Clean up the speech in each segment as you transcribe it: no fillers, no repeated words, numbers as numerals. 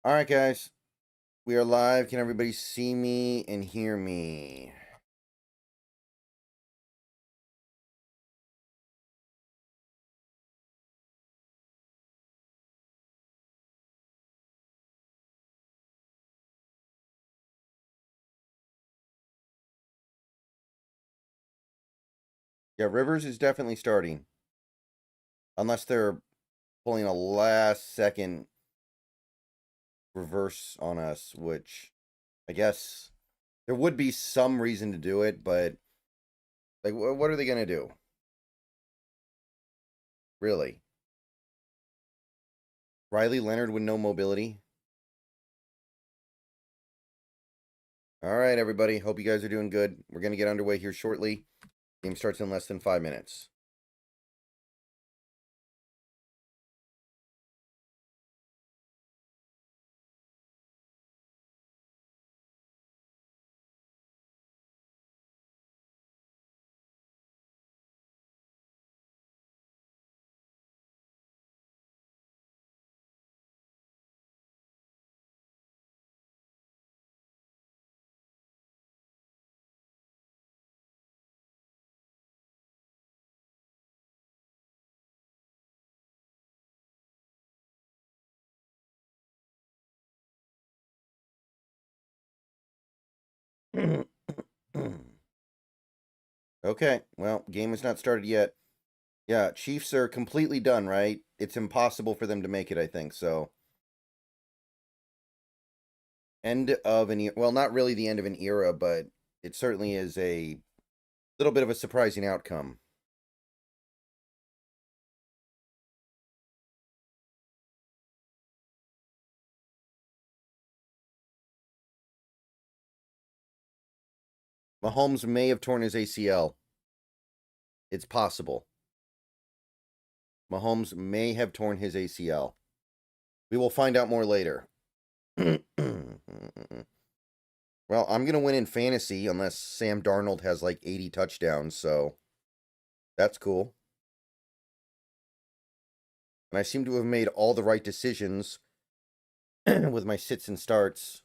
All right, guys. We are live. Can everybody see me and hear me? Yeah, Rivers is definitely starting. Unless they're pulling a last second reverse on us, which I guess there would be some reason to do it, but like what are they going to do? Really? Riley Leonard with no mobility? All right, everybody. Hope you guys are doing good. We're going to get underway here shortly. Game starts in less than 5 minutes. Okay, well, game has not started yet. Yeah, Chiefs are completely done, right? It's impossible for them to make it, I think. So, end of an well, not really the end of an era, but it certainly is a little bit of a surprising outcome. Mahomes may have torn his ACL. It's possible. Mahomes may have torn his ACL. We will find out more later. Well, I'm going to win in fantasy unless Sam Darnold has like 80 touchdowns, so that's cool. And I seem to have made all the right decisions with my sits and starts.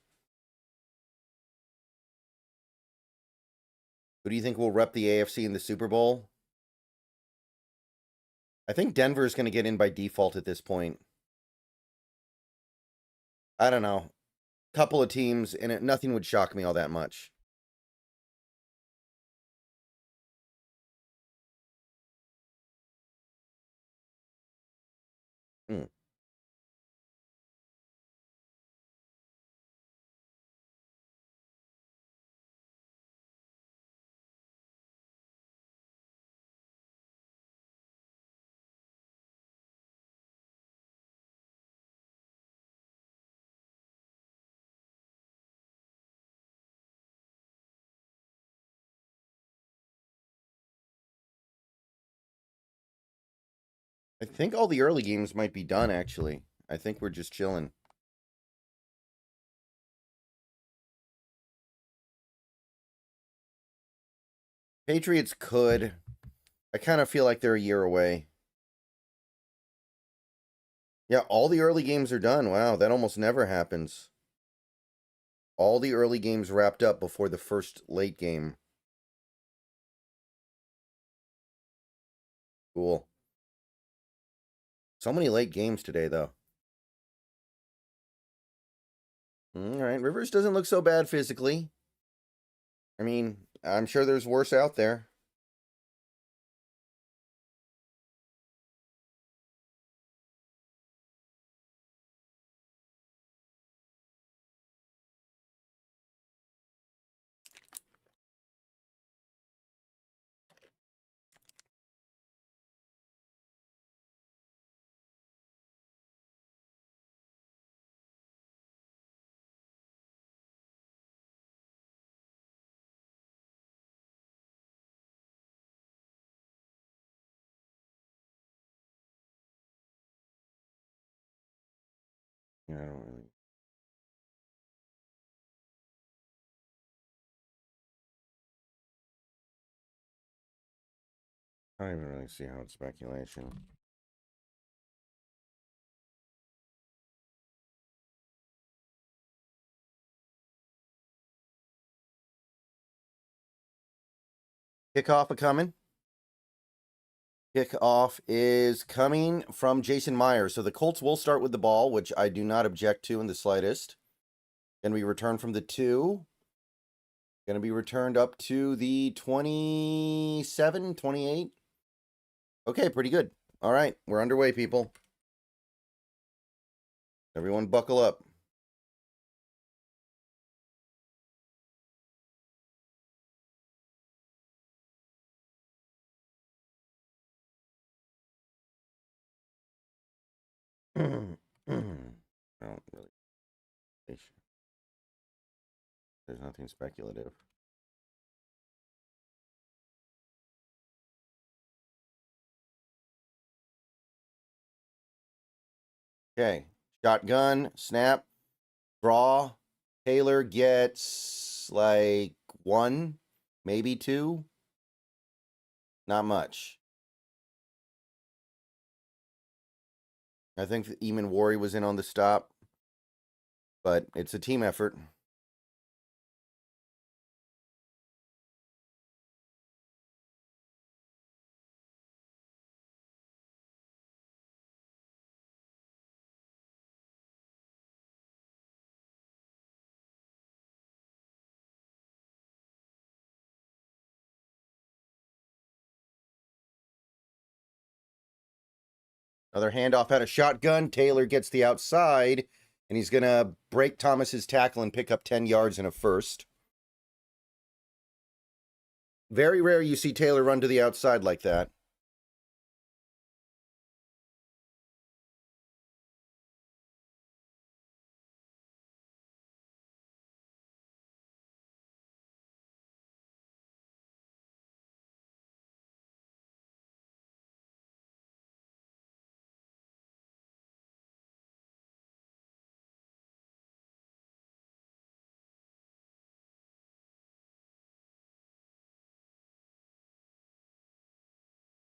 Who do you think will rep the AFC in the Super Bowl? I think Denver is going to get in by default at this point. I don't know. Couple of teams, and nothing would shock me all that much. Hmm. I think all the early games might be done, actually. I think we're just chilling. Patriots could. I kind of feel like they're a year away. Yeah, all the early games are done. Wow, that almost never happens. All the early games wrapped up before the first late game. Cool. So many late games today, though. All right, Rivers doesn't look so bad physically. I mean, I'm sure there's worse out there. Yeah, I don't really. I don't even really see how it's speculation. Kickoff a coming. Kickoff is coming from Jason Myers. So the Colts will start with the ball, which I do not object to in the slightest. Going to be returned from the 2. Going to be returned up to the 27, 28. Okay, pretty good. All right, we're underway, people. Everyone buckle up. I don't really. There's nothing speculative. Okay, shotgun, snap, draw. Taylor gets like 1, maybe 2. Not much. I think Eamon Worry was in on the stop, but it's a team effort. Another handoff out of shotgun. Taylor gets the outside, and he's going to break Thomas's tackle and pick up 10 yards in a first. Very rare you see Taylor run to the outside like that.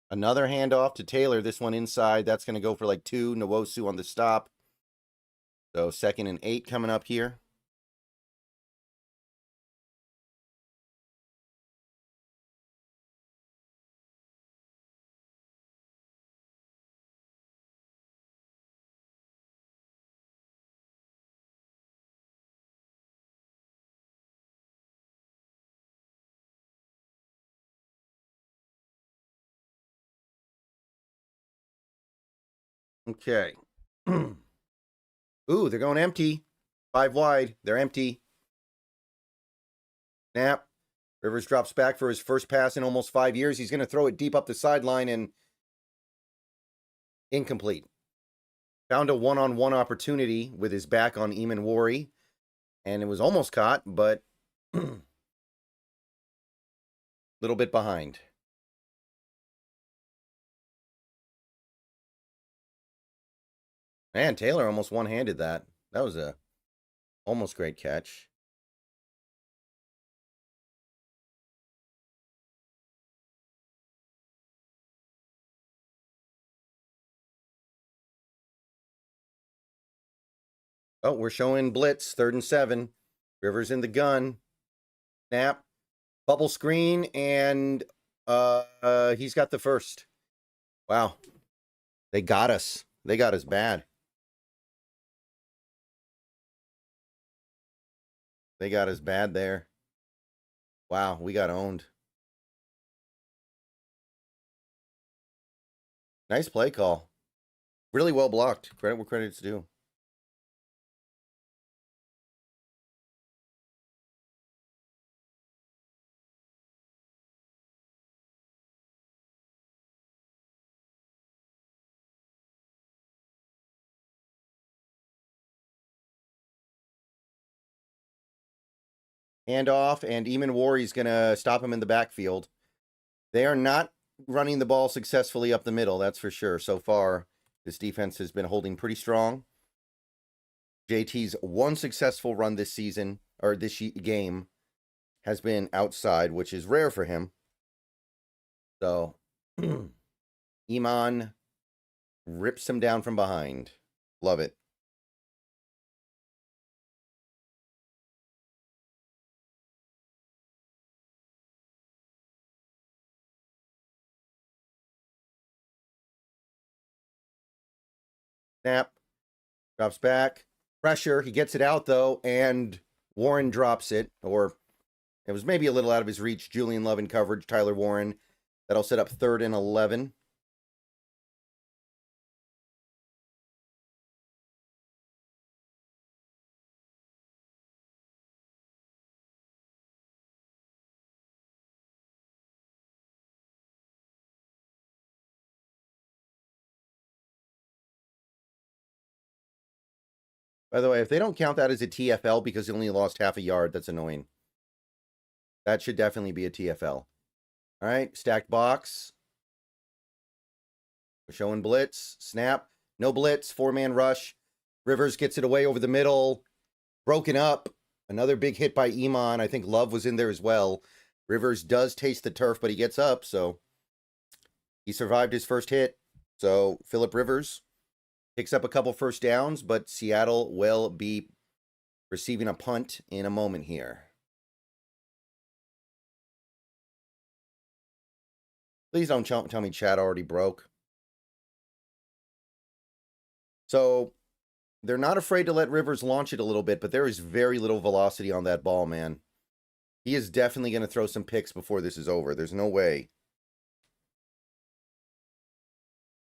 Another handoff to Taylor. This one inside. That's going to go for like 2. Nwosu on the stop. So 2nd and 8 coming up here. Okay. Ooh, they're going empty. 5 wide. They're empty. Snap. Rivers drops back for his first pass in almost 5 years. He's going to throw it deep up the sideline and incomplete. Found a one-on-one opportunity with his back on Eamon Worry, and it was almost caught, but little bit behind. Man, Taylor almost one-handed that. That was a almost great catch. Oh, we're showing blitz, 3rd and 7. Rivers in the gun. Snap. Bubble screen, and he's got the first. Wow. They got us. They got us bad. They got us bad there. Wow, we got owned. Nice play call. Really well blocked. Credit where credit's due. Handoff, and Eamon Worry's going to stop him in the backfield. They are not running the ball successfully up the middle, that's for sure. So far, this defense has been holding pretty strong. JT's one successful run this season, or this game, has been outside, which is rare for him. So, Iman rips him down from behind. Love it. Snap. Drops back. Pressure. He gets it out, though, and Warren drops it. Or it was maybe a little out of his reach. Julian Love in coverage. Tyler Warren. That'll set up 3rd and 11. By the way, if they don't count that as a TFL because he only lost half a yard, that's annoying. That should definitely be a TFL. All right, stacked box. We're showing blitz. Snap. No blitz. 4-man rush. Rivers gets it away over the middle. Broken up. Another big hit by Iman. I think Love was in there as well. Rivers does taste the turf, but he gets up, so he survived his first hit. So Phillip Rivers picks up a couple first downs, but Seattle will be receiving a punt in a moment here. Please don't tell me chat already broke. So they're not afraid to let Rivers launch it a little bit, but there is very little velocity on that ball, man. He is definitely going to throw some picks before this is over. There's no way.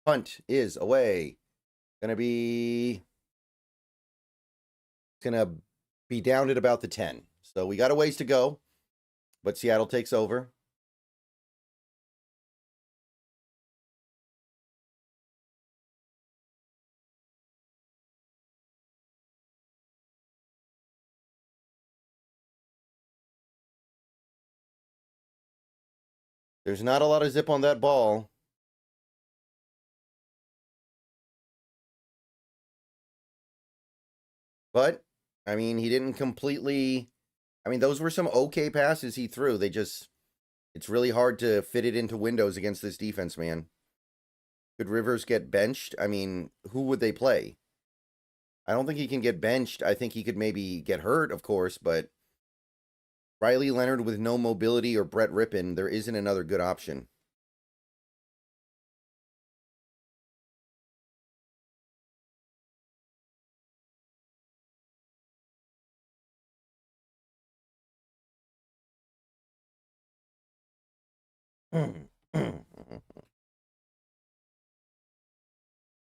Punt is away. It's going to be down at about the 10. So we got a ways to go, but Seattle takes over. There's not a lot of zip on that ball. But, I mean, he didn't completely... I mean, those were some okay passes he threw. It's really hard to fit it into windows against this defense, man. Could Rivers get benched? I mean, who would they play? I don't think he can get benched. I think he could maybe get hurt, of course, but Riley Leonard with no mobility or Brett Rippon, there isn't another good option.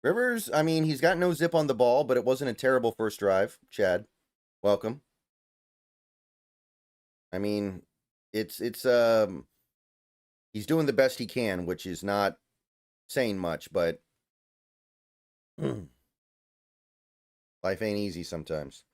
Rivers, I mean, he's got no zip on the ball, but it wasn't a terrible first drive. Chad, welcome. I mean, it's he's doing the best he can, which is not saying much, but life ain't easy sometimes.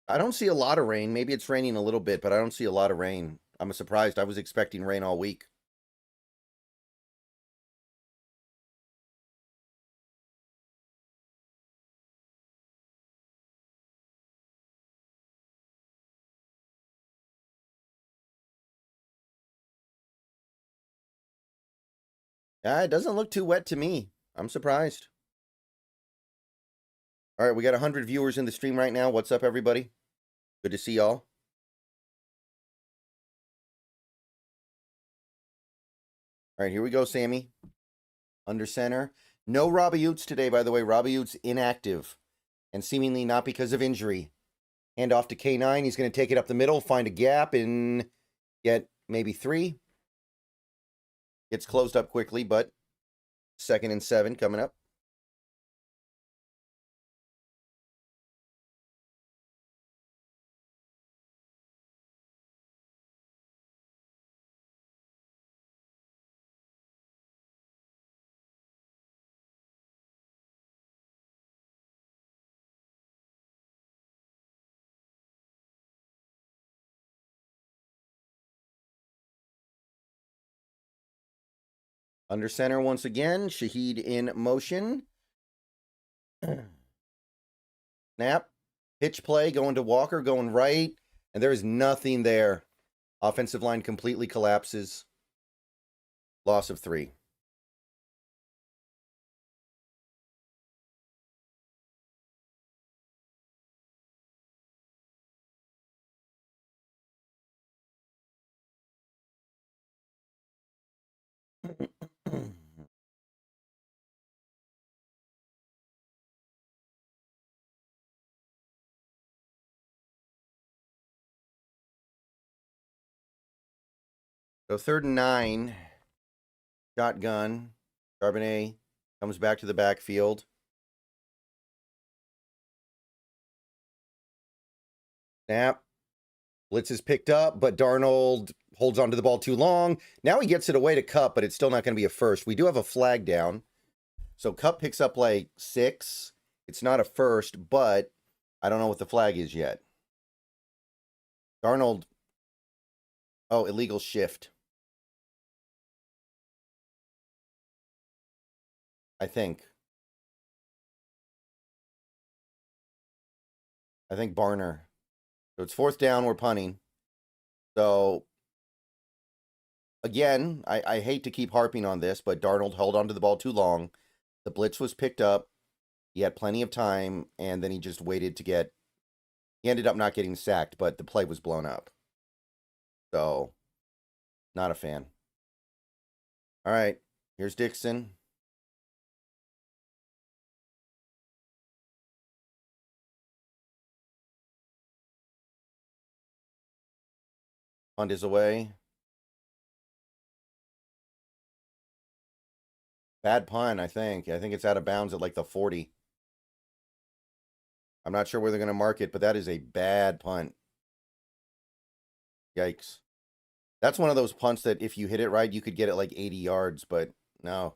I don't see a lot of rain. Maybe it's raining a little bit, but I don't see a lot of rain. I'm surprised. I was expecting rain all week. Yeah, it doesn't look too wet to me. I'm surprised. All right, we got 100 viewers in the stream right now. What's up, everybody? Good to see y'all. All right, here we go, Sammy. Under center. No Robbie Utes today, by the way. Robbie Utes inactive, and seemingly not because of injury. Hand off to K9. He's going to take it up the middle, find a gap, and get maybe 3. Gets closed up quickly, but 2nd and 7 coming up. Under center once again. Shaheed in motion. Snap. Pitch play going to Walker, going right. And there is nothing there. Offensive line completely collapses. Loss of 3. So 3rd and 9. Shotgun. Charbonnet comes back to the backfield. Snap. Blitz is picked up, but Darnold holds onto the ball too long. Now he gets it away to Cup, but it's still not going to be a first. We do have a flag down. So Cup picks up like 6. It's not a first, but I don't know what the flag is yet. Darnold. Oh, illegal shift. I think Barner. So it's 4th down. We're punting. So again, I hate to keep harping on this, but Darnold held onto the ball too long. The blitz was picked up. He had plenty of time, and then he just waited to get... He ended up not getting sacked, but the play was blown up. So, not a fan. All right, here's Dixon. Punt is away. Bad punt, I think. I think it's out of bounds at like the 40. I'm not sure where they're going to mark it, but that is a bad punt. Yikes. That's one of those punts that if you hit it right, you could get it like 80 yards, but no.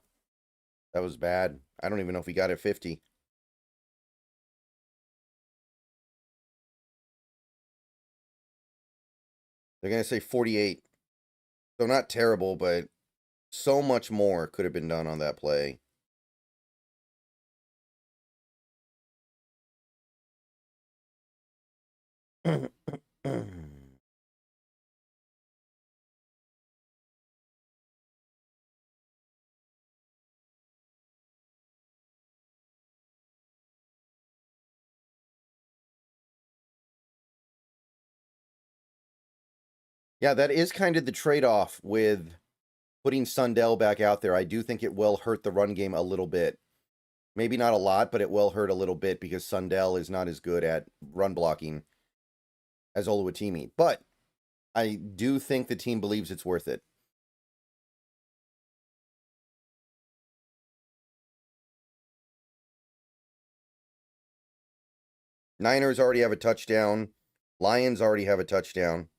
That was bad. I don't even know if we got it 50. They're going to say 48. So not terrible, but so much more could have been done on that play. Yeah, that is kind of the trade-off with putting Sundell back out there. I do think it will hurt the run game a little bit. Maybe not a lot, but it will hurt a little bit because Sundell is not as good at run blocking as Oluwatimi. But I do think the team believes it's worth it. Niners already have a touchdown. Lions already have a touchdown.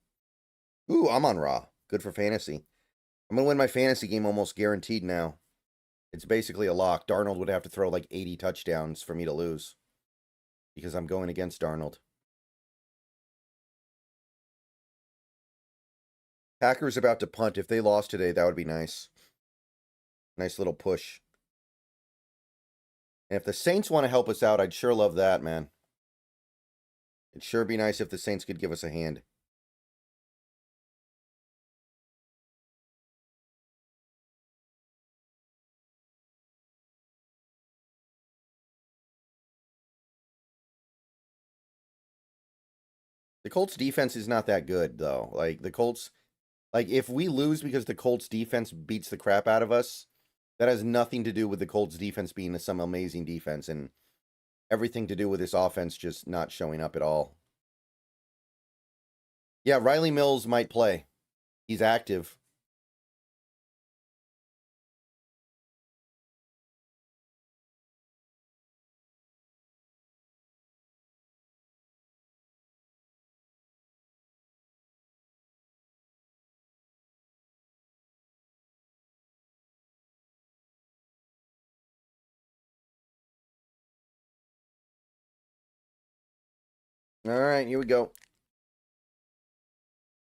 Ooh, I'm on Raw. Good for fantasy. I'm going to win my fantasy game almost guaranteed now. It's basically a lock. Darnold would have to throw like 80 touchdowns for me to lose because I'm going against Darnold. Packers about to punt. If they lost today, that would be nice. Nice little push. And if the Saints want to help us out, I'd sure love that, man. It'd sure be nice if the Saints could give us a hand. The Colts defense is not that good, though. Like, the Colts, like, if we lose because the Colts defense beats the crap out of us, that has nothing to do with the Colts defense being some amazing defense and everything to do with this offense just not showing up at all. Yeah, Riley Mills might play. He's active. All right, here we go.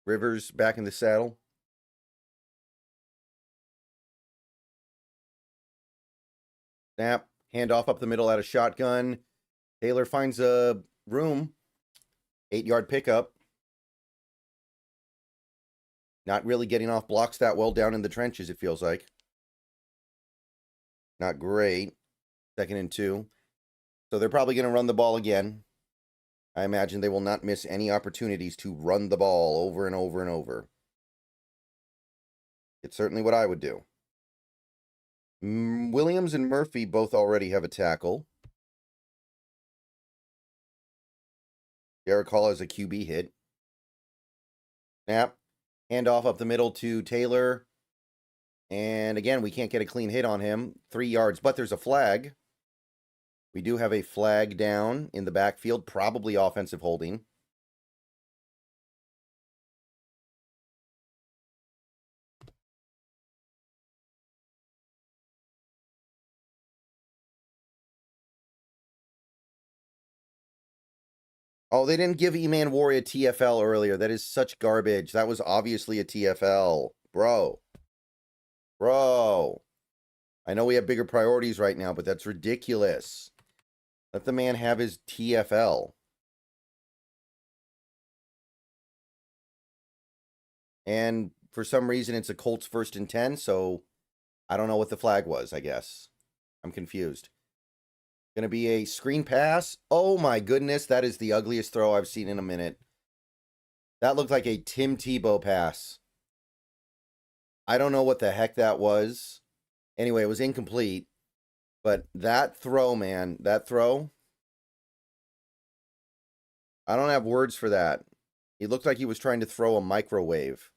Rivers back in the saddle. Snap. Handoff up the middle out of shotgun. Taylor finds a room. 8-yard pickup. Not really getting off blocks that well down in the trenches, it feels like. Not great. 2nd and 2. So they're probably going to run the ball again. I imagine they will not miss any opportunities to run the ball over and over and over. It's certainly what I would do. Williams and Murphy both already have a tackle. Derek Hall has a QB hit. Snap. Handoff up the middle to Taylor. And again, we can't get a clean hit on him. 3 yards, but there's a flag. We do have a flag down in the backfield, probably offensive holding. Oh, they didn't give E-Man Warrior a TFL earlier. That is such garbage. That was obviously a TFL. Bro. I know we have bigger priorities right now, but that's ridiculous. Let the man have his TFL. And for some reason, it's a Colts 1st and 10, so I don't know what the flag was, I guess. I'm confused. Going to be a screen pass. Oh my goodness, that is the ugliest throw I've seen in a minute. That looked like a Tim Tebow pass. I don't know what the heck that was. Anyway, it was incomplete. But that throw, man, that throw. I don't have words for that. He looked like he was trying to throw a microwave.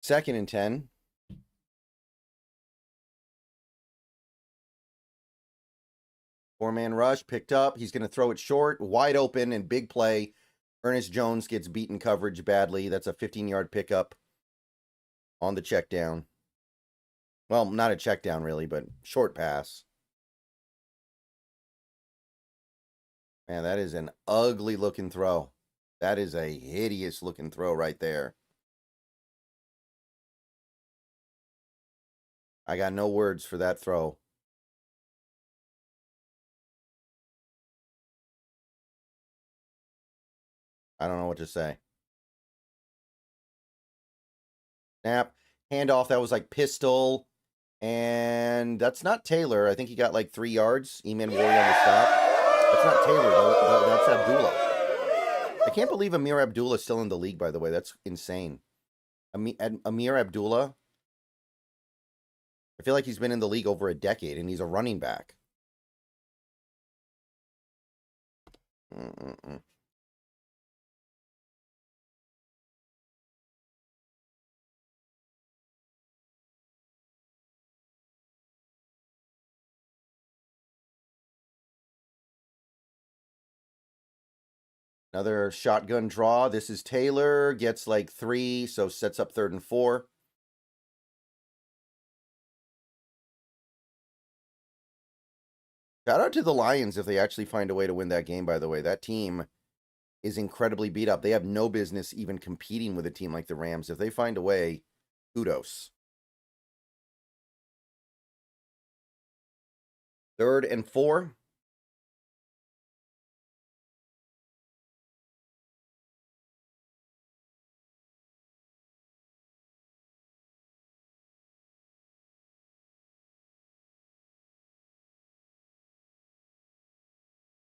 Second and 10. Four-man rush, picked up. He's going to throw it short, wide open, and big play. Ernest Jones gets beaten coverage badly. That's a 15-yard pickup on the check down. Well, not a check down, really, but short pass. Man, that is an ugly-looking throw. That is a hideous-looking throw right there. I got no words for that throw. I don't know what to say. Snap. Handoff, that was like pistol. And that's not Taylor. I think he got like 3 yards. E-Man Warrior on the stop. That's not Taylor, though. That's Abdullah. I can't believe Amir Abdullah is still in the league, by the way. That's insane. Amir Abdullah. I feel like he's been in the league over a decade, and he's a running back. Another shotgun draw. This is Taylor. Gets like 3, so sets up 3rd and 4. Shout out to the Lions if they actually find a way to win that game, by the way. That team is incredibly beat up. They have no business even competing with a team like the Rams. If they find a way, kudos. 3rd and 4.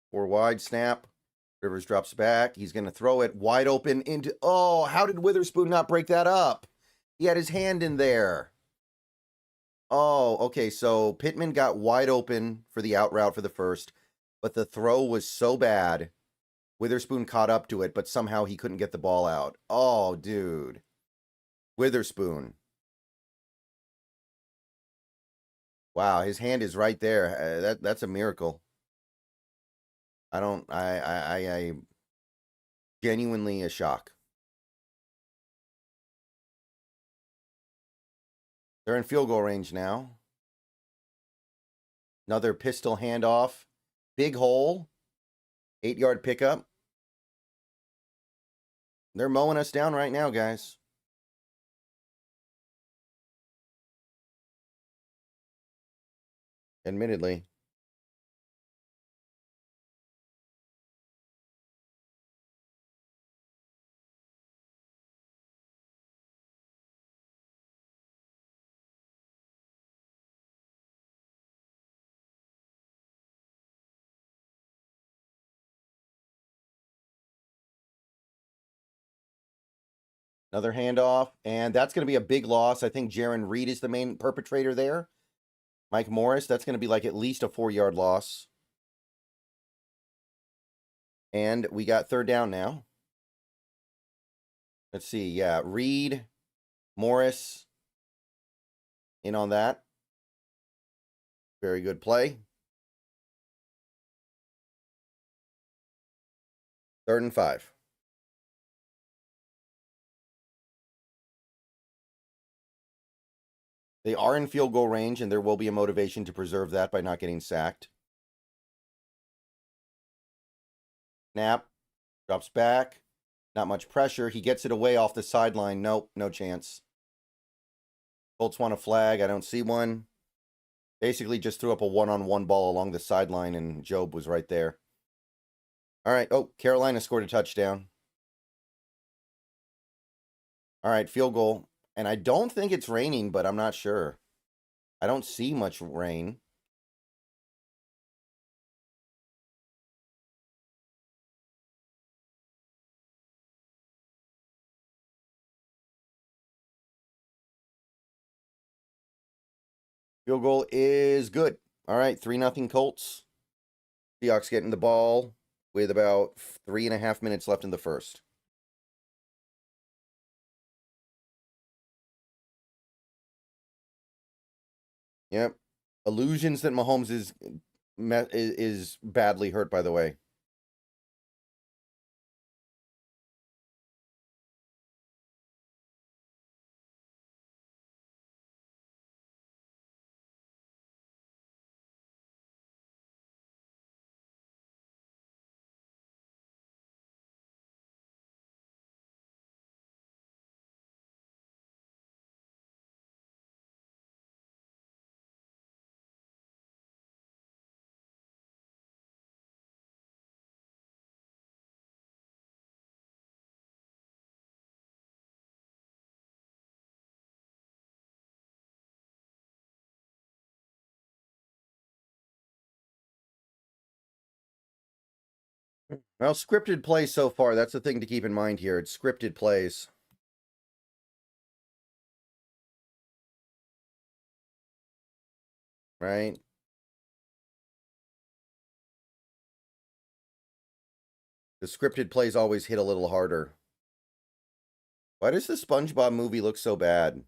Four wide snap. Rivers drops back. He's going to throw it wide open into... Oh, how did Witherspoon not break that up? He had his hand in there. Oh, okay. So Pittman got wide open for the out route for the first, but the throw was so bad. Witherspoon caught up to it, but somehow he couldn't get the ball out. Oh, dude. Witherspoon. Wow, his hand is right there. That's a miracle. I genuinely a shock. They're in field goal range now. Another pistol handoff. Big hole. 8-yard pickup. They're mowing us down right now, guys. Admittedly. Another handoff, and that's going to be a big loss. I think Jaron Reed is the main perpetrator there. Mike Morris, that's going to be like at least a 4-yard loss. And we got third down now. Let's see. Yeah, Reed, Morris in on that. Very good play. 3rd and 5. They are in field goal range, and there will be a motivation to preserve that by not getting sacked. Snap. Drops back. Not much pressure. He gets it away off the sideline. Nope, no chance. Colts want a flag. I don't see one. Basically just threw up a one-on-one ball along the sideline, and Job was right there. All right. Oh, Carolina scored a touchdown. All right, field goal. And I don't think it's raining, but I'm not sure. I don't see much rain. Field goal is good. All right, 3-0 Colts. Seahawks getting the ball with about 3.5 minutes left in the first. Yep. Illusions that Mahomes is badly hurt, by the way. Well, scripted plays so far. That's the thing to keep in mind here. It's scripted plays. Right? The scripted plays always hit a little harder. Why does the SpongeBob movie look so bad?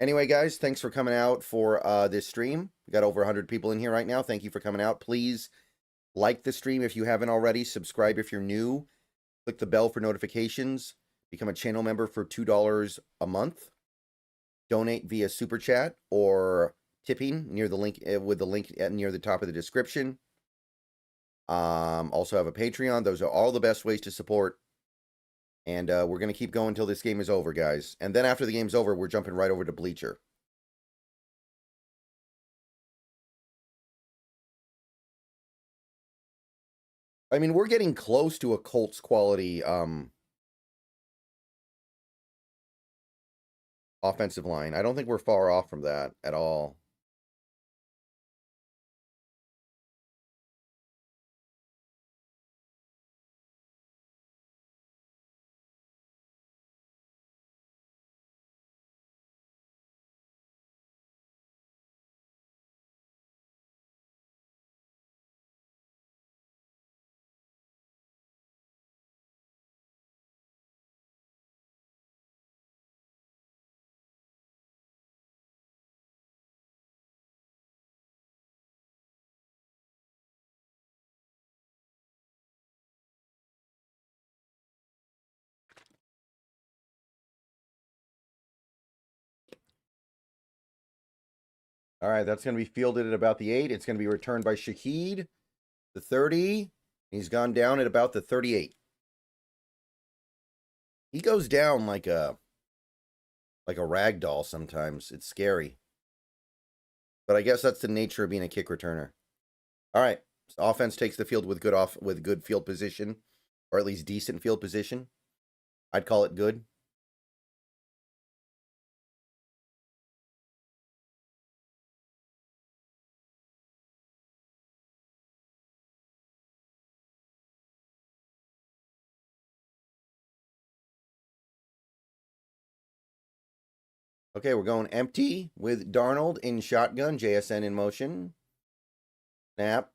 Anyway, guys, thanks for coming out for this stream. We got over 100 people in here right now. Thank you for coming out. Please like the stream if you haven't already. Subscribe if you're new. Click the bell for notifications. Become a channel member for $2 a month. Donate via Super Chat or tipping near the link with the link near the top of the description. Also have a Patreon. Those are all the best ways to support. And we're going to keep going until this game is over, guys. And then after the game's over, we're jumping right over to Bleacher. I mean, we're getting close to a Colts quality offensive line. I don't think we're far off from that at all. All right, that's going to be fielded at about the 8. It's going to be returned by Shaheed, the 30. He's gone down at about the 38. He goes down like a rag doll sometimes. It's scary. But I guess that's the nature of being a kick returner. All right. So offense takes the field with good field position, or at least decent field position. I'd call it good. Okay, we're going empty with Darnold in shotgun, JSN in motion. Snap.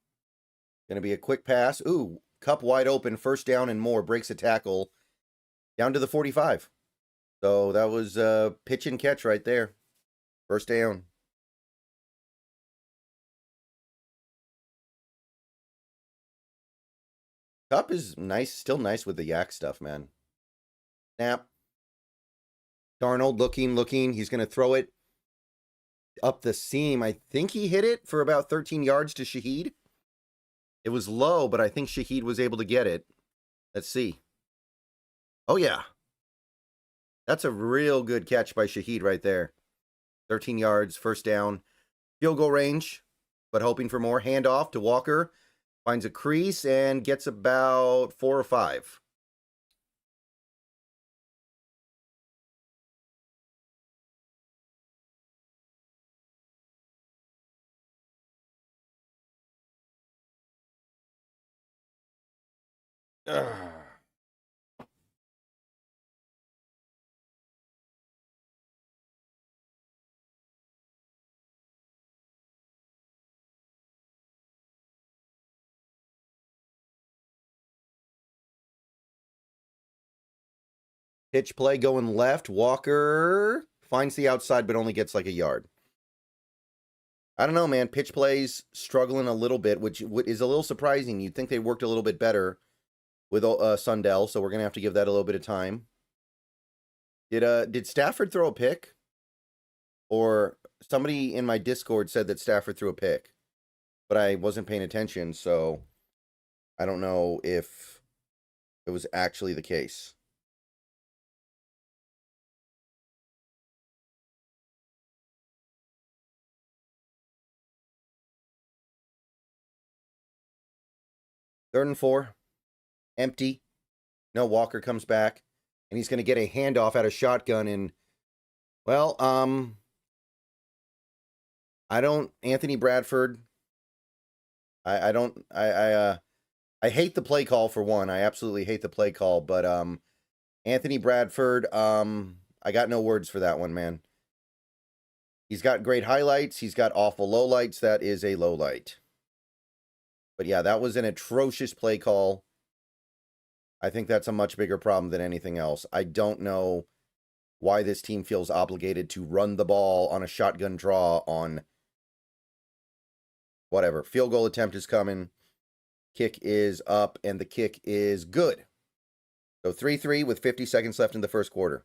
Going to be a quick pass. Ooh, Cup wide open, first down and more, breaks a tackle down to the 45. So that was a pitch and catch right there. First down. Cup is nice, still nice with the yak stuff, man. Snap. Darnold looking. He's going to throw it up the seam. I think he hit it for about 13 yards to Shaheed. It was low, but I think Shaheed was able to get it. Let's see. Oh, yeah. That's a real good catch by Shaheed right there. 13 yards, first down. Field goal range, but hoping for more. Handoff to Walker. Finds a crease and gets about 4 or 5. Ugh. Pitch play going left. Walker finds the outside, but only gets like a yard. I don't know, man. Pitch plays struggling a little bit, which is a little surprising. You'd think they worked a little bit better with Sundell, so we're gonna have to give that a little bit of time. Did Stafford throw a pick? Or somebody in my Discord said that Stafford threw a pick, but I wasn't paying attention, so I don't know if it was actually the case. Third and 4, empty. No, Walker comes back, and he's going to get a handoff out of shotgun. And well, I don't. Anthony Bradford. I don't. I hate the play call for one. I absolutely hate the play call. But Anthony Bradford. I got no words for that one, man. He's got great highlights. He's got awful lowlights. That is a low light. But yeah, that was an atrocious play call. I think that's a much bigger problem than anything else. I don't know why this team feels obligated to run the ball on a shotgun draw on whatever. Field goal attempt is coming. Kick is up, and the kick is good. So 3-3 with 50 seconds left in the first quarter.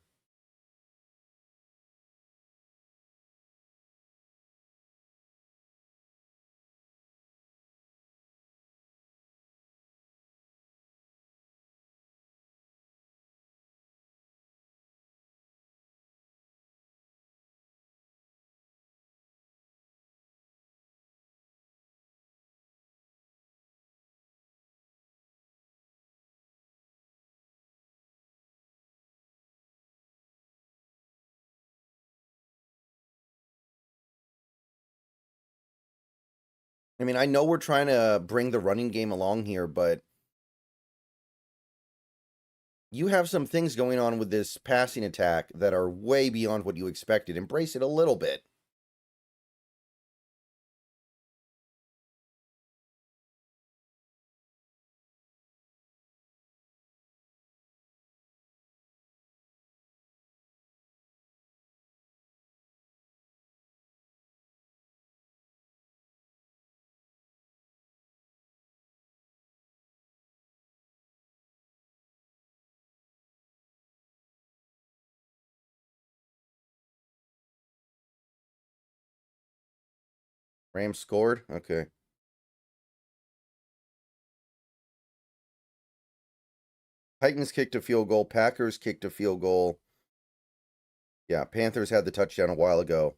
I mean, I know we're trying to bring the running game along here, but you have some things going on with this passing attack that are way beyond what you expected. Embrace it a little bit. Rams scored. Okay. Titans kicked a field goal. Packers kicked a field goal. Yeah, Panthers had the touchdown a while ago.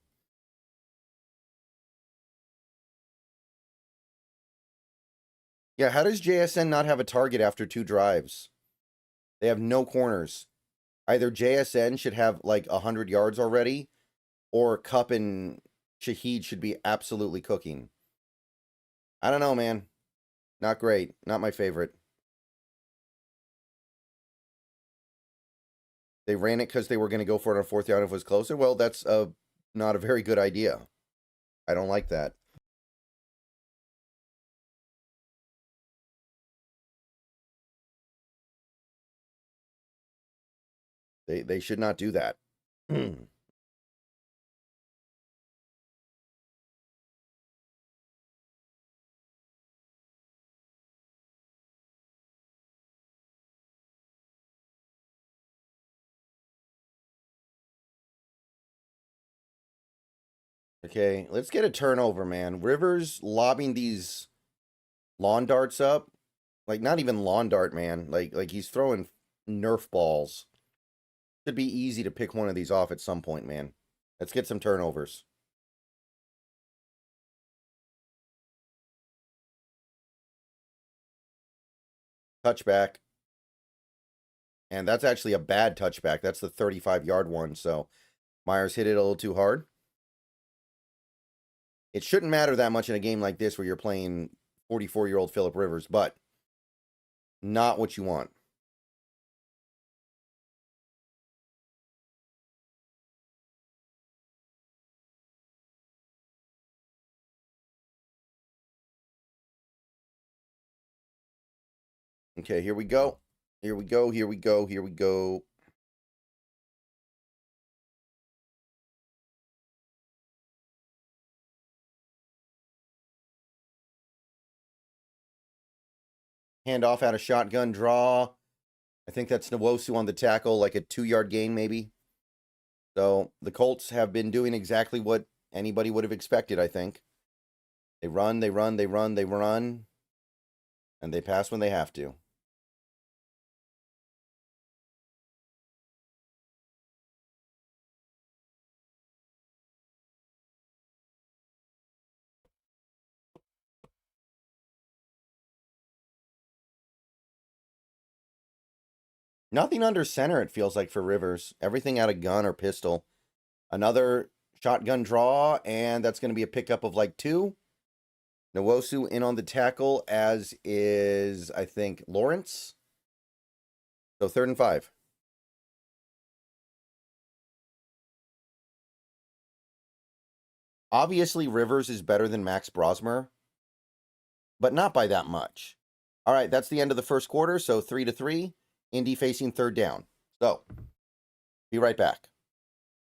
Yeah, how does JSN not have a target after 2 drives? They have no corners. Either JSN should have like 100 yards already, or Cup and Shaheed should be absolutely cooking. I don't know, man. Not great. Not my favorite. They ran it because they were going to go for it on 4th down if it was closer. Well, that's not a very good idea. I don't like that. They should not do that. Okay, let's get a turnover, man. Rivers lobbing these lawn darts up. Like, not even lawn dart, man. Like he's throwing Nerf balls. Should be easy to pick one of these off at some point, man. Let's get some turnovers. Touchback. And that's actually a bad touchback. That's the 35-yard one. So Myers hit it a little too hard. It shouldn't matter that much in a game like this where you're playing 44-year-old Phillip Rivers, but not what you want. Okay, here we go. Here we go. Here we go. Here we go. Handoff out of shotgun draw. I think that's Nwosu on the tackle, like a 2-yard gain, maybe. So the Colts have been doing exactly what anybody would have expected, I think. They run, they run, they run, they run, and they pass when they have to. Nothing under center, it feels like, for Rivers. Everything out of gun or pistol. Another shotgun draw, and that's going to be a pickup of like 2. Nwosu in on the tackle, as is, I think, Lawrence. So 3rd and 5. Obviously, Rivers is better than Max Brosmer, but not by that much. All right, that's the end of the first quarter, so 3-3. Indy facing 3rd down. So, be right back.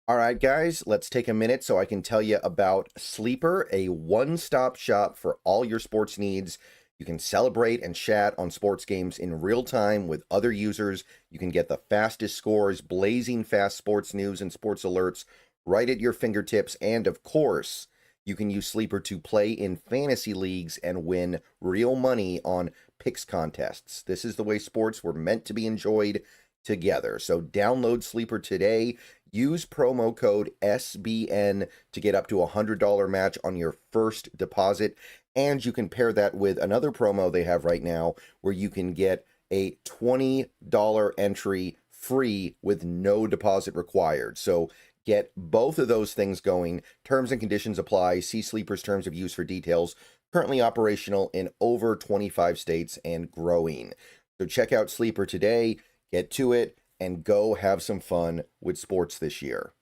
All right, guys, let's take a minute so I can tell you about Sleeper, a one-stop shop for all your sports needs. You can celebrate and chat on sports games in real time with other users. You can get the fastest scores, blazing fast sports news and sports alerts right at your fingertips. And of course, you can use Sleeper to play in fantasy leagues and win real money on picks contests. This is the way sports were meant to be enjoyed together. So download Sleeper today. Use promo code SBN to get up to a $100 match on your first deposit. And you can pair that with another promo they have right now where you can get a $20 entry free with no deposit required. So get both of those things going. Terms and conditions apply. See Sleeper's terms of use for details. Currently operational in over 25 states and growing. So check out Sleeper today. Get to it and go have some fun with sports this year.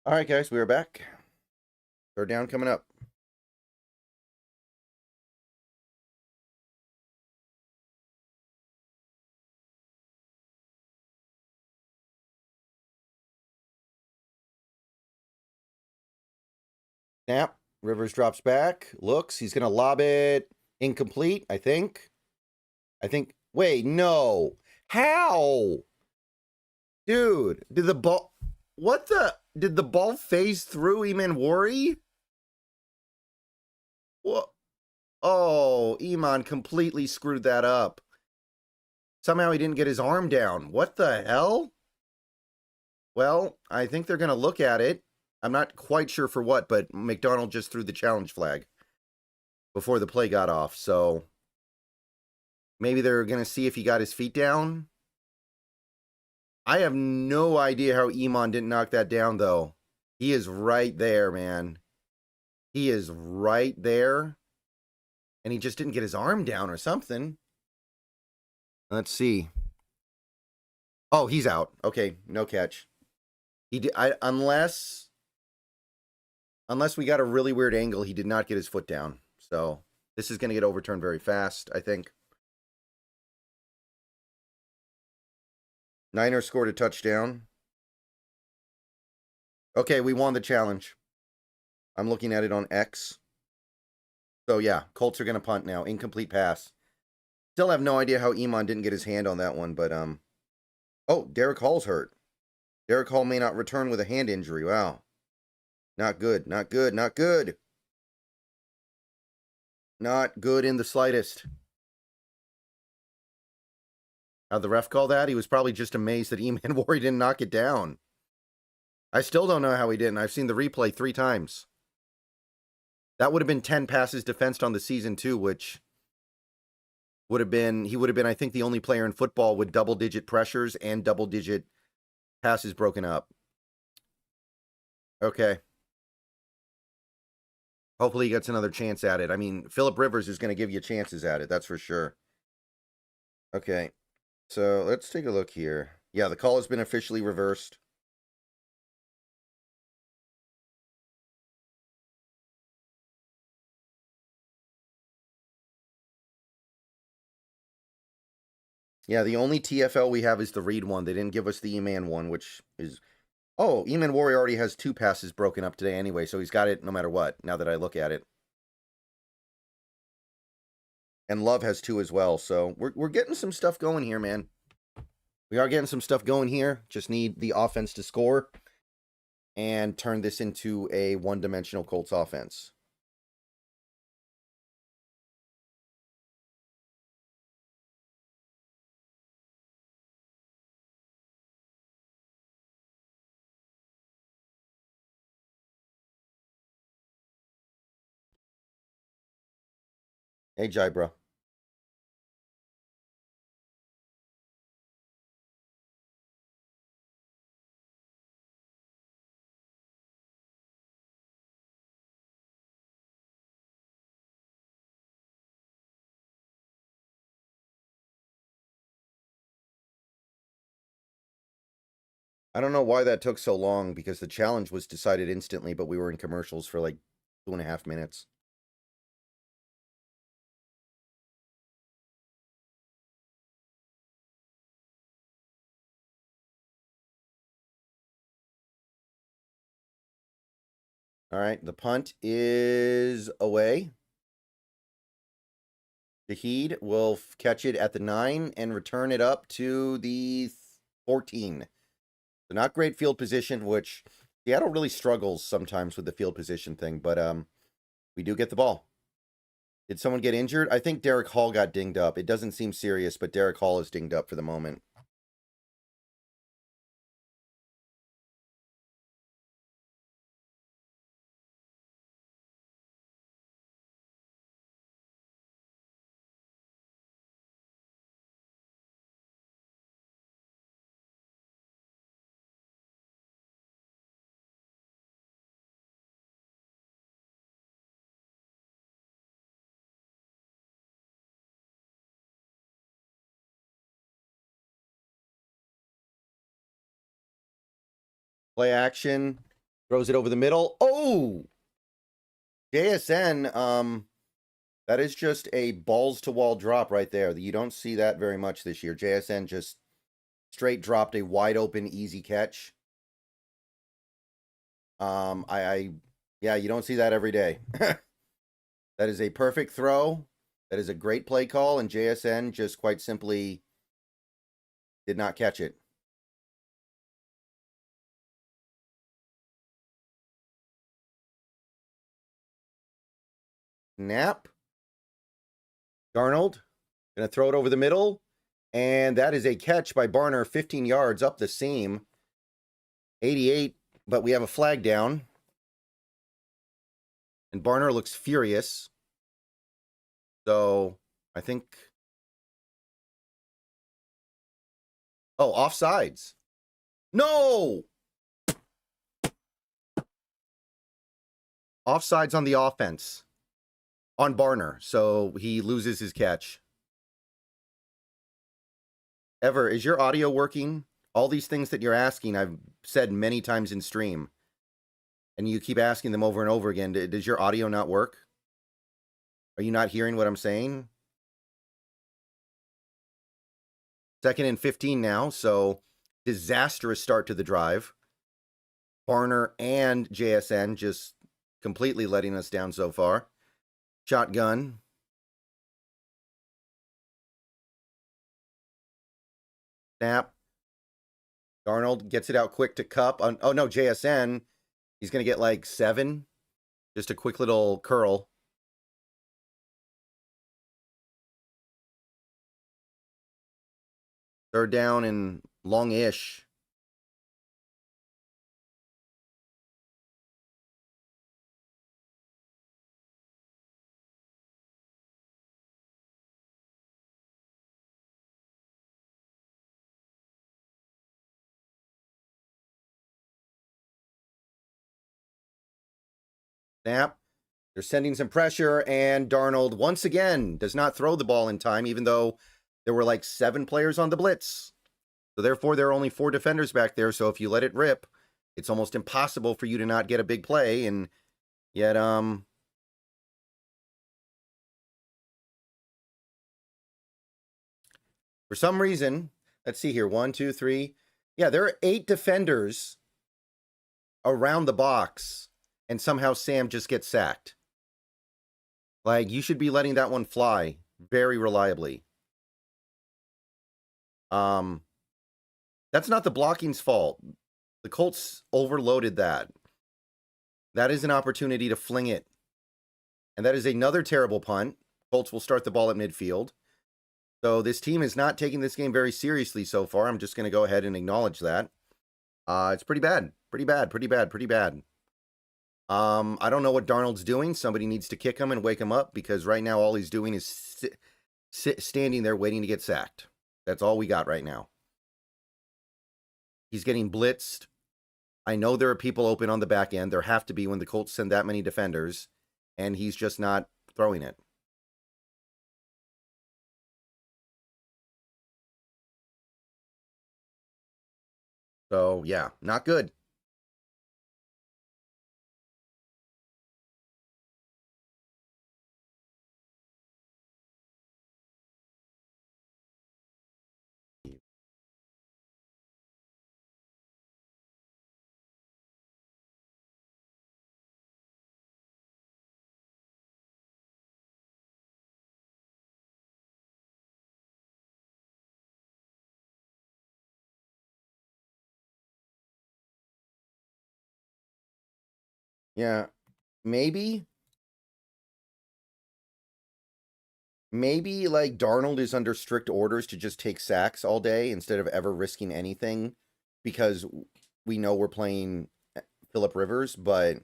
All right, guys, we are back. Third down coming up. Snap. Rivers drops back. Looks. He's going to lob it. Incomplete, I think. Wait, no. How? Dude, did the ball... What the... Did the ball phase through Iman? What? Oh, Iman completely screwed that up. Somehow he didn't get his arm down. What the hell? Well, I think they're going to look at it. I'm not quite sure for what, but McDonald just threw the challenge flag before the play got off. So maybe they're going to see if he got his feet down. I have no idea how Iman didn't knock that down, though. He is right there, man. He is right there. And he just didn't get his arm down or something. Let's see. Oh, he's out. Okay, no catch. He did, unless we got a really weird angle, he did not get his foot down. So this is going to get overturned very fast, I think. Niners scored a touchdown. Okay, we won the challenge. I'm looking at it on X. So yeah, Colts are going to punt now. Incomplete pass. Still have no idea how Iman didn't get his hand on that one, but oh, Derek Hall's hurt. Derek Hall may not return with a hand injury. Wow. Not good, not good, not good. Not good in the slightest. How'd the ref call that? He was probably just amazed that Iman didn't knock it down. I still don't know how he didn't. I've seen the replay 3 times. That would have been 10 passes defensed on the season too, which would have been, he would have been, I think, the only player in football with double-digit pressures and double-digit passes broken up. Okay. Hopefully he gets another chance at it. I mean, Phillip Rivers is going to give you chances at it, that's for sure. Okay. So let's take a look here. Yeah, the call has been officially reversed. Yeah, the only TFL we have is the Reed one. They didn't give us the Eman one, which is... Oh, Eman Warrior already has 2 passes broken up today anyway, so he's got it no matter what, now that I look at it. And Love has 2 as well, so we're getting some stuff going here, man. We are getting some stuff going here. Just need the offense to score and turn this into a one-dimensional Colts offense. Hey, Jai, bro. I don't know why that took so long, because the challenge was decided instantly, but we were in commercials for like 2.5 minutes. All right, the punt is away. Shaheed will catch it at the 9 and return it up to the 14. So not great field position, which Seattle really struggles sometimes with the field position thing, but we do get the ball. Did someone get injured? I think Derek Hall got dinged up. It doesn't seem serious, but Derek Hall is dinged up for the moment. Play action. Throws it over the middle. Oh! JSN, that is just a balls-to-wall drop right there. You don't see that very much this year. JSN just straight dropped a wide-open, easy catch. Yeah, you don't see that every day. That is a perfect throw. That is a great play call, and JSN just quite simply did not catch it. Snap. Darnold going to throw it over the middle, and that is a catch by Barner, 15 yards up the seam. 88, but we have a flag down. And Barner looks furious. So, I think... Oh, offsides. No! Offsides on the offense. On Barner, so he loses his catch. Ever, is your audio working? All these things that you're asking, I've said many times in stream. And you keep asking them over and over again. Does your audio not work? Are you not hearing what I'm saying? 2nd and 15 now, so disastrous start to the drive. Barner and JSN just completely letting us down so far. Shotgun. Snap. Darnold gets it out quick to Cup. Oh, no, JSN. He's going to get like 7. Just a quick little curl. Third down and long-ish. Snap. They're sending some pressure, and Darnold, once again, does not throw the ball in time, even though there were like 7 players on the blitz. So therefore, there are only 4 defenders back there, so if you let it rip, it's almost impossible for you to not get a big play, and yet, for some reason, let's see here, 1, 2, 3. Yeah, there are 8 defenders around the box, and somehow Sam just gets sacked. Like, you should be letting that one fly very reliably. That's not the blocking's fault. The Colts overloaded that. That is an opportunity to fling it. And that is another terrible punt. Colts will start the ball at midfield. So this team is not taking this game very seriously so far. I'm just going to go ahead and acknowledge that. It's pretty bad. Pretty bad. Pretty bad. Pretty bad. I don't know what Darnold's doing. Somebody needs to kick him and wake him up, because right now all he's doing is standing there waiting to get sacked. That's all we got right now. He's getting blitzed. I know there are people open on the back end. There have to be when the Colts send that many defenders, and he's just not throwing it. So, yeah, not good. Yeah, maybe like Darnold is under strict orders to just take sacks all day instead of ever risking anything, because we know we're playing Phillip Rivers, but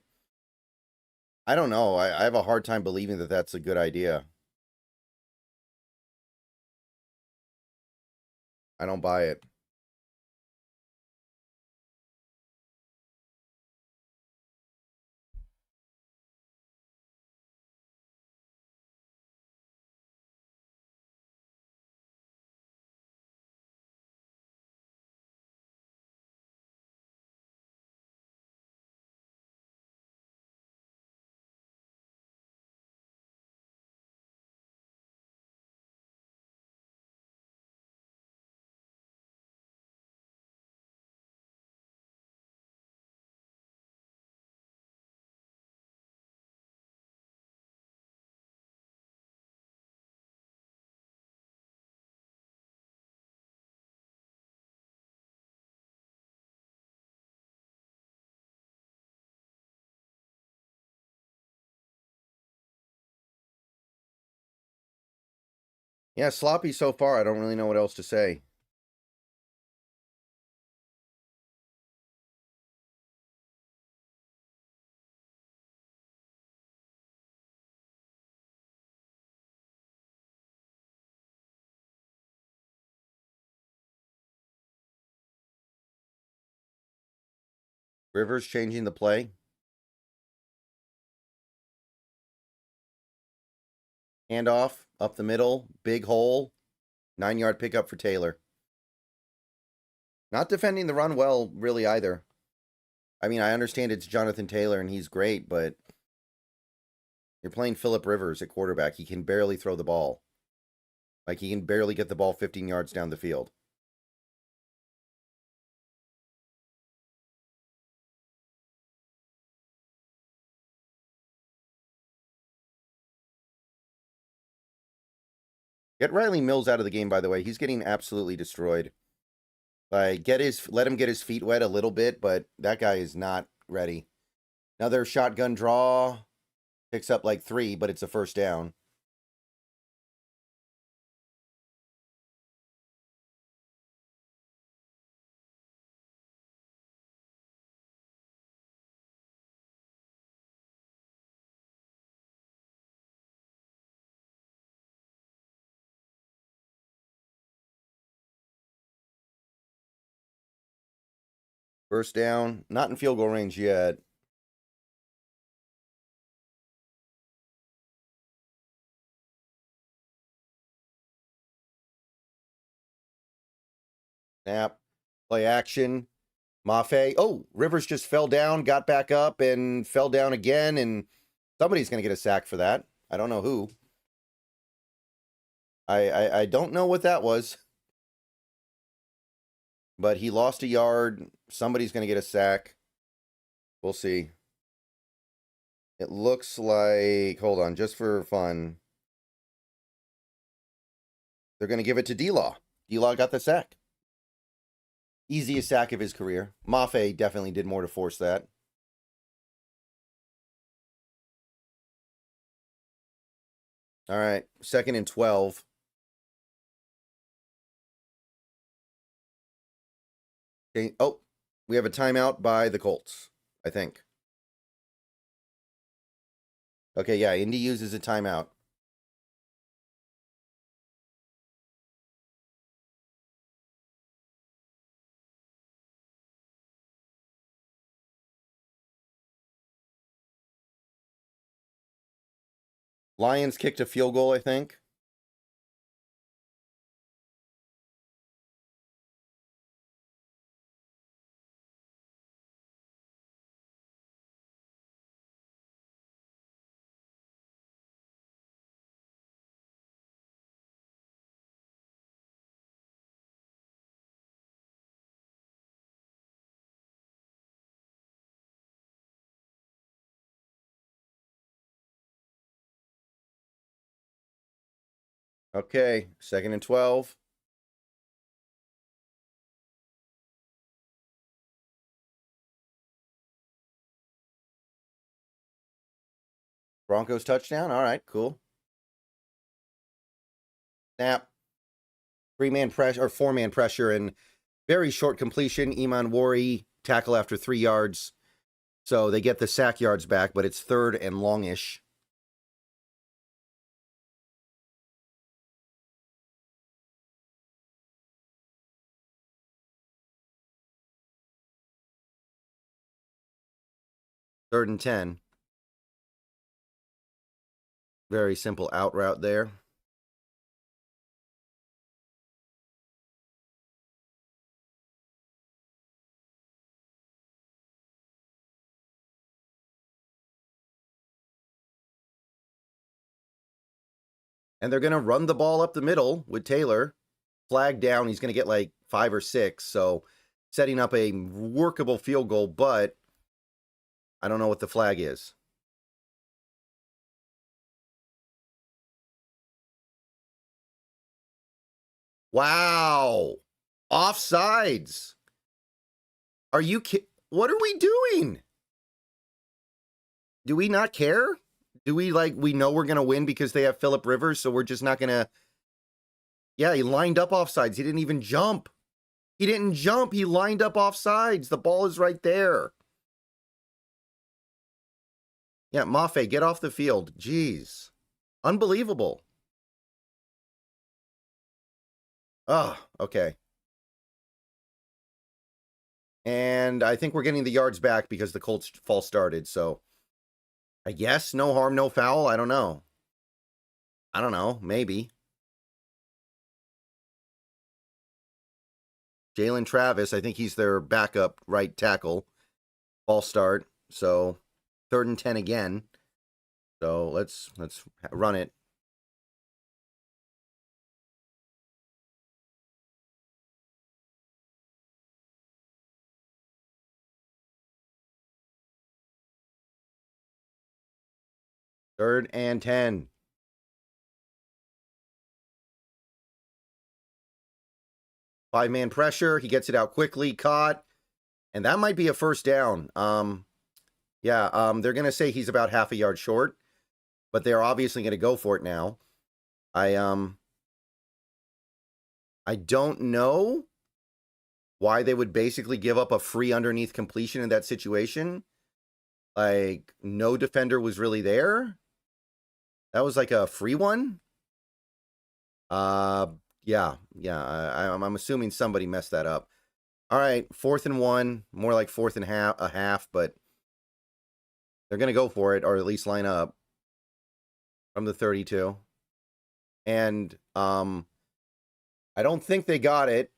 I don't know. I have a hard time believing that that's a good idea. I don't buy it. Yeah, sloppy so far. I don't really know what else to say. Rivers changing the play. Handoff, up the middle, big hole, 9-yard pickup for Taylor. Not defending the run well, really, either. I mean, I understand it's Jonathan Taylor and he's great, but you're playing Phillip Rivers at quarterback. He can barely throw the ball. Like, he can barely get the ball 15 yards down the field. Get Riley Mills out of the game, by the way. He's getting absolutely destroyed. Like, let him get his feet wet a little bit, but that guy is not ready. Another shotgun draw. Picks up like 3, but it's a first down. First down. Not in field goal range yet. Snap. Play action. Mafe. Oh, Rivers just fell down, got back up, and fell down again, and somebody's going to get a sack for that. I don't know who. I don't know what that was. But he lost a yard. Somebody's going to get a sack. We'll see. It looks like, hold on, just for fun, they're going to give it to D-Law. D-Law got the sack. Easiest sack of his career. Mafe definitely did more to force that. All right, 2nd and 12. Okay. Oh, we have a timeout by the Colts, I think. Okay, yeah, Indy uses a timeout. Lions kicked a field goal, I think. Okay, 2nd and 12. Broncos touchdown. All right, cool. Snap. 3-man pressure or 4-man pressure and very short completion. Iman Wari tackle after 3 yards. So they get the sack yards back, but it's 3rd and longish. Third and 10. Very simple out route there. And they're going to run the ball up the middle with Taylor. Flag down. He's going to get like 5 or 6. So setting up a workable field goal, but I don't know what the flag is. Wow. Offsides. Are you kidding? What are we doing? Do we not care? Do we we know we're going to win because they have Phillip Rivers, so we're just not going to Yeah, he lined up offsides. He didn't even jump. He didn't jump. He lined up offsides. The ball is right there. Yeah, Mafe, get off the field. Jeez. Unbelievable. Oh, okay. And I think we're getting the yards back because the Colts false started. So I guess no harm, no foul. I don't know. Maybe. Jalen Travis, I think he's their backup right tackle. False start. So 3rd and 10 again. So let's run it. Third and 10. Five-man pressure. He gets it out quickly. Caught. And that might be a first down. They're going to say he's about half a yard short, but they're obviously going to go for it now. I don't know why they would basically give up a free underneath completion in that situation. Like, no defender was really there. That was like a free one. I'm assuming somebody messed that up. All right, 4th and 1, more like 4th and a half, but they're going to go for it, or at least line up from the 32. And I don't think they got it.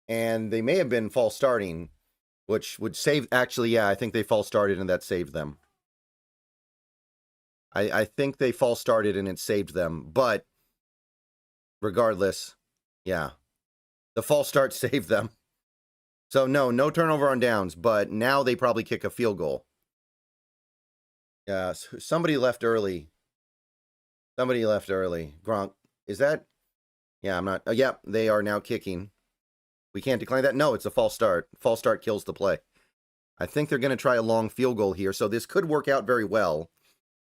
And they may have been false starting, which would save. Actually, yeah, I think they false started and that saved them. I think they false started and it saved them. But regardless, yeah, the false start saved them. So no turnover on downs. But now they probably kick a field goal. Yeah, somebody left early. Gronk, is that? Yeah, I'm not. Yeah, they are now kicking. We can't decline that. No, it's a false start. False start kills the play. I think they're going to try a long field goal here, so this could work out very well.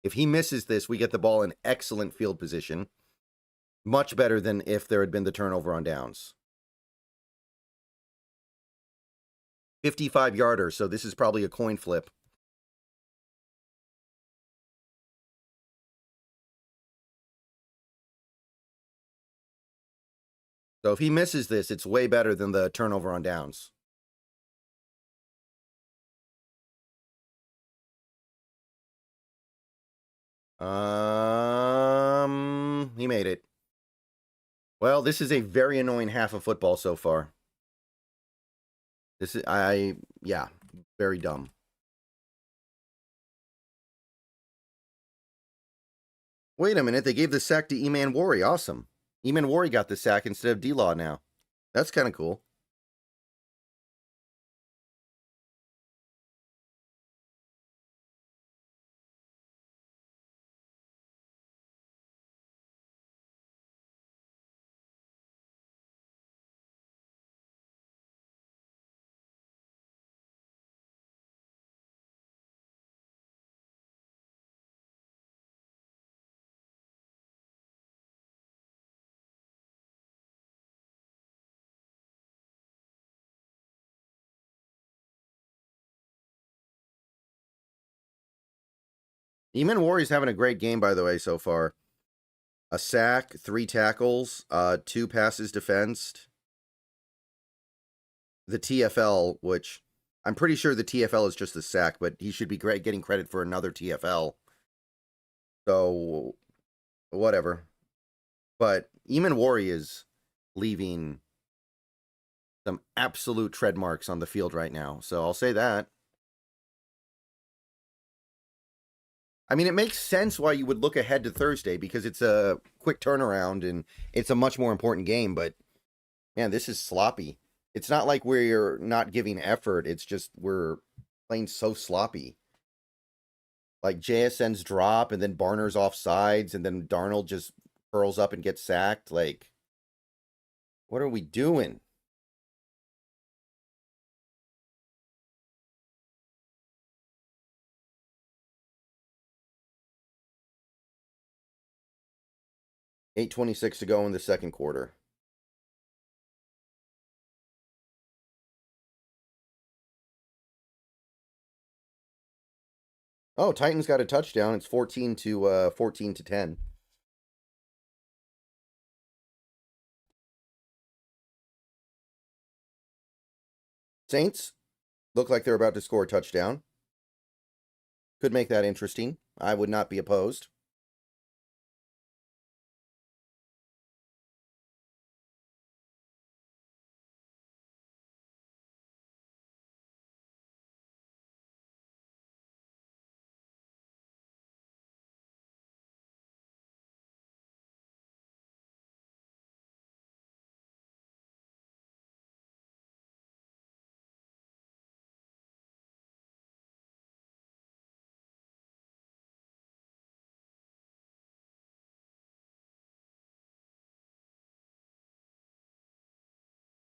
If he misses this, we get the ball in excellent field position. Much better than if there had been the turnover on downs. 55-yarder, so this is probably a coin flip. So if he misses this, it's way better than the turnover on downs. He made it. Well, this is a very annoying half of football so far. This is, very dumb. Wait a minute, they gave the sack to Eman Wari. Awesome. Eman Wari got the sack instead of D-Law now. That's kind of cool. Eman Wari's having a great game, by the way, so far. A sack, 3 tackles, 2 passes defensed. The TFL, which I'm pretty sure the TFL is just a sack, but he should be getting credit for another TFL. So, whatever. But Eman Wari is leaving some absolute tread marks on the field right now. So I'll say that. I mean, it makes sense why you would look ahead to Thursday because it's a quick turnaround and it's a much more important game. But, man, this is sloppy. It's not like we're not giving effort. It's just we're playing so sloppy. Like JSN's drop and then Barner's off sides and then Darnold just curls up and gets sacked. Like, what are we doing? 8:26 to go in the second quarter. Oh, Titans got a touchdown. It's 14 to 10. Saints look like they're about to score a touchdown. Could make that interesting. I would not be opposed.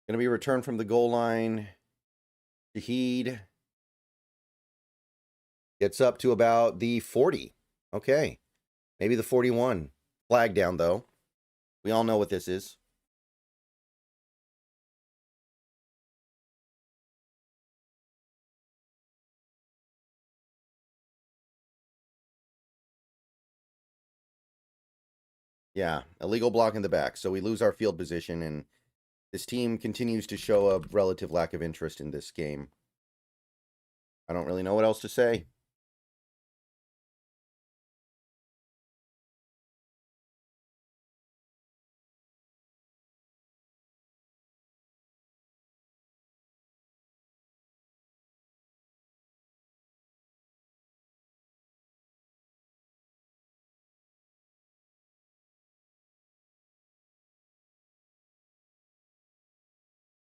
Going to be a return from the goal line. Shaheed gets up to about the 40. Okay. Maybe the 41. Flag down, though. We all know what this is. Yeah, illegal block in the back. So we lose our field position, and this team continues to show a relative lack of interest in this game. I don't really know what else to say.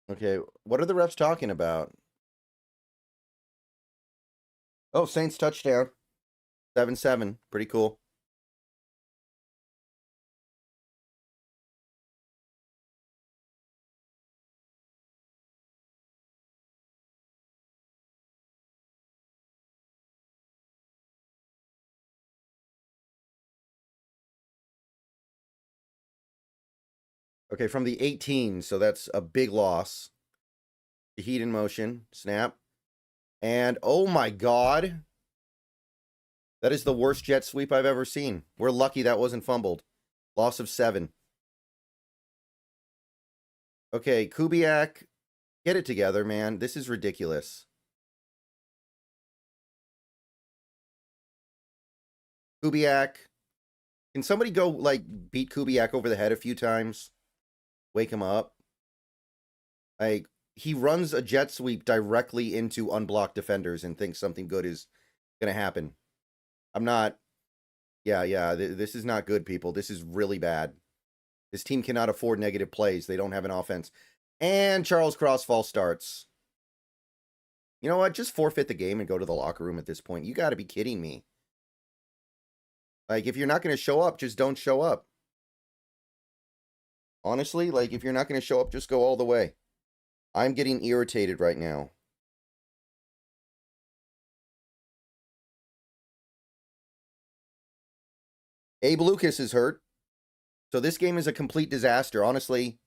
Okay, what are the refs talking about? Oh, Saints touchdown. 7-7. Pretty cool. Okay, from the 18, so that's a big loss. The Heat in motion. Snap. And, oh my God. That is the worst jet sweep I've ever seen. We're lucky that wasn't fumbled. Loss of 7. Okay, Kubiak, get it together, man. This is ridiculous. Kubiak, can somebody go, like, beat Kubiak over the head a few times? Wake him up. Like, he runs a jet sweep directly into unblocked defenders and thinks something good is going to happen. I'm not... Yeah, this is not good, people. This is really bad. This team cannot afford negative plays. They don't have an offense. And Charles Crossfall starts. You know what? Just forfeit the game and go to the locker room at this point. You got to be kidding me. Like, if you're not going to show up, just don't show up. Honestly, like, if you're not going to show up, just go all the way. I'm getting irritated right now. Abe Lucas is hurt. So this game is a complete disaster. Honestly,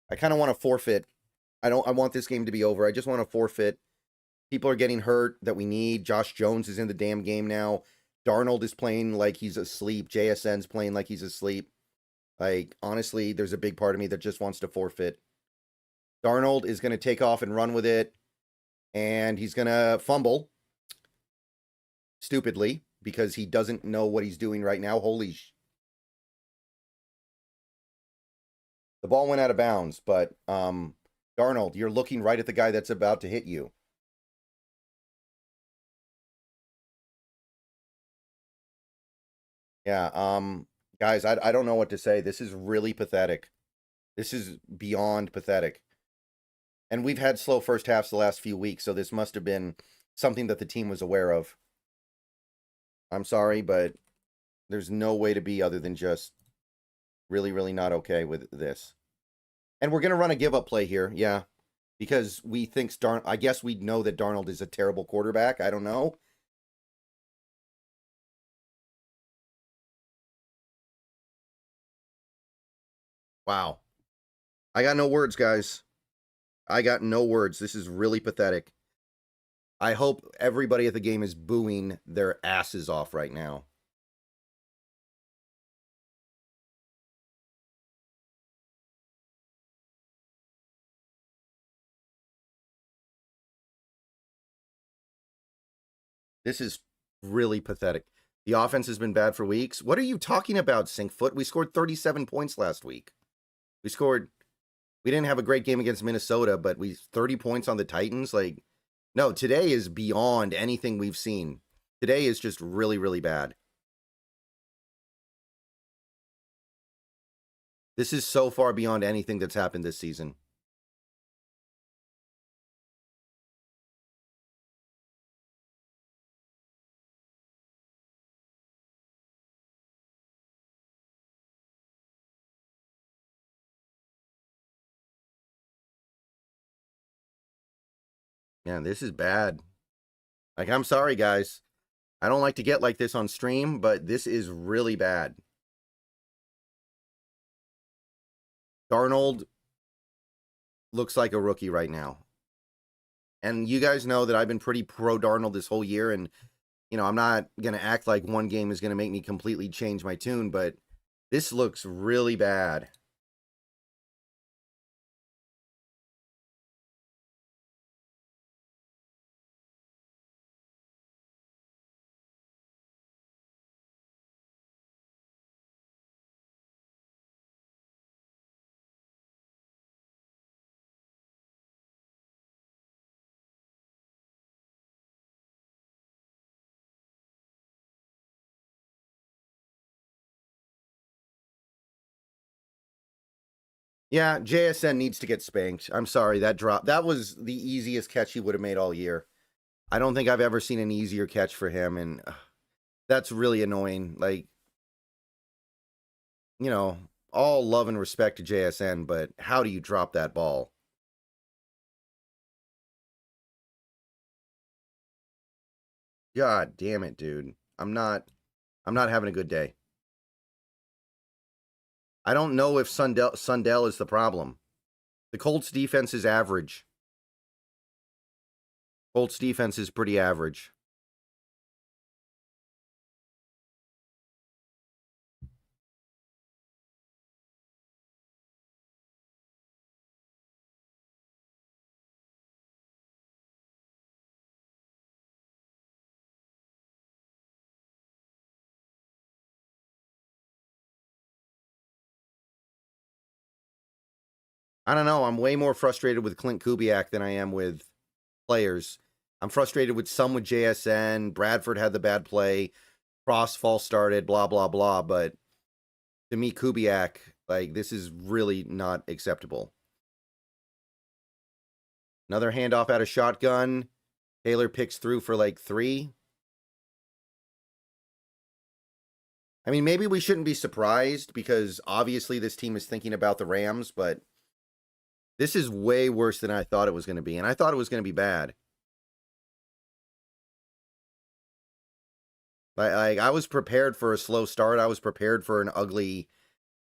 I kind of want to forfeit. I want this game to be over. I just want to forfeit. People are getting hurt that we need. Josh Jones is in the damn game now. Darnold is playing like he's asleep. JSN's playing like he's asleep. Like, honestly, there's a big part of me that just wants to forfeit. Darnold is going to take off and run with it. And he's going to fumble. Stupidly. Because he doesn't know what he's doing right now. Holy The ball went out of bounds, but Darnold, you're looking right at the guy that's about to hit you. Yeah, guys, I don't know what to say. This is really pathetic. This is beyond pathetic. And we've had slow first halves the last few weeks, so this must have been something that the team was aware of. I'm sorry, but there's no way to be other than just really, really not okay with this. And we're going to run a give-up play here, yeah, because we think I guess we know that Darnold is a terrible quarterback. I don't know. Wow. I got no words, guys. I got no words. This is really pathetic. I hope everybody at the game is booing their asses off right now. This is really pathetic. The offense has been bad for weeks. What are you talking about, Sinkfoot? We scored 37 points last week. We didn't have a great game against Minnesota, but 30 points on the Titans. Like, no, today is beyond anything we've seen. Today is just really, really bad. This is so far beyond anything that's happened this season. Man, this is bad. Like, I'm sorry, guys. I don't like to get like this on stream, but this is really bad. Darnold looks like a rookie right now. And you guys know that I've been pretty pro Darnold this whole year. And, you know, I'm not going to act like one game is going to make me completely change my tune, but this looks really bad. Yeah, JSN needs to get spanked. I'm sorry, that drop. That was the easiest catch he would have made all year. I don't think I've ever seen an easier catch for him, and that's really annoying. Like, you know, all love and respect to JSN, but how do you drop that ball? God damn it, dude. I'm not having a good day. I don't know if Sundell is the problem. The Colts defense is average. Colts defense is pretty average. I don't know. I'm way more frustrated with Clint Kubiak than I am with players. I'm frustrated with some with JSN. Bradford had the bad play. Cross false started, blah, blah, blah. But to me, Kubiak, like, this is really not acceptable. Another handoff out of shotgun. Taylor picks through for like 3. I mean, maybe we shouldn't be surprised because obviously this team is thinking about the Rams, but this is way worse than I thought it was going to be. And I thought it was going to be bad. Like, I was prepared for a slow start. I was prepared for an ugly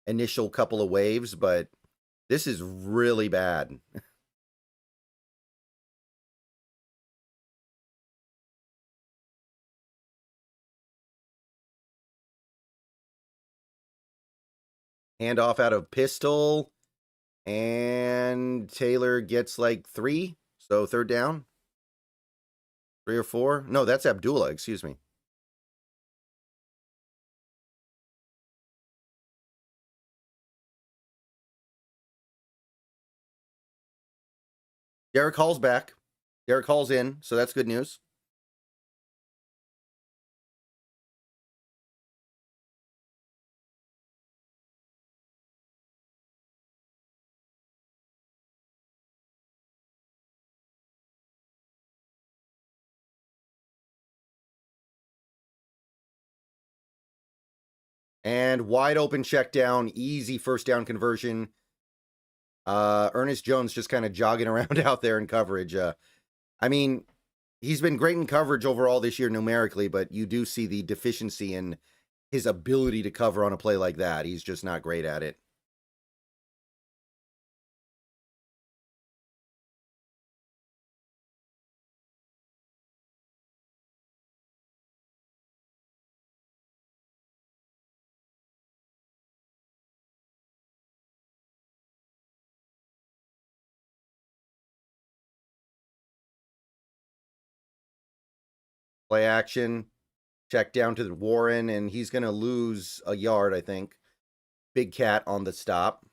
initial couple of waves, but this is really bad. Handoff out of pistol, and Taylor gets like 3. So third down. 3 or 4. No, that's Abdullah. Excuse me. Derek Hall's back. Derek Hall's in, so that's good news. And wide open check down, easy first down conversion. Ernest Jones just kind of jogging around out there in coverage. I mean, he's been great in coverage overall this year numerically, but you do see the deficiency in his ability to cover on a play like that. He's just not great at it. Play action. Check down to Warren, and he's going to lose a yard, I think. Big Cat on the stop.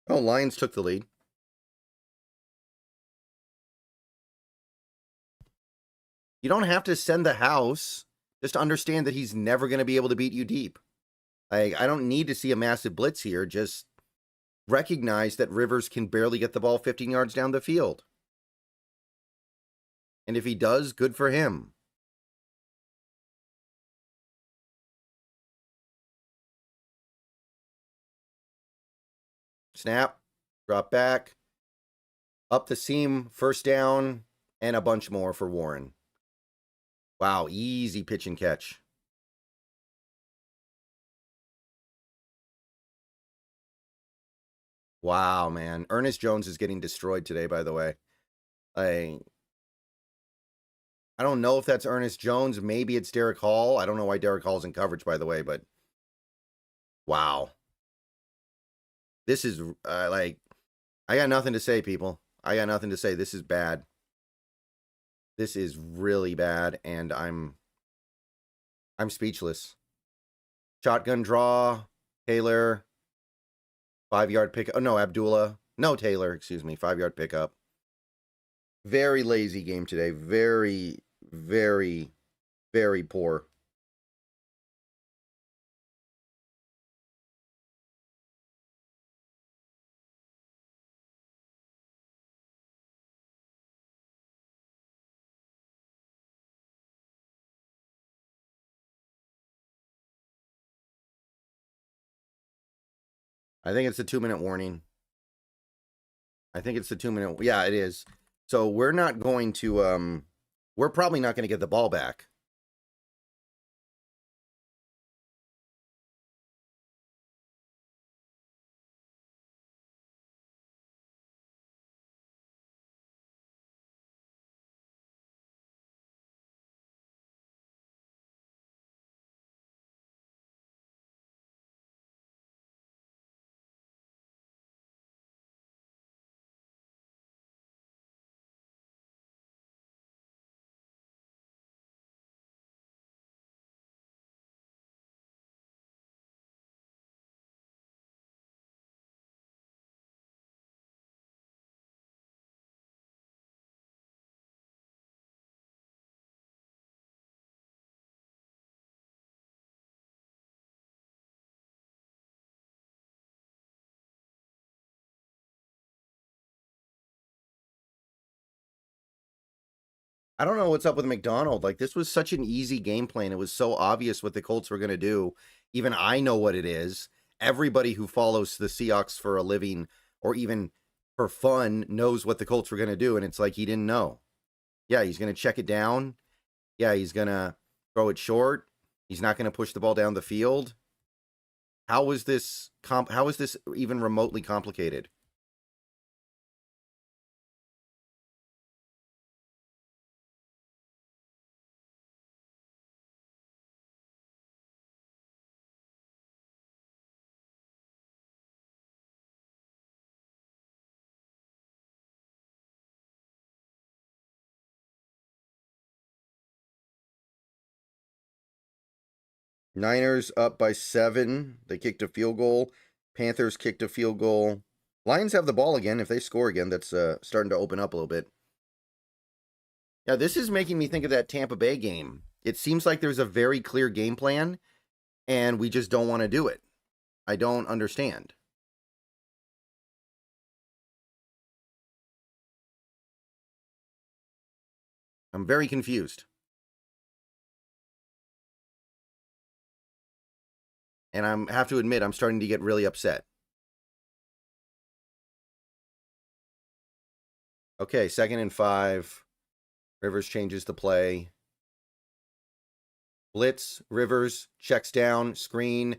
Oh, Lions took the lead. You don't have to send the house. Just understand that he's never going to be able to beat you deep. I don't need to see a massive blitz here. Just recognize that Rivers can barely get the ball 15 yards down the field. And if he does, good for him. Snap, drop back, up the seam, first down, and a bunch more for Warren. Wow, easy pitch and catch. Wow, man. Ernest Jones is getting destroyed today, by the way. I don't know if that's Ernest Jones. Maybe it's Derek Hall. I don't know why Derek Hall's in coverage, by the way, but wow. This is I got nothing to say, people. I got nothing to say. This is bad. This is really bad, and I'm speechless. Shotgun draw, Taylor, 5-yard pickup. Oh, no, Abdullah. No, Taylor, excuse me, 5-yard pickup. Very lazy game today. Very, very, very poor. I think it's a 2-minute warning. I think it's the 2-minute. Yeah, it is. So we're not going to, we're probably not going to get the ball back. I don't know what's up with McDonald. Like, this was such an easy game plan. It was so obvious what the Colts were going to do. Even I know what it is. Everybody who follows the Seahawks for a living or even for fun knows what the Colts were going to do. And it's like he didn't know. Yeah, he's going to check it down. Yeah, he's going to throw it short. He's not going to push the ball down the field. How is this even remotely complicated? Niners up by 7. They kicked a field goal. Panthers kicked a field goal. Lions have the ball again. If they score again, that's starting to open up a little bit. Yeah, this is making me think of that Tampa Bay game. It seems like there's a very clear game plan, and we just don't want to do it. I don't understand. I'm very confused. And I have to admit, I'm starting to get really upset. Okay, 2nd and 5. Rivers changes the play. Blitz, Rivers, checks down, screen,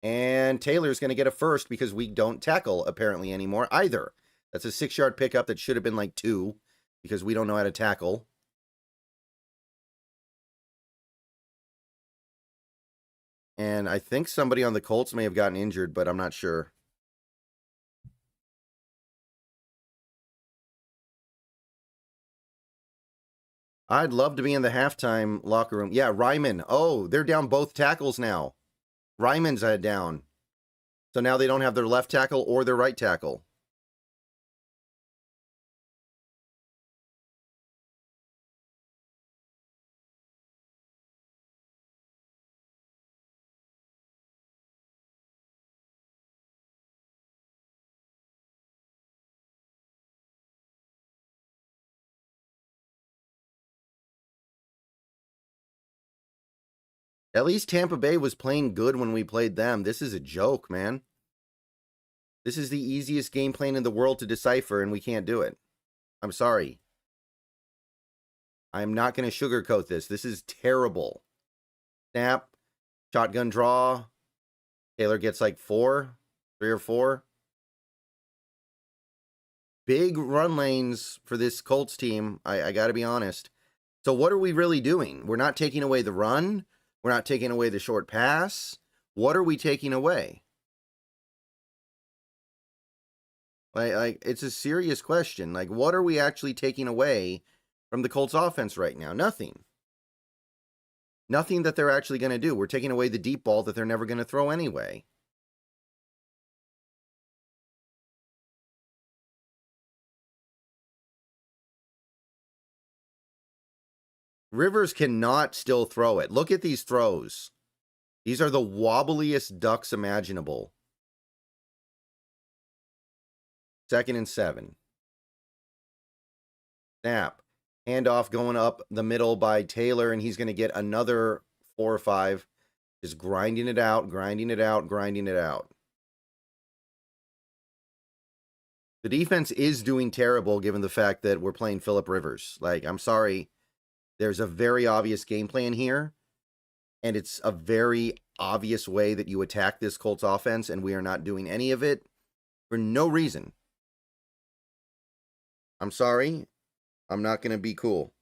and Taylor's going to get a first because we don't tackle apparently anymore either. That's a 6-yard pickup that should have been like 2 because we don't know how to tackle. And I think somebody on the Colts may have gotten injured, but I'm not sure. I'd love to be in the halftime locker room. Yeah, Ryman. Oh, they're down both tackles now. Ryman's down. So now they don't have their left tackle or their right tackle. At least Tampa Bay was playing good when we played them. This is a joke, man. This is the easiest game plan in the world to decipher, and we can't do it. I'm sorry. I'm not going to sugarcoat this. This is terrible. Snap. Shotgun draw. Taylor gets like 3 or 4. Big run lanes for this Colts team. I got to be honest. So what are we really doing? We're not taking away the run. We're not taking away the short pass. What are we taking away? Like it's a serious question. Like, what are we actually taking away from the Colts offense right now? Nothing. Nothing that they're actually going to do. We're taking away the deep ball that they're never going to throw anyway. Rivers cannot still throw it. Look at these throws. These are the wobbliest ducks imaginable. 2nd and 7. Snap. Handoff going up the middle by Taylor, and he's going to get another 4 or 5. Just grinding it out, grinding it out, grinding it out. The defense is doing terrible given the fact that we're playing Phillip Rivers. Like, I'm sorry. There's a very obvious game plan here, and it's a very obvious way that you attack this Colts offense, and we are not doing any of it for no reason. I'm sorry. I'm not going to be cool.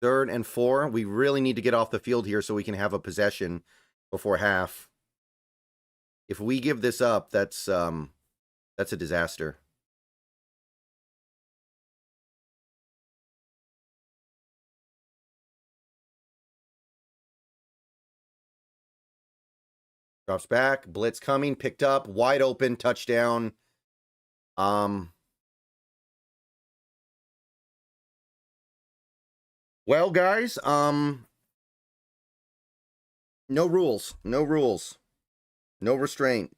Third and 4. We really need to get off the field here so we can have a possession before half. If we give this up, that's a disaster. Drops back, blitz coming, picked up, wide open, touchdown. Well, guys, no rules, no rules, no restraint.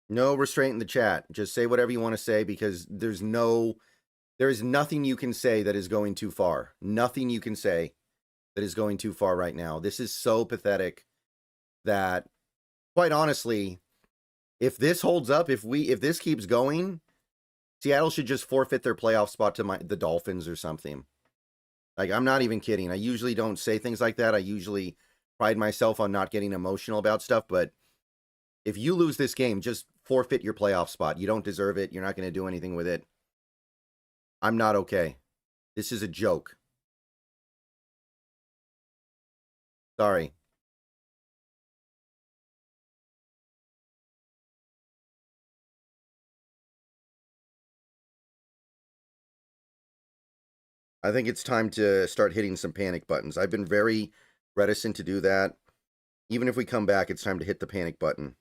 No restraint in the chat. Just say whatever you want to say because there is nothing you can say that is going too far. Nothing you can say that is going too far right now. This is so pathetic that, quite honestly, if this holds up, if this keeps going, Seattle should just forfeit their playoff spot to the Dolphins or something. Like, I'm not even kidding. I usually don't say things like that. I usually pride myself on not getting emotional about stuff, but if you lose this game, just forfeit your playoff spot. You don't deserve it. You're not going to do anything with it. I'm not okay. This is a joke. Sorry. I think it's time to start hitting some panic buttons. I've been very reticent to do that. Even if we come back, it's time to hit the panic button.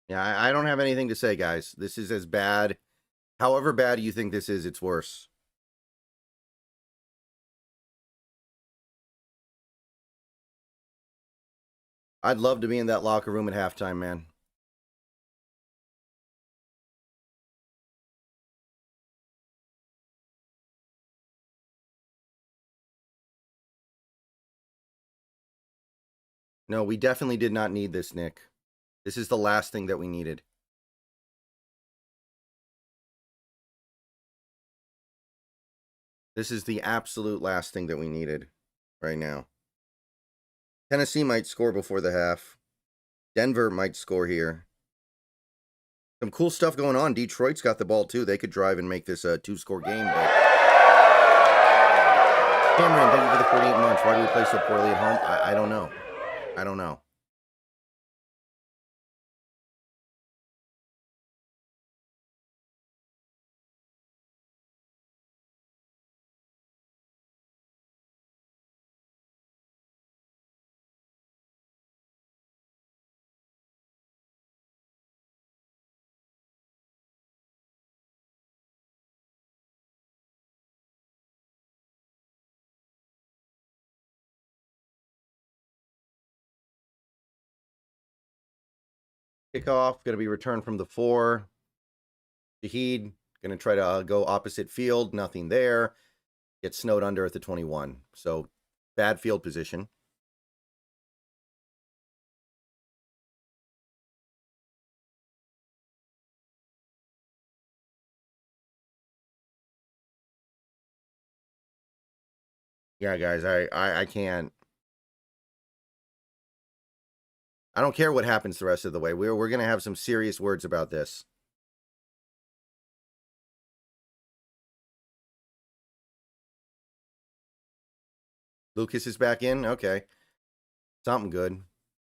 Yeah, I don't have anything to say, guys. This is as bad. However bad you think this is, it's worse. I'd love to be in that locker room at halftime, man. No, we definitely did not need this, Nick. This is the last thing that we needed. This is the absolute last thing that we needed right now. Tennessee might score before the half. Denver might score here. Some cool stuff going on. Detroit's got the ball too. They could drive and make this a 2-score game. But Cameron, thank you for the 48 months. Why do we play so poorly at home? I don't know. I don't know. Kickoff going to be returned from the 4. Shaheed going to try to go opposite field. Nothing there. Gets snowed under at the 21. So bad field position. Yeah, guys, I can't. I don't care what happens the rest of the way. We're going to have some serious words about this. Lucas is back in. Okay. Something good.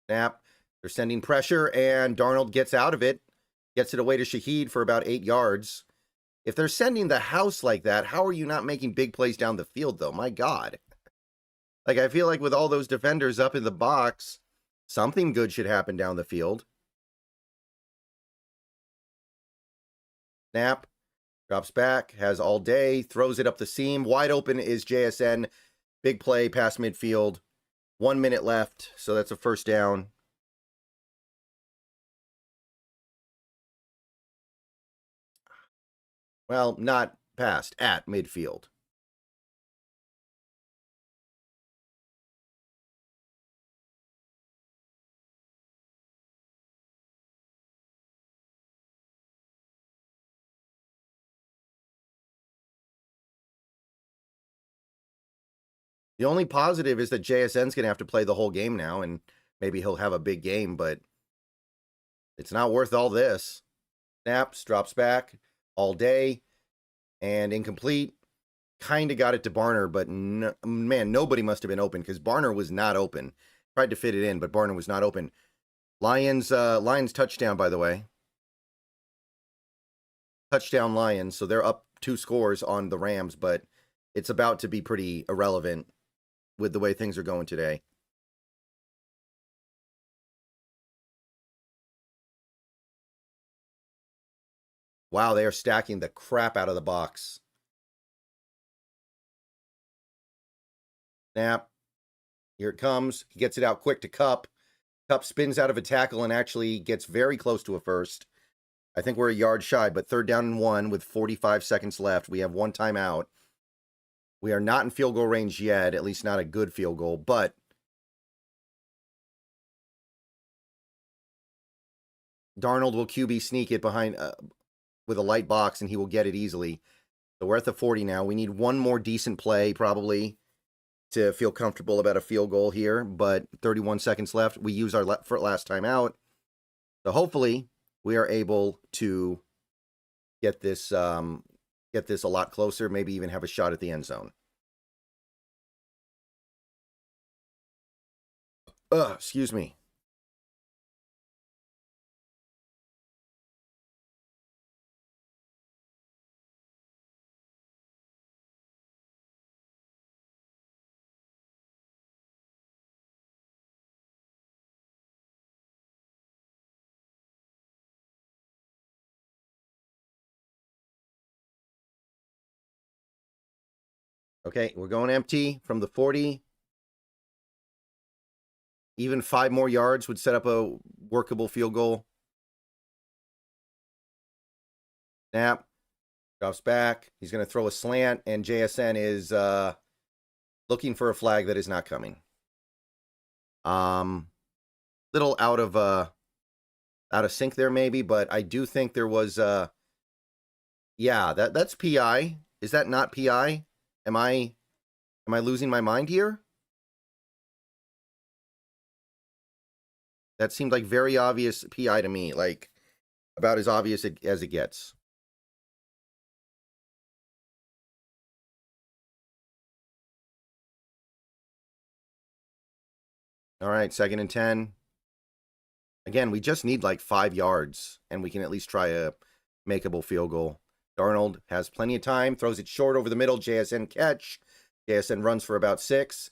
Snap. They're sending pressure, and Darnold gets out of it. Gets it away to Shaheed for about 8 yards. If they're sending the house like that, how are you not making big plays down the field, though? My God. Like, I feel like with all those defenders up in the box, something good should happen down the field. Snap. Drops back. Has all day. Throws it up the seam. Wide open is JSN. Big play past midfield. 1 minute left, so that's a first down. Well, not past, at midfield. The only positive is that JSN's going to have to play the whole game now, and maybe he'll have a big game, but it's not worth all this. Snaps, drops back all day, and incomplete. Kind of got it to Barner, but man, nobody must have been open because Barner was not open. Tried to fit it in, but Barner was not open. Lions touchdown, by the way. Touchdown Lions, so they're up 2 scores on the Rams, but it's about to be pretty irrelevant with the way things are going today. Wow, they are stacking the crap out of the box. Snap. Here it comes. He gets it out quick to Cup. Cup spins out of a tackle and actually gets very close to a first. I think we're a yard shy, but 3rd down and 1 with 45 seconds left. We have 1 timeout. We are not in field goal range yet, at least not a good field goal, but Darnold will QB sneak it behind with a light box, and he will get it easily. So we're at the 40 now. We need one more decent play, probably, to feel comfortable about a field goal here, but 31 seconds left. We use our last timeout. So hopefully we are able to get this a lot closer, maybe even have a shot at the end zone. Excuse me. Okay, we're going empty from the 40. Even 5 more yards would set up a workable field goal. Snap. Drops back. He's going to throw a slant, and JSN is looking for a flag that is not coming. Little out of sync there maybe, but I do think there was yeah, that's PI. Is that not PI? Am I losing my mind here? That seemed like very obvious PI to me, like about as obvious as it gets. All right, 2nd and 10. Again, we just need like 5 yards, and we can at least try a makeable field goal. Darnold has plenty of time, throws it short over the middle, JSN catch. JSN runs for about 6.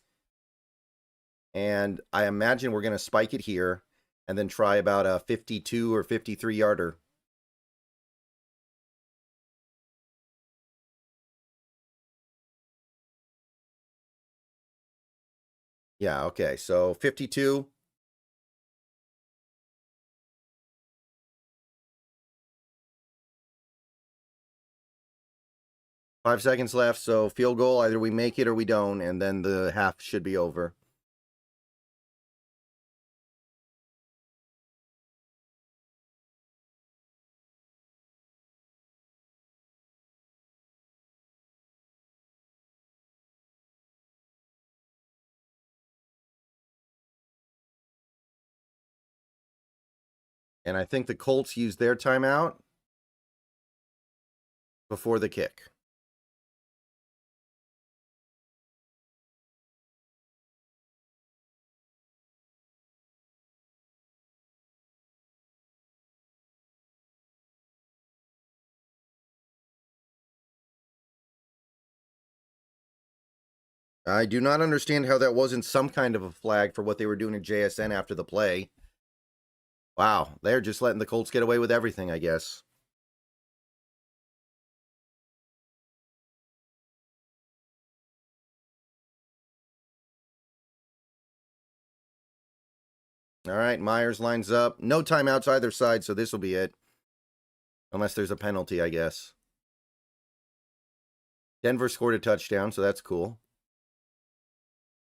And I imagine we're going to spike it here and then try about a 52 or 53 yarder. Yeah, okay. So 52. Five seconds left, so field goal, either we make it or we don't, and then the half should be over. And I think the Colts used their timeout before the kick. I do not understand how that wasn't some kind of a flag for what they were doing in JSN after the play. Wow, they're just letting the Colts get away with everything, I guess. All right, Myers lines up. No timeouts either side, so this will be it. Unless there's a penalty, I guess. Denver scored a touchdown, so that's cool.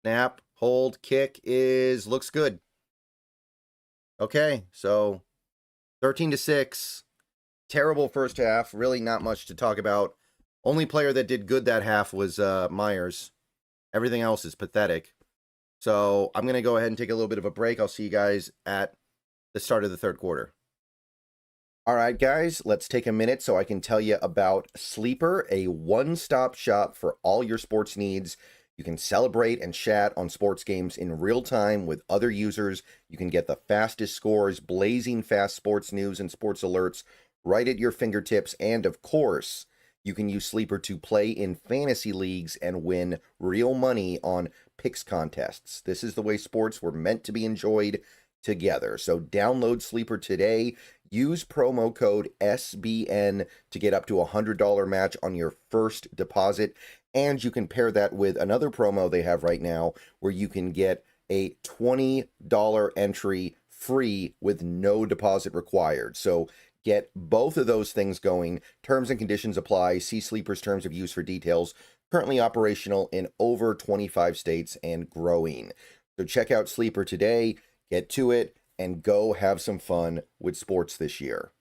Snap, hold, kick looks good. Okay, so 13-6. Terrible first half. Really not much to talk about. Only player that did good that half was Myers. Everything else is pathetic. So I'm going to go ahead and take a little bit of a break. I'll see you guys at the start of the third quarter. All right, guys, let's take a minute so I can tell you about Sleeper, a one-stop shop for all your sports needs. You can celebrate and chat on sports games in real time with other users. You can get the fastest scores, blazing fast sports news and sports alerts right at your fingertips. And of course, you can use Sleeper to play in fantasy leagues and win real money on picks contests. This is the way sports were meant to be enjoyed together. So download Sleeper today. Use promo code SBN to get up to a $100 match on your first deposit. And you can pair that with another promo they have right now where you can get a $20 entry free with no deposit required. So get both of those things going. Terms and conditions apply. See Sleeper's terms of use for details. Currently operational in over 25 states and growing. So check out Sleeper today. Get to it and go have some fun with sports this year.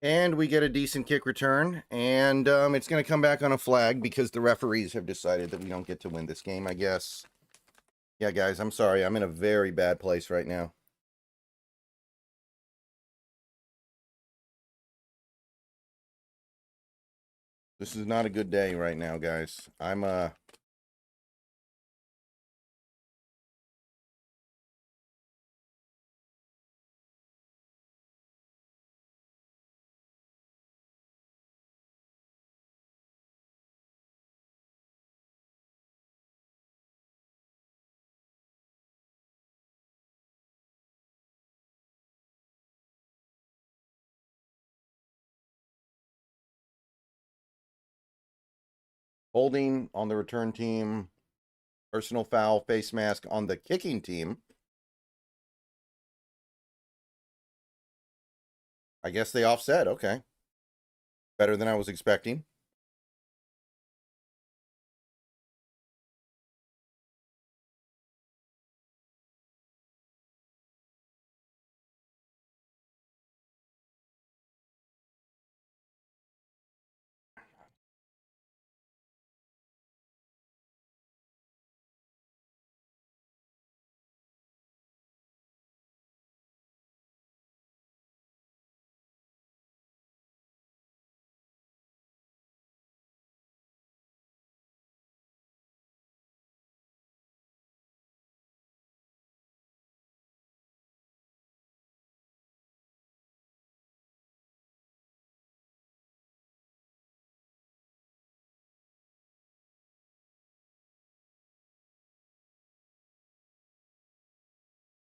And we get a decent kick return, and it's going to come back on a flag because the referees have decided that we don't get to win this game, I guess. Yeah, guys, I'm sorry. I'm in a very bad place right now. This is not a good day right now, guys. I'm holding on the return team, personal foul, face mask on the kicking team. I guess they offset. Okay. Better than I was expecting.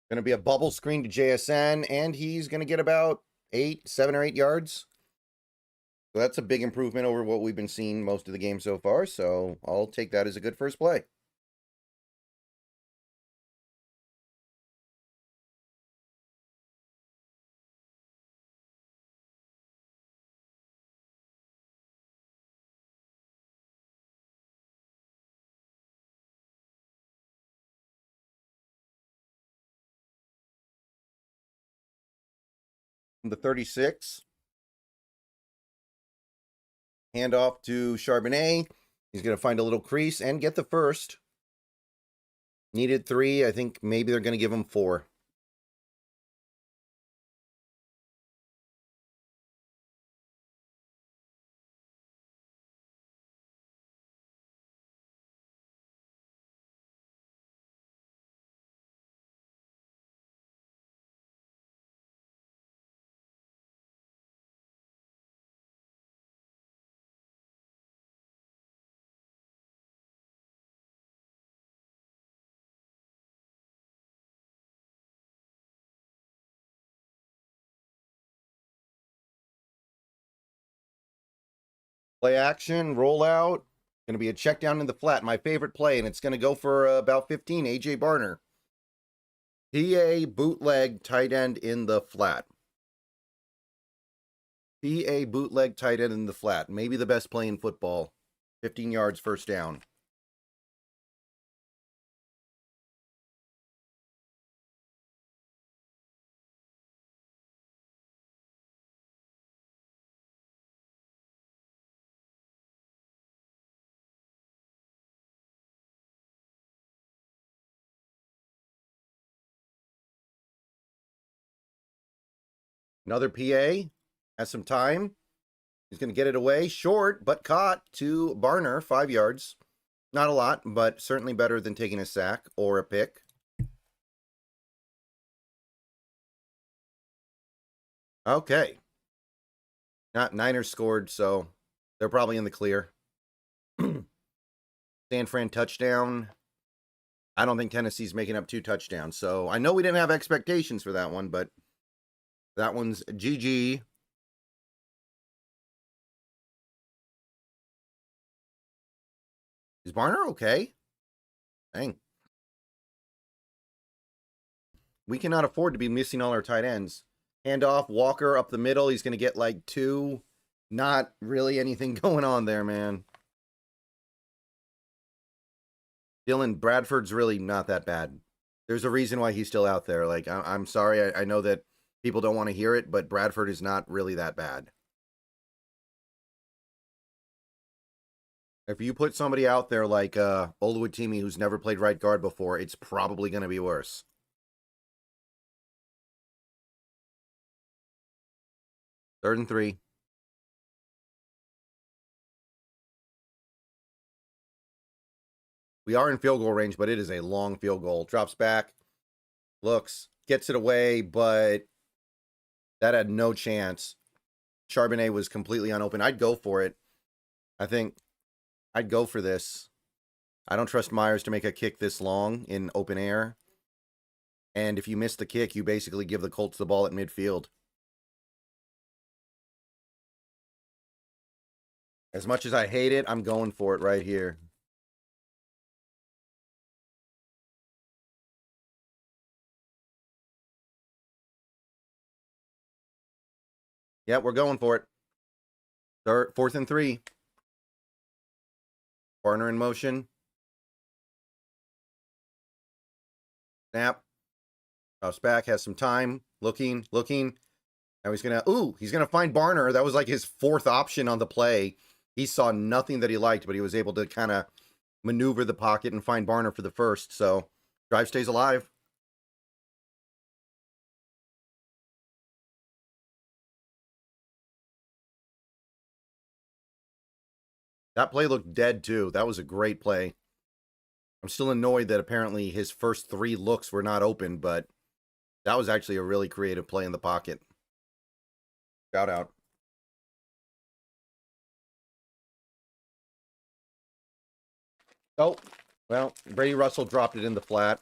Going to be a bubble screen to JSN, and he's going to get about 7 or 8 yards. So that's a big improvement over what we've been seeing most of the game so far. So I'll take that as a good first play. The 36. Handoff to Charbonnet. He's going to find a little crease and get the first. Needed 3. I think maybe they're going to give him 4. Play action, roll out. Going to be a check down in the flat. My favorite play, and it's going to go for about 15. A.J. Barner. PA bootleg tight end in the flat. PA bootleg tight end in the flat. Maybe the best play in football. 15 yards, first down. Another PA has some time. He's going to get it away. Short, but caught to Barner, 5 yards. Not a lot, but certainly better than taking a sack or a pick. Okay. Niners scored, so they're probably in the clear. San Fran touchdown. I don't think Tennessee's making up 2 touchdowns. So I know we didn't have expectations for that one, but that one's GG. Is Barner okay? Dang. We cannot afford to be missing all our tight ends. Handoff, Walker up the middle. He's going to get like 2. Not really anything going on there, man. Dylan Bradford's really not that bad. There's a reason why he's still out there. Like, I'm sorry. I know that People don't want to hear it, but Bradford is not really that bad. If you put somebody out there like Oluwatimi, who's never played right guard before, it's probably going to be worse. Third and 3. We are in field goal range, but it is a long field goal. Drops back, looks, gets it away, but that had no chance. Charbonnet was completely unopened. I'd go for it. I think I'd go for this. I don't trust Myers to make a kick this long in open air. And if you miss the kick, you basically give the Colts the ball at midfield. As much as I hate it, I'm going for it right here. Yeah, we're going for it. 4th and 3. Partner in motion. Snap. Drops back, has some time. Looking. Now he's going to find Barner. That was like his 4th option on the play. He saw nothing that he liked, but he was able to kind of maneuver the pocket and find Barner for the first. So, drive stays alive. That play looked dead, too. That was a great play. I'm still annoyed that apparently his first 3 looks were not open, but that was actually a really creative play in the pocket. Shout out. Oh, well, Brady Russell dropped it in the flat.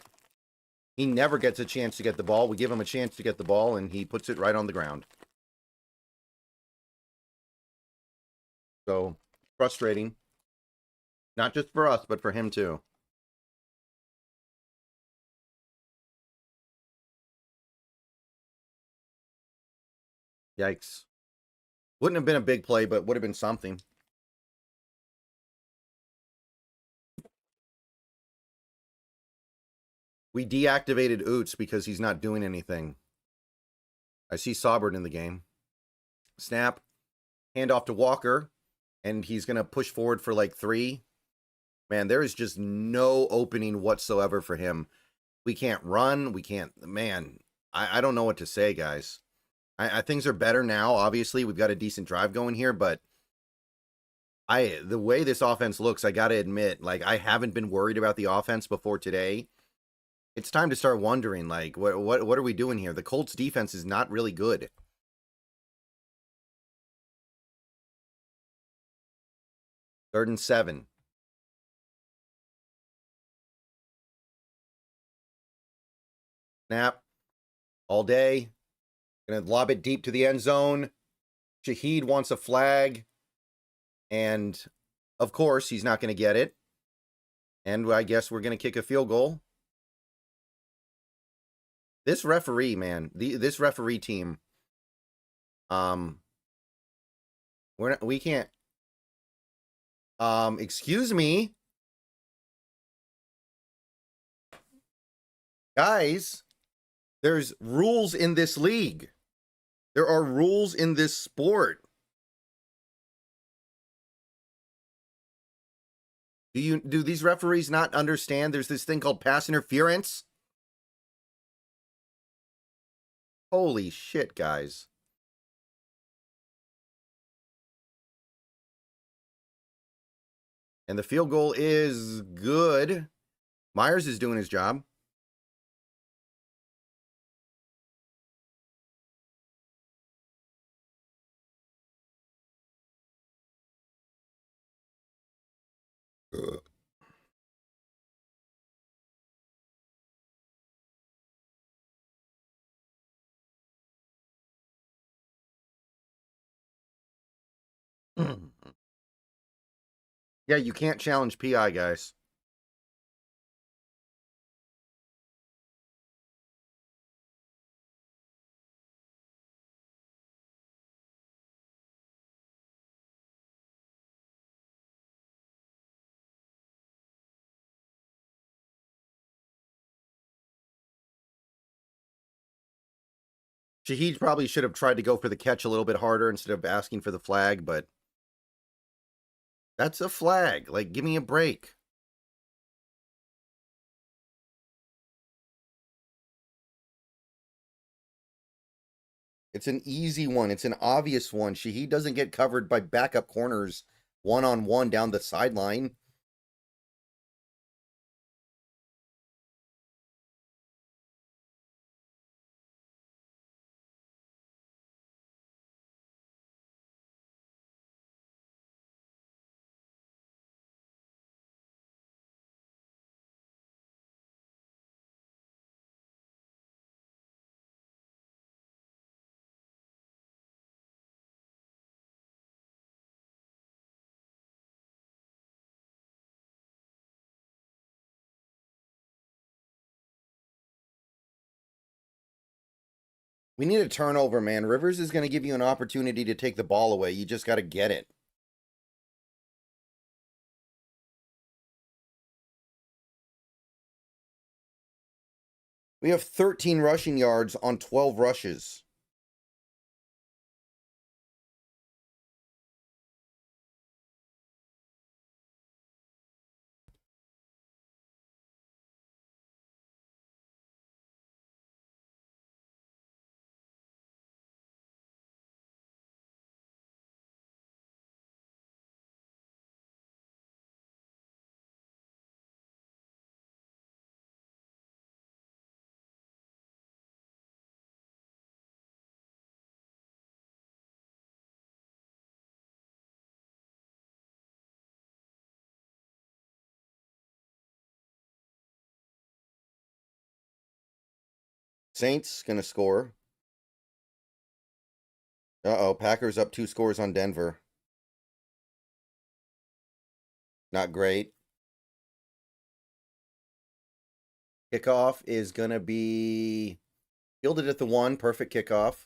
He never gets a chance to get the ball. We give him a chance to get the ball, and he puts it right on the ground. So, frustrating. Not just for us, but for him, too. Yikes. Wouldn't have been a big play, but would have been something. We deactivated Oots because he's not doing anything. I see Saubert in the game. Snap. Hand off to Walker. And he's going to push forward for like 3. Man, there is just no opening whatsoever for him. We can't run. We can't. Man, I don't know what to say, guys. Things are better now. Obviously, we've got a decent drive going here, but the way this offense looks, I got to admit, like, I haven't been worried about the offense before today. It's time to start wondering, like, what are we doing here? The Colts defense is not really good. Third and 7. Snap. All day. Gonna lob it deep to the end zone. Shaheed wants a flag. And, of course, he's not going to get it. And I guess we're going to kick a field goal. This referee, man, this referee team, we can't, excuse me, guys, there's rules in this league. There are rules in this sport. Do these referees not understand there's this thing called pass interference? Holy shit, guys. And the field goal is good. Myers is doing his job. Yeah, you can't challenge PI, guys. Shaheed probably should have tried to go for the catch a little bit harder instead of asking for the flag, but that's a flag. Like, give me a break. It's an easy one. It's an obvious one. Shaheed doesn't get covered by backup corners one-on-one down the sideline. We need a turnover, man. Rivers is going to give you an opportunity to take the ball away. You just got to get it. We have 13 rushing yards on 12 rushes. Saints going to score. Uh-oh, Packers up 2 scores on Denver. Not great. Kickoff is going to be fielded at the 1. Perfect kickoff.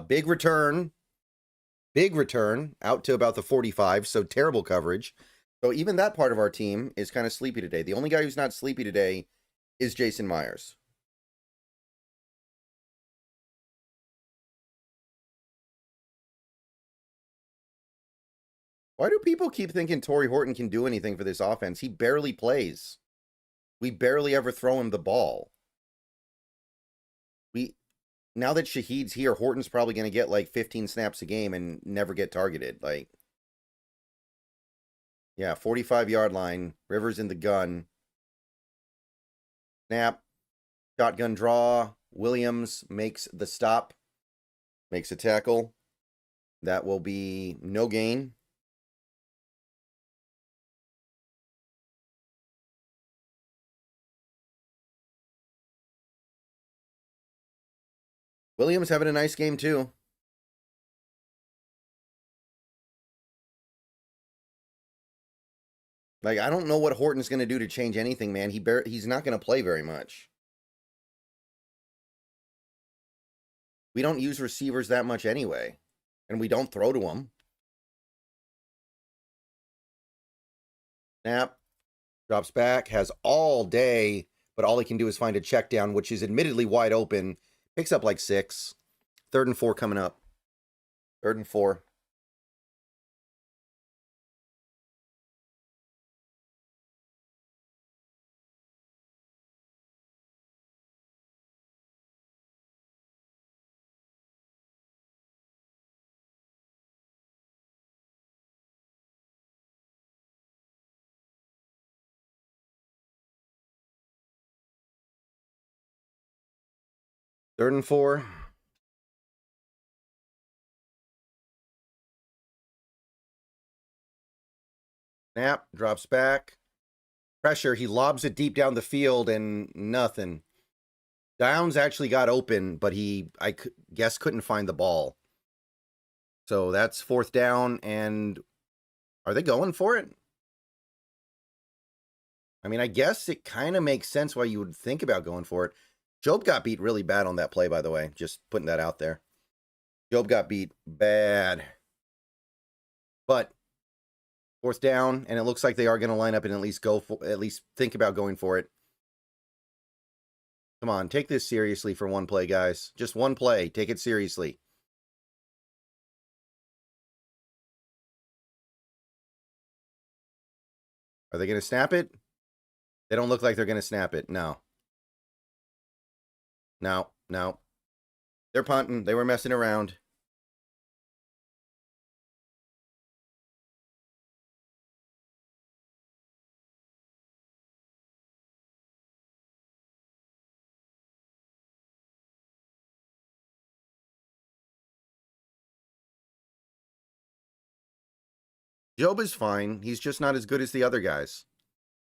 Big return. Big return out to about the 45, so terrible coverage. So even that part of our team is kind of sleepy today. The only guy who's not sleepy today is Jason Myers. Why do people keep thinking Torrey Horton can do anything for this offense? He barely plays. We barely ever throw him the ball. Now that Shaheed's here, Horton's probably going to get like 15 snaps a game and never get targeted. Like, yeah, 45-yard line. Rivers in the gun. Snap. Shotgun draw. Williams makes the stop. Makes a tackle. That will be no gain. Williams having a nice game too. Like, I don't know what Horton's going to do to change anything, man. He's not going to play very much. We don't use receivers that much anyway, and we don't throw to them. Snap. Drops back, has all day, but all he can do is find a check down, which is admittedly wide open. Picks up like 6. 3rd and 4 coming up. 3rd and 4. Third and 4. Snap, drops back. Pressure, he lobs it deep down the field and nothing. Downs actually got open, but I guess, couldn't find the ball. So that's 4th down, and are they going for it? I mean, I guess it kind of makes sense why you would think about going for it. Job got beat really bad on that play, by the way. Just putting that out there. Job got beat bad. But 4th down, and it looks like they are going to line up and at least think about going for it. Come on, take this seriously for one play, guys. Just one play. Take it seriously. Are they going to snap it? They don't look like they're going to snap it. No. No, no. They're punting. They were messing around. Job is fine. He's just not as good as the other guys.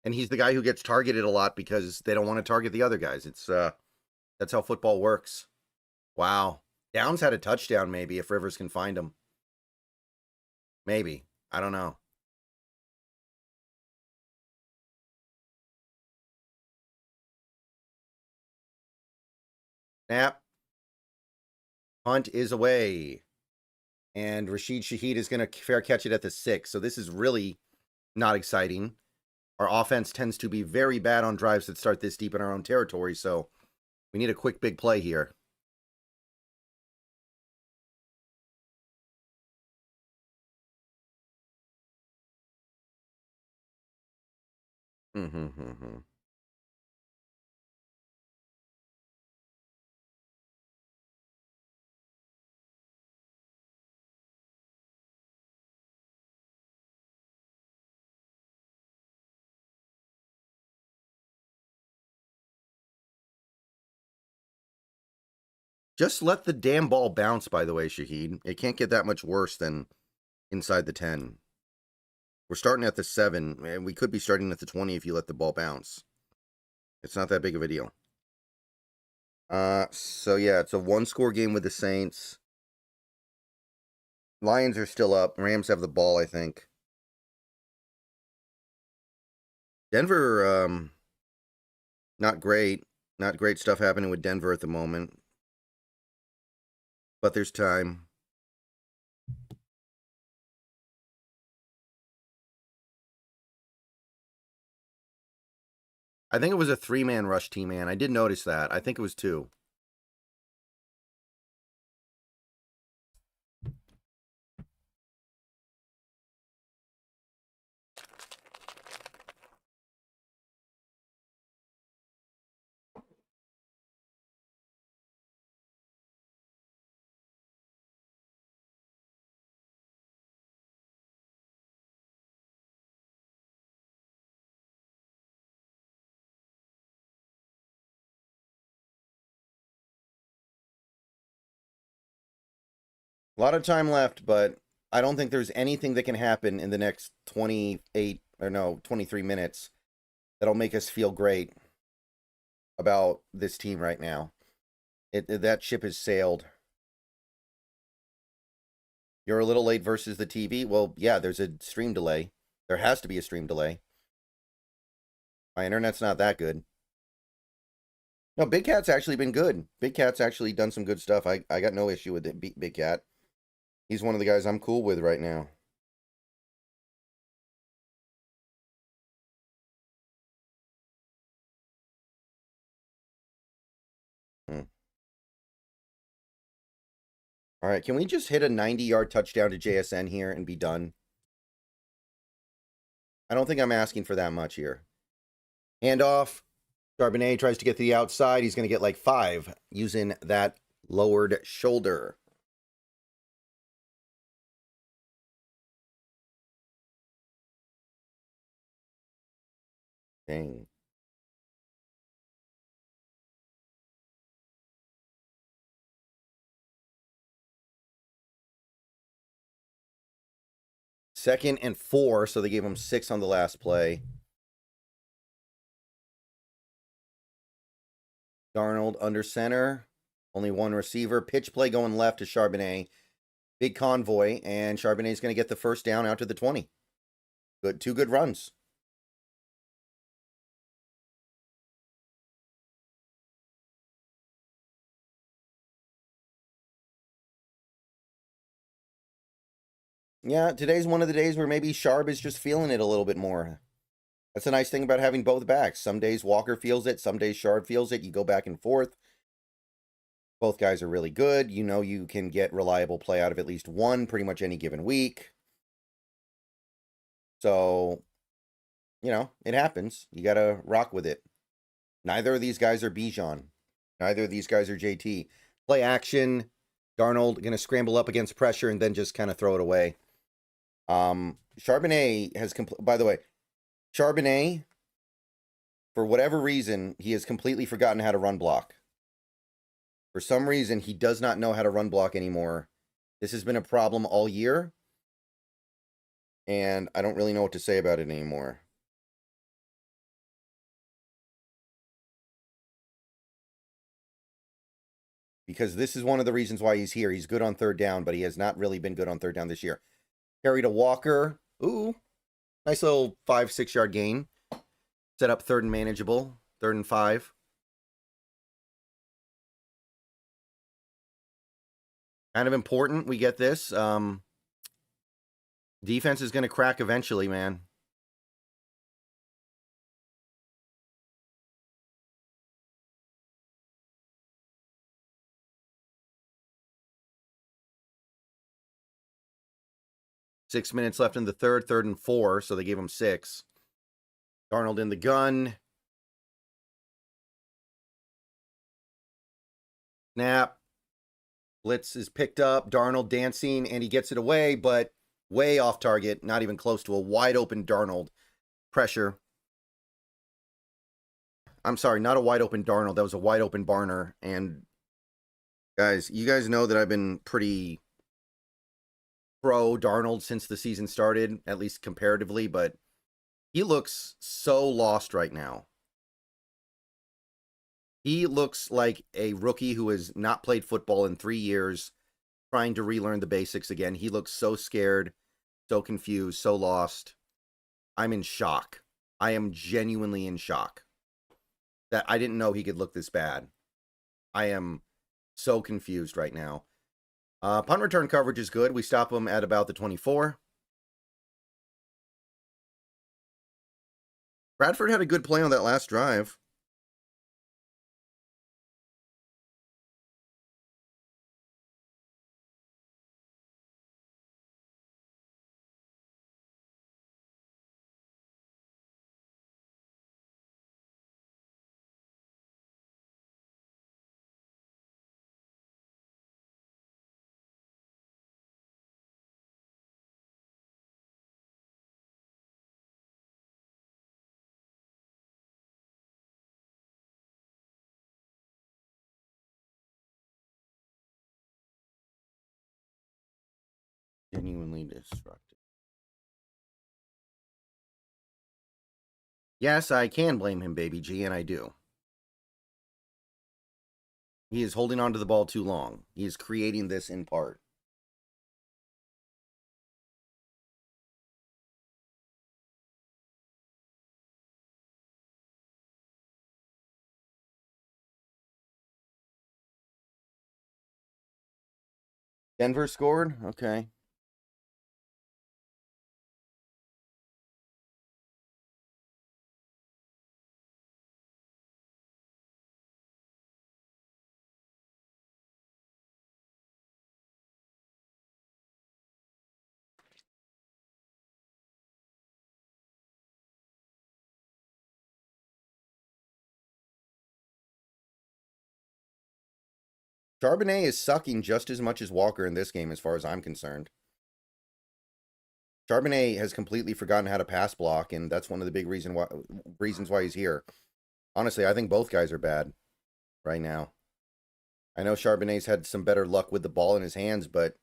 And he's the guy who gets targeted a lot because they don't want to target the other guys. It's that's how football works. Wow. Downs had a touchdown maybe if Rivers can find him. Maybe. I don't know. Snap. Punt is away. And Rashid Shaheed is going to fair catch it at the 6. So this is really not exciting. Our offense tends to be very bad on drives that start this deep in our own territory. So we need a quick big play here. Just let the damn ball bounce, by the way, Shaheed. It can't get that much worse than inside the 10. We're starting at the 7, and we could be starting at the 20 if you let the ball bounce. It's not that big of a deal. So yeah, it's a one-score game with the Saints. Lions are still up. Rams have the ball, I think. Denver, not great. Not great stuff happening with Denver at the moment. But there's time. I think it was a 3-man rush team, man. I did notice that. I think it was 2. A lot of time left, but I don't think there's anything that can happen in the next 23 minutes that'll make us feel great about this team right now. That ship has sailed. You're a little late versus the TV? Well, yeah, there's a stream delay. There has to be a stream delay. My internet's not that good. No, Big Cat's actually been good. Big Cat's actually done some good stuff. I got no issue with it, Big Cat. He's one of the guys I'm cool with right now. All right, can we just hit a 90-yard touchdown to JSN here and be done? I don't think I'm asking for that much here. Handoff. Charbonnet tries to get to the outside. He's going to get like 5 using that lowered shoulder. Dang. Second and 4, so they gave him 6 on the last play. Darnold under center. Only one receiver. Pitch play going left to Charbonnet. Big convoy, and Charbonnet's going to get the first down out to the 20. Good, 2 good runs. Yeah, today's one of the days where maybe Sharp is just feeling it a little bit more. That's the nice thing about having both backs. Some days Walker feels it, some days Shard feels it. You go back and forth. Both guys are really good. You know you can get reliable play out of at least one pretty much any given week. So, you know, it happens. You got to rock with it. Neither of these guys are Bijan. Neither of these guys are JT. Play action. Darnold going to scramble up against pressure and then just kind of throw it away. Charbonnet has, by the way, Charbonnet, for whatever reason, he has completely forgotten how to run block. For some reason, he does not know how to run block anymore. This has been a problem all year, and I don't really know what to say about it anymore. Because this is one of the reasons why he's here. He's good on third down, but he has not really been good on third down this year. Carry to Walker. Ooh, nice little 5-6 yard gain. Set up third and manageable. 3rd and 5. Kind of important. We get this. Defense is going to crack eventually, man. Six minutes left in the third, 3rd and 4, so they gave him 6. Darnold in the gun. Snap. Blitz is picked up. Darnold dancing, and he gets it away, but way off target. Not even close to a wide open Darnold. Pressure. I'm sorry, not a wide open Darnold. That was a wide open Barner. And guys, you guys know that I've been pretty pro Darnold since the season started, at least comparatively, but he looks so lost right now. He looks like a rookie who has not played football in 3 years, trying to relearn the basics again. He looks so scared, so confused, so lost. I'm in shock. I am genuinely in shock that I didn't know he could look this bad. I am so confused right now. Punt return coverage is good. We stop him at about the 24. Bradford had a good play on that last drive. Genuinely destructive. Yes, I can blame him, Baby G, and I do. He is holding on to the ball too long. He is creating this in part. Denver scored? Okay. Charbonnet is sucking just as much as Walker in this game, as far as I'm concerned. Charbonnet has completely forgotten how to pass block, and that's one of the big reasons why he's here. Honestly, I think both guys are bad right now. I know Charbonnet's had some better luck with the ball in his hands, but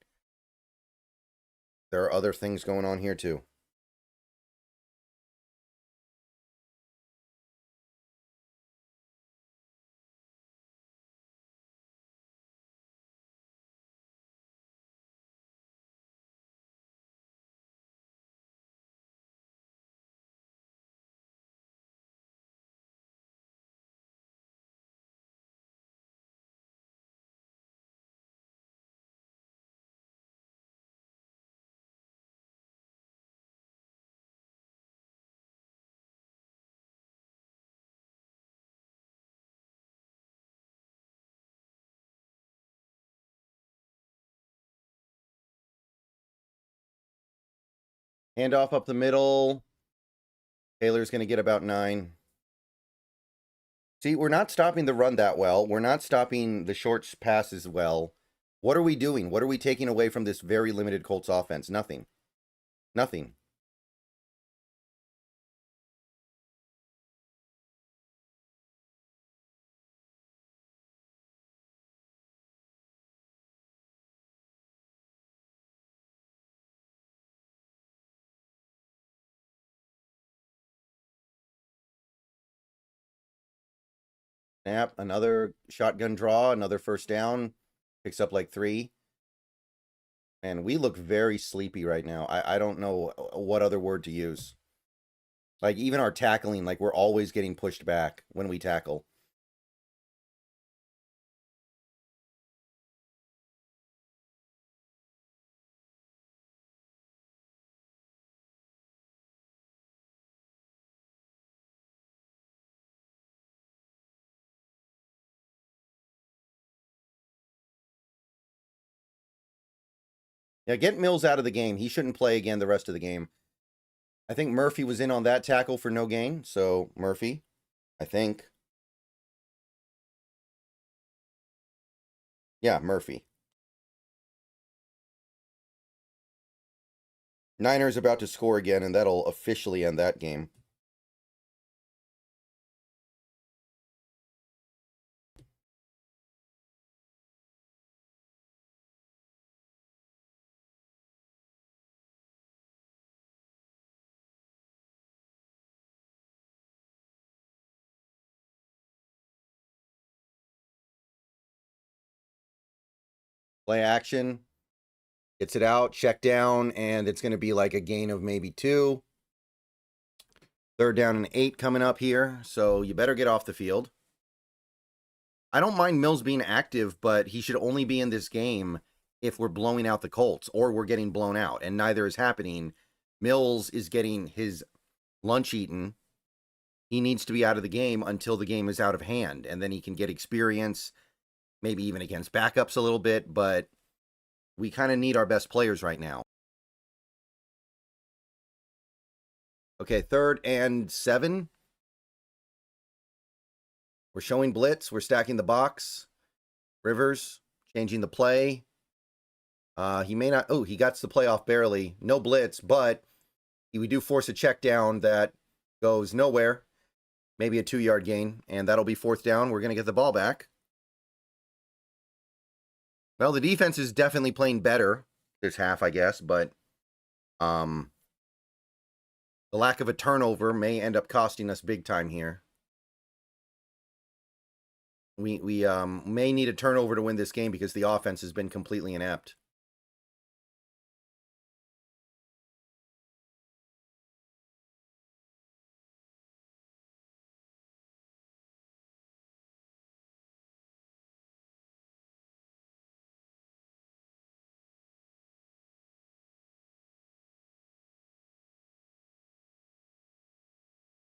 there are other things going on here too. Handoff up the middle. Taylor's going to get about 9. See, we're not stopping the run that well. We're not stopping the short passes well. What are we doing? What are we taking away from this very limited Colts offense? Nothing. Nothing. Snap, another shotgun draw, another first down. Picks up like 3. And we look very sleepy right now. I don't know what other word to use. Like, even our tackling, like, we're always getting pushed back when we tackle. Yeah, get Mills out of the game. He shouldn't play again the rest of the game. I think Murphy was in on that tackle for no gain. So, Murphy, I think. Yeah, Murphy. Niners about to score again, and that'll officially end that game. Play action. Gets it out, check down, and it's going to be like a gain of maybe 2. 3rd down and 8 coming up here, so you better get off the field. I don't mind Mills being active, but he should only be in this game if we're blowing out the Colts or we're getting blown out, and neither is happening. Mills is getting his lunch eaten. He needs to be out of the game until the game is out of hand, and then he can get experience, maybe even against backups a little bit, but we kind of need our best players right now. Okay, 3rd and 7. We're showing blitz. We're stacking the box. Rivers changing the play. He may not. Oh, he got the play off barely. No blitz, but we do force a check down that goes nowhere. Maybe a 2-yard gain, and that'll be 4th down. We're going to get the ball back. Well, the defense is definitely playing better this half, I guess, but the lack of a turnover may end up costing us big time here. We may need a turnover to win this game because the offense has been completely inept.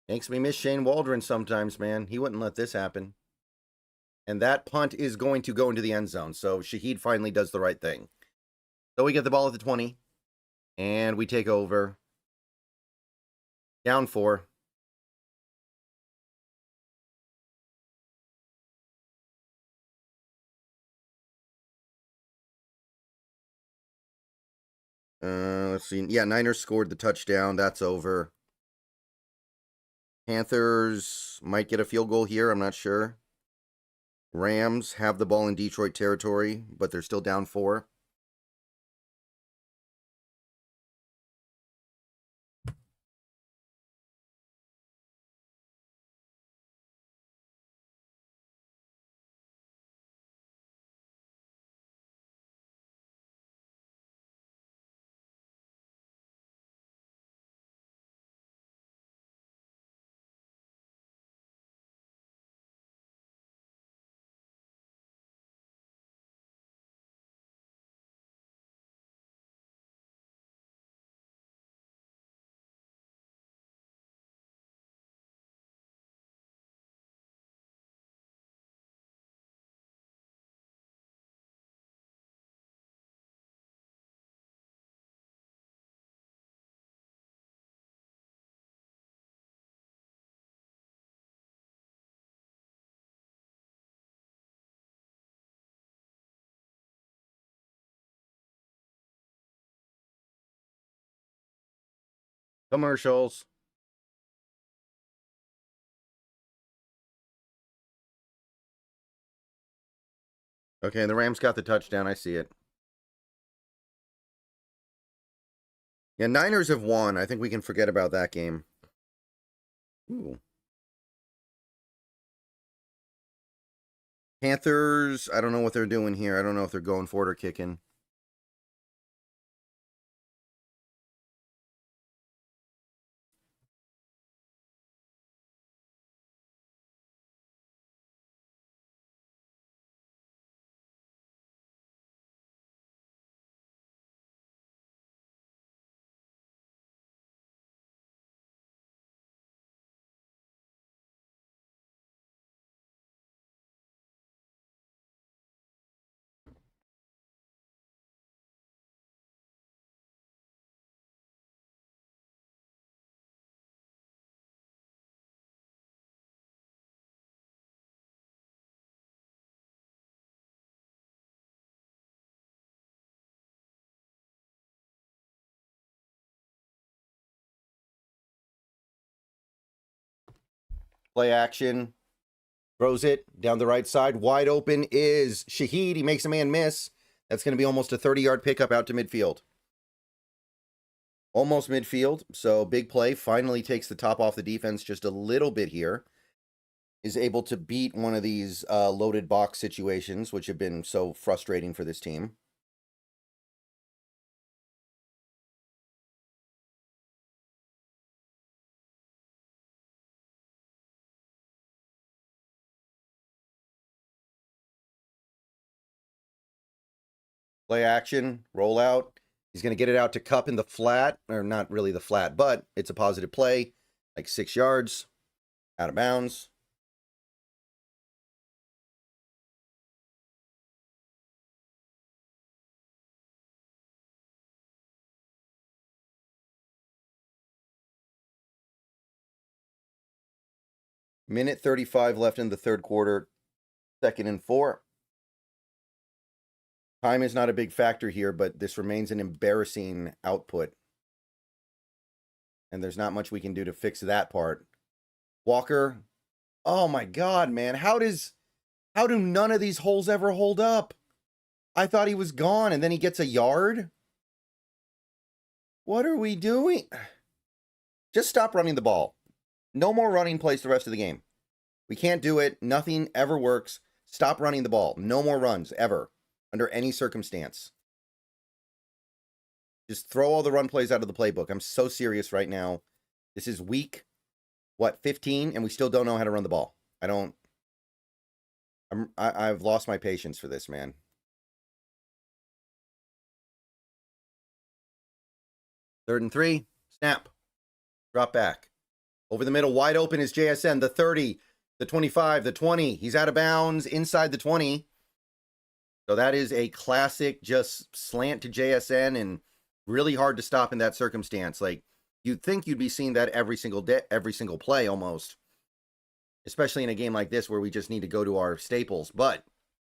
Makes me miss Shane Waldron sometimes, man. He wouldn't let this happen. And that punt is going to go into the end zone. So Shaheed finally does the right thing. So we get the ball at the 20. And we take over. Down 4. Let's see. Yeah, Niners scored the touchdown. That's over. Panthers might get a field goal here. I'm not sure. Rams have the ball in Detroit territory, but they're still down 4. Commercials. Okay, the Rams got the touchdown. I see it. Yeah, Niners have won. I think we can forget about that game. Ooh. Panthers, I don't know what they're doing here. I don't know if they're going for it or kicking. Play action. Throws it down the right side. Wide open is Shaheed. He makes a man miss. That's going to be almost a 30-yard pickup out to midfield. Almost midfield. So big play. Finally takes the top off the defense just a little bit here. Is able to beat one of these loaded box situations, which have been so frustrating for this team. Play action, roll out. He's going to get it out to Cup in the flat, or not really the flat, but it's a positive play, like 6 yards, out of bounds. Minute 35 left in the third quarter, 2nd and 4. Time is not a big factor here, but this remains an embarrassing output. And there's not much we can do to fix that part. Walker. Oh my God, man. How do none of these holes ever hold up? I thought he was gone and then he gets a yard. What are we doing? Just stop running the ball. No more running plays the rest of the game. We can't do it. Nothing ever works. Stop running the ball. No more runs ever. Under any circumstance. Just throw all the run plays out of the playbook. I'm so serious right now. This is week, 15, and we still don't know how to run the ball. I've lost my patience for this, man. Third and 3, snap. Drop back. Over the middle, wide open is JSN, the 30, the 25, the 20. He's out of bounds inside the 20. So that is a classic just slant to JSN and really hard to stop in that circumstance. Like, you'd think you'd be seeing that every single day, every single play almost. Especially in a game like this where we just need to go to our staples. But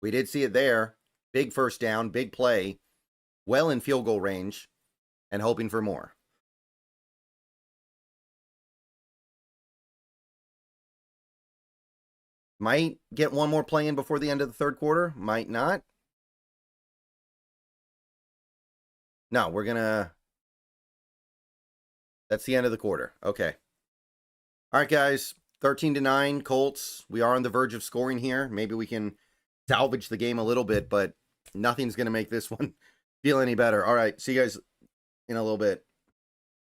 we did see it there. Big first down, big play. Well in field goal range. And hoping for more. Might get one more play in before the end of the third quarter. Might not. No, we're going to... That's the end of the quarter. Okay. All right, guys. 13-9, Colts. We are on the verge of scoring here. Maybe we can salvage the game a little bit, but nothing's going to make this one feel any better. All right, see you guys in a little bit.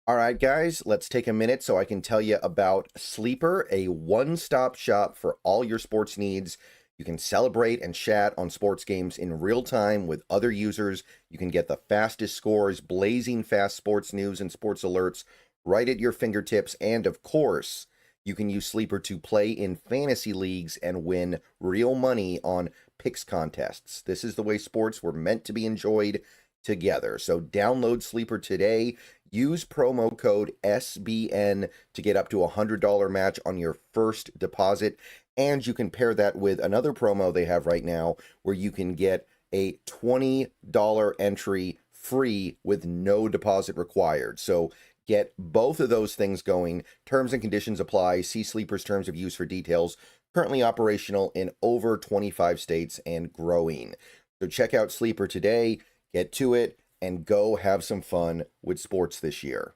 All right, guys, let's take a minute so I can tell you about Sleeper, a one-stop shop for all your sports needs. You can celebrate and chat on sports games in real time with other users. You can get the fastest scores, blazing fast sports news and sports alerts right at your fingertips. And of course, you can use Sleeper to play in fantasy leagues and win real money on picks contests. This is the way sports were meant to be enjoyed together. So download Sleeper today. Use promo code SBN to get up to a $100 match on your first deposit. And you can pair that with another promo they have right now where you can get a $20 entry free with no deposit required. So get both of those things going. Terms and conditions apply. See Sleeper's terms of use for details. Currently operational in over 25 states and growing. So check out Sleeper today, get to it, and go have some fun with sports this year.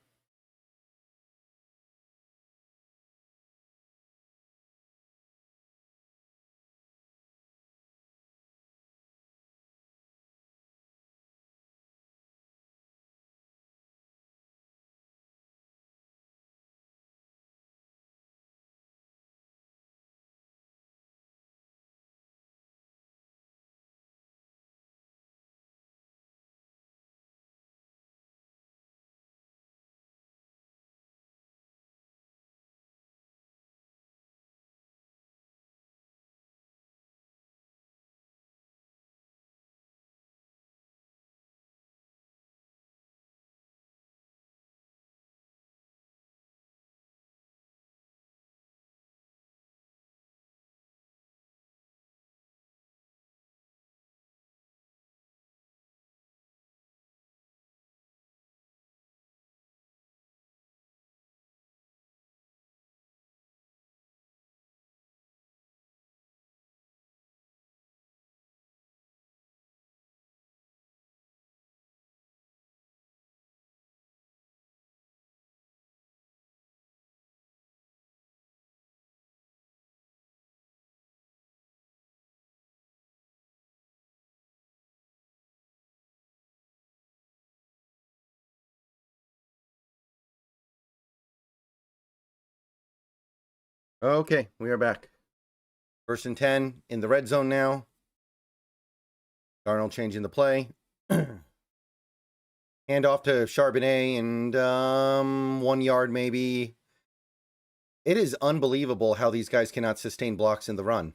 Okay, we are back. 1st and 10 in the red zone now. Darnold changing the play. Hand off to Charbonnet and 1 yard maybe. It is unbelievable how these guys cannot sustain blocks in the run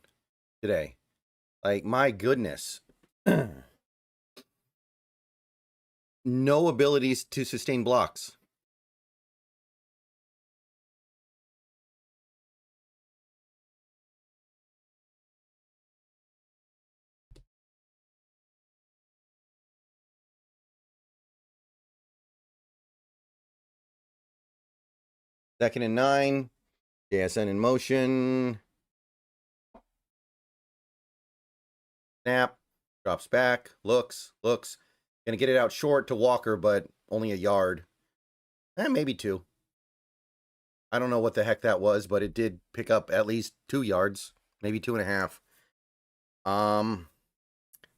today. Like, my goodness. No abilities to sustain blocks. Second and 9. JSN in motion. Snap. Drops back. Looks. Gonna get it out short to Walker, but only a yard. Maybe 2. I don't know what the heck that was, but it did pick up at least 2 yards. Maybe 2.5.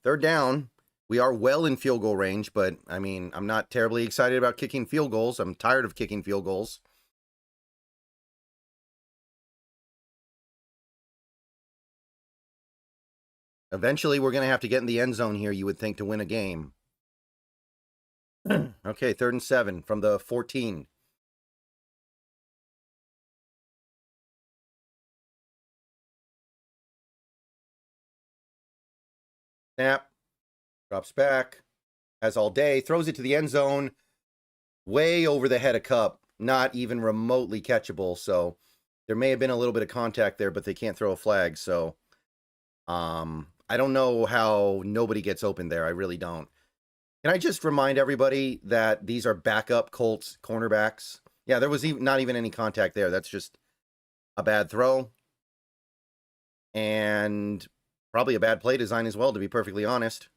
3rd down. We are well in field goal range, but, I mean, I'm not terribly excited about kicking field goals. I'm tired of kicking field goals. Eventually, we're going to have to get in the end zone here, you would think, to win a game. Okay, 3rd and 7 from the 14. Snap. Drops back. Has all day. Throws it to the end zone. Way over the head of Cup. Not even remotely catchable. So there may have been a little bit of contact there, but they can't throw a flag. So I don't know how nobody gets open there. I really don't. Can I just remind everybody that these are backup Colts cornerbacks? Yeah, there was not even any contact there. That's just a bad throw. And probably a bad play design as well, to be perfectly honest.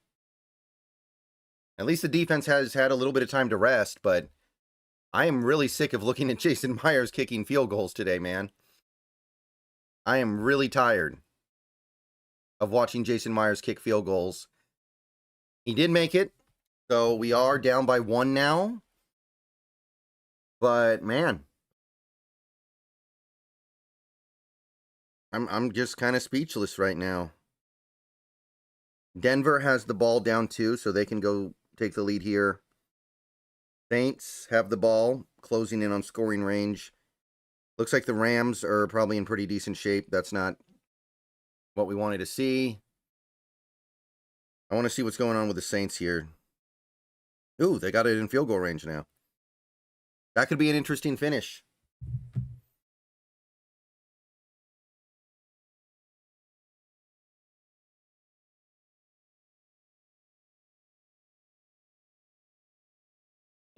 At least the defense has had a little bit of time to rest, but I am really sick of looking at Jason Myers kicking field goals today, man. I am really tired of watching Jason Myers kick field goals. He did make it, so we are down by 1 now. But, man, I'm just kind of speechless right now. Denver has the ball down 2, so they can go take the lead here. Saints have the ball, closing in on scoring range. Looks like the Rams are probably in pretty decent shape. That's not what we wanted to see. I want to see what's going on with the Saints here. Ooh, they got it in field goal range now. That could be an interesting finish.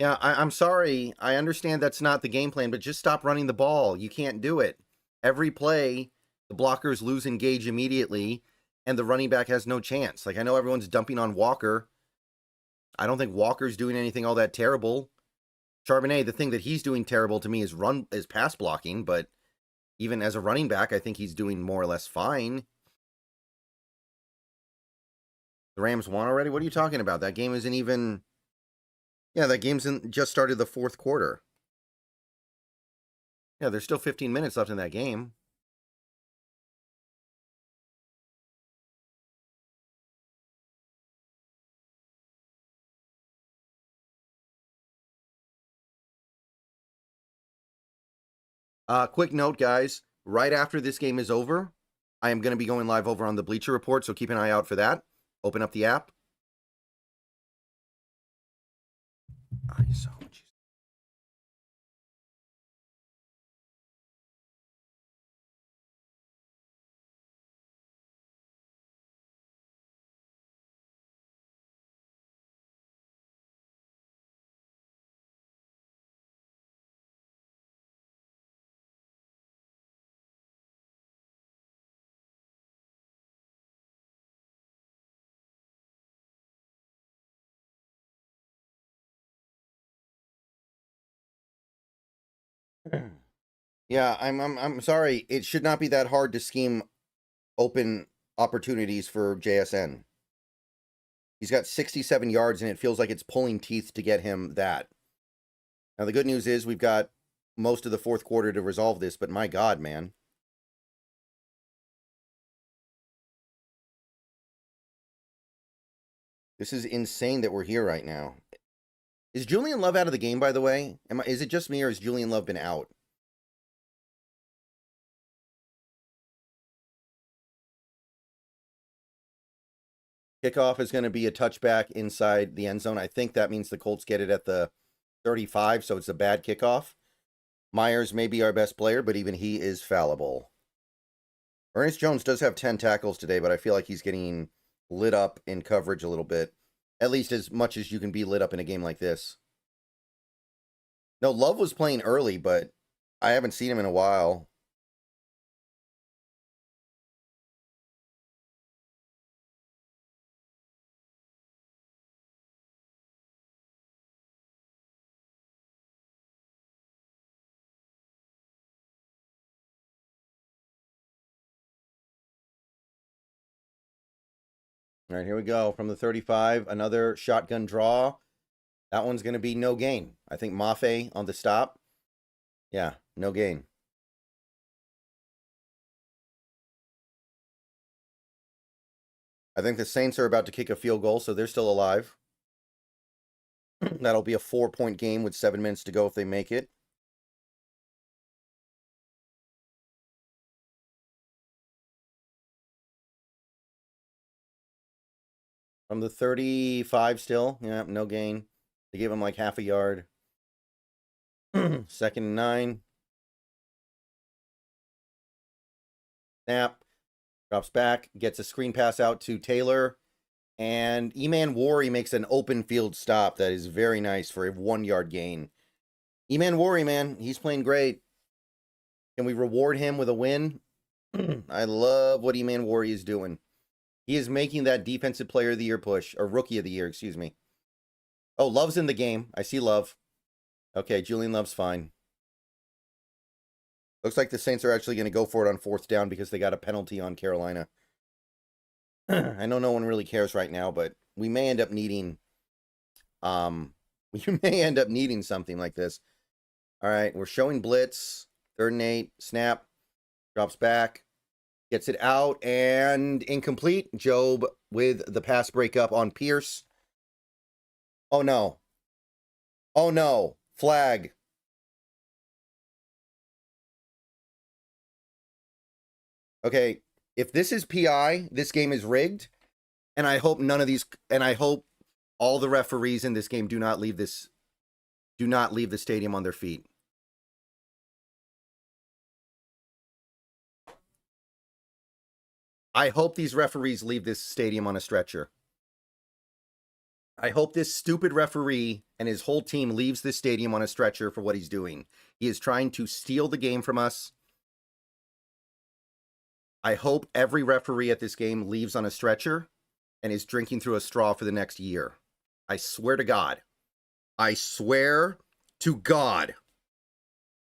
Yeah, I'm sorry. I understand that's not the game plan, but just stop running the ball. You can't do it. Every play, the blockers lose engage immediately, and the running back has no chance. Like, I know everyone's dumping on Walker. I don't think Walker's doing anything all that terrible. Charbonnet, the thing that he's doing terrible to me is pass blocking, but even as a running back, I think he's doing more or less fine. The Rams won already? What are you talking about? That game isn't even... Yeah, that game's just started the fourth quarter. Yeah, there's still 15 minutes left in that game. Quick note, guys. Right after this game is over, I am going to be going live over on the Bleacher Report, so keep an eye out for that. Open up the app. Yeah, I'm sorry. It should not be that hard to scheme open opportunities for JSN. He's got 67 yards, and it feels like it's pulling teeth to get him that. Now, the good news is we've got most of the fourth quarter to resolve this, but my God, man. This is insane that we're here right now. Is Julian Love out of the game, by the way? Is it just me, or has Julian Love been out? Kickoff is going to be a touchback inside the end zone. I think that means the Colts get it at the 35, so it's a bad kickoff. Myers may be our best player, but even he is fallible. Ernest Jones does have 10 tackles today, but I feel like he's getting lit up in coverage a little bit. At least as much as you can be lit up in a game like this. No, Love was playing early, but I haven't seen him in a while. All right, here we go. From the 35, another shotgun draw. That one's going to be no gain. I think Mafe on the stop. Yeah, no gain. I think the Saints are about to kick a field goal, so they're still alive. That'll be a 4-point game with 7 minutes to go if they make it. From the 35 still. Yeah, no gain. They gave him like half a yard. 2nd and 9. Snap. Drops back. Gets a screen pass out to Taylor. And Eman Worry makes an open field stop that is very nice for a 1-yard gain. Eman Worry, man, he's playing great. Can we reward him with a win? I love what Eman Worry is doing. He is making that defensive player of the year push, or rookie of the year, excuse me. Oh, Love's in the game. I see Love. Okay, Julian Love's fine. Looks like the Saints are actually going to go for it on 4th down because they got a penalty on Carolina. I know no one really cares right now, but we may end up needing we may end up needing something like this. All right, we're showing blitz. 3rd and 8, snap, drops back, gets it out, and incomplete. Job with the pass breakup on Pierce. Oh no. Oh no. Flag. Okay, if this is PI, this game is rigged, and I hope none of these, and I hope all the referees in this game do not leave the stadium on their feet. I hope these referees leave this stadium on a stretcher. I hope this stupid referee and his whole team leaves this stadium on a stretcher for what he's doing. He is trying to steal the game from us. I hope every referee at this game leaves on a stretcher and is drinking through a straw for the next year. I swear to God. I swear to God.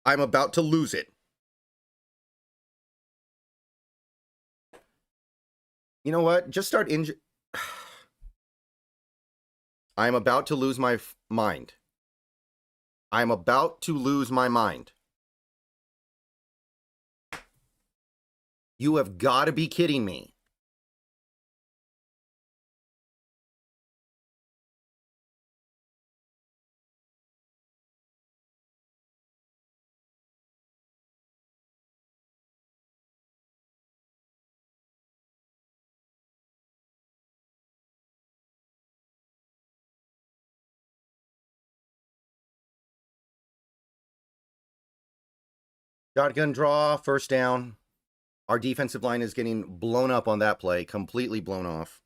I'm about to lose it. You know what? Just start I'm about to lose my mind. I'm about to lose my mind. You have got to be kidding me. Shotgun draw, first down. Our defensive line is getting blown up on that play, completely blown off.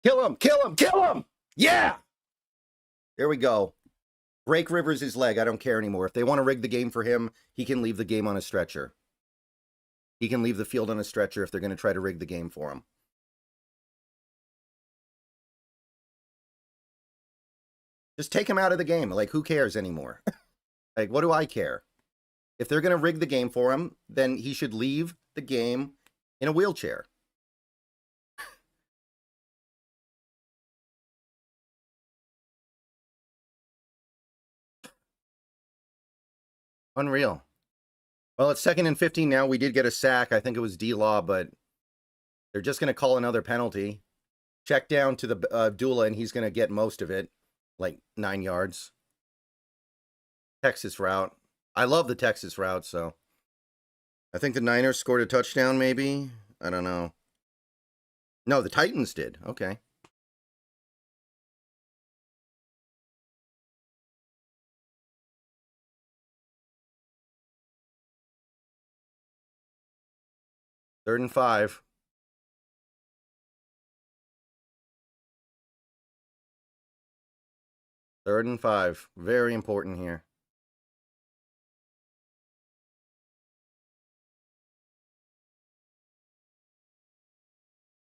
Kill him! Kill him! Kill him! Yeah! There we go. Break Rivers' leg. I don't care anymore. If they want to rig the game for him, he can leave the game on a stretcher. He can leave the field on a stretcher if they're going to try to rig the game for him. Just take him out of the game. Like, who cares anymore? Like, what do I care? If they're going to rig the game for him, then he should leave the game in a wheelchair. Unreal. Well, it's 2nd and 15 now. We did get a sack. I think it was D-Law, but they're just going to call another penalty. Check down to the Abdullah, and he's going to get most of it, like 9 yards. Texas route. I love the Texas route, so. I think the Niners scored a touchdown, maybe. I don't know. No, the Titans did. Okay. Third and 5. Third and 5. Very important here.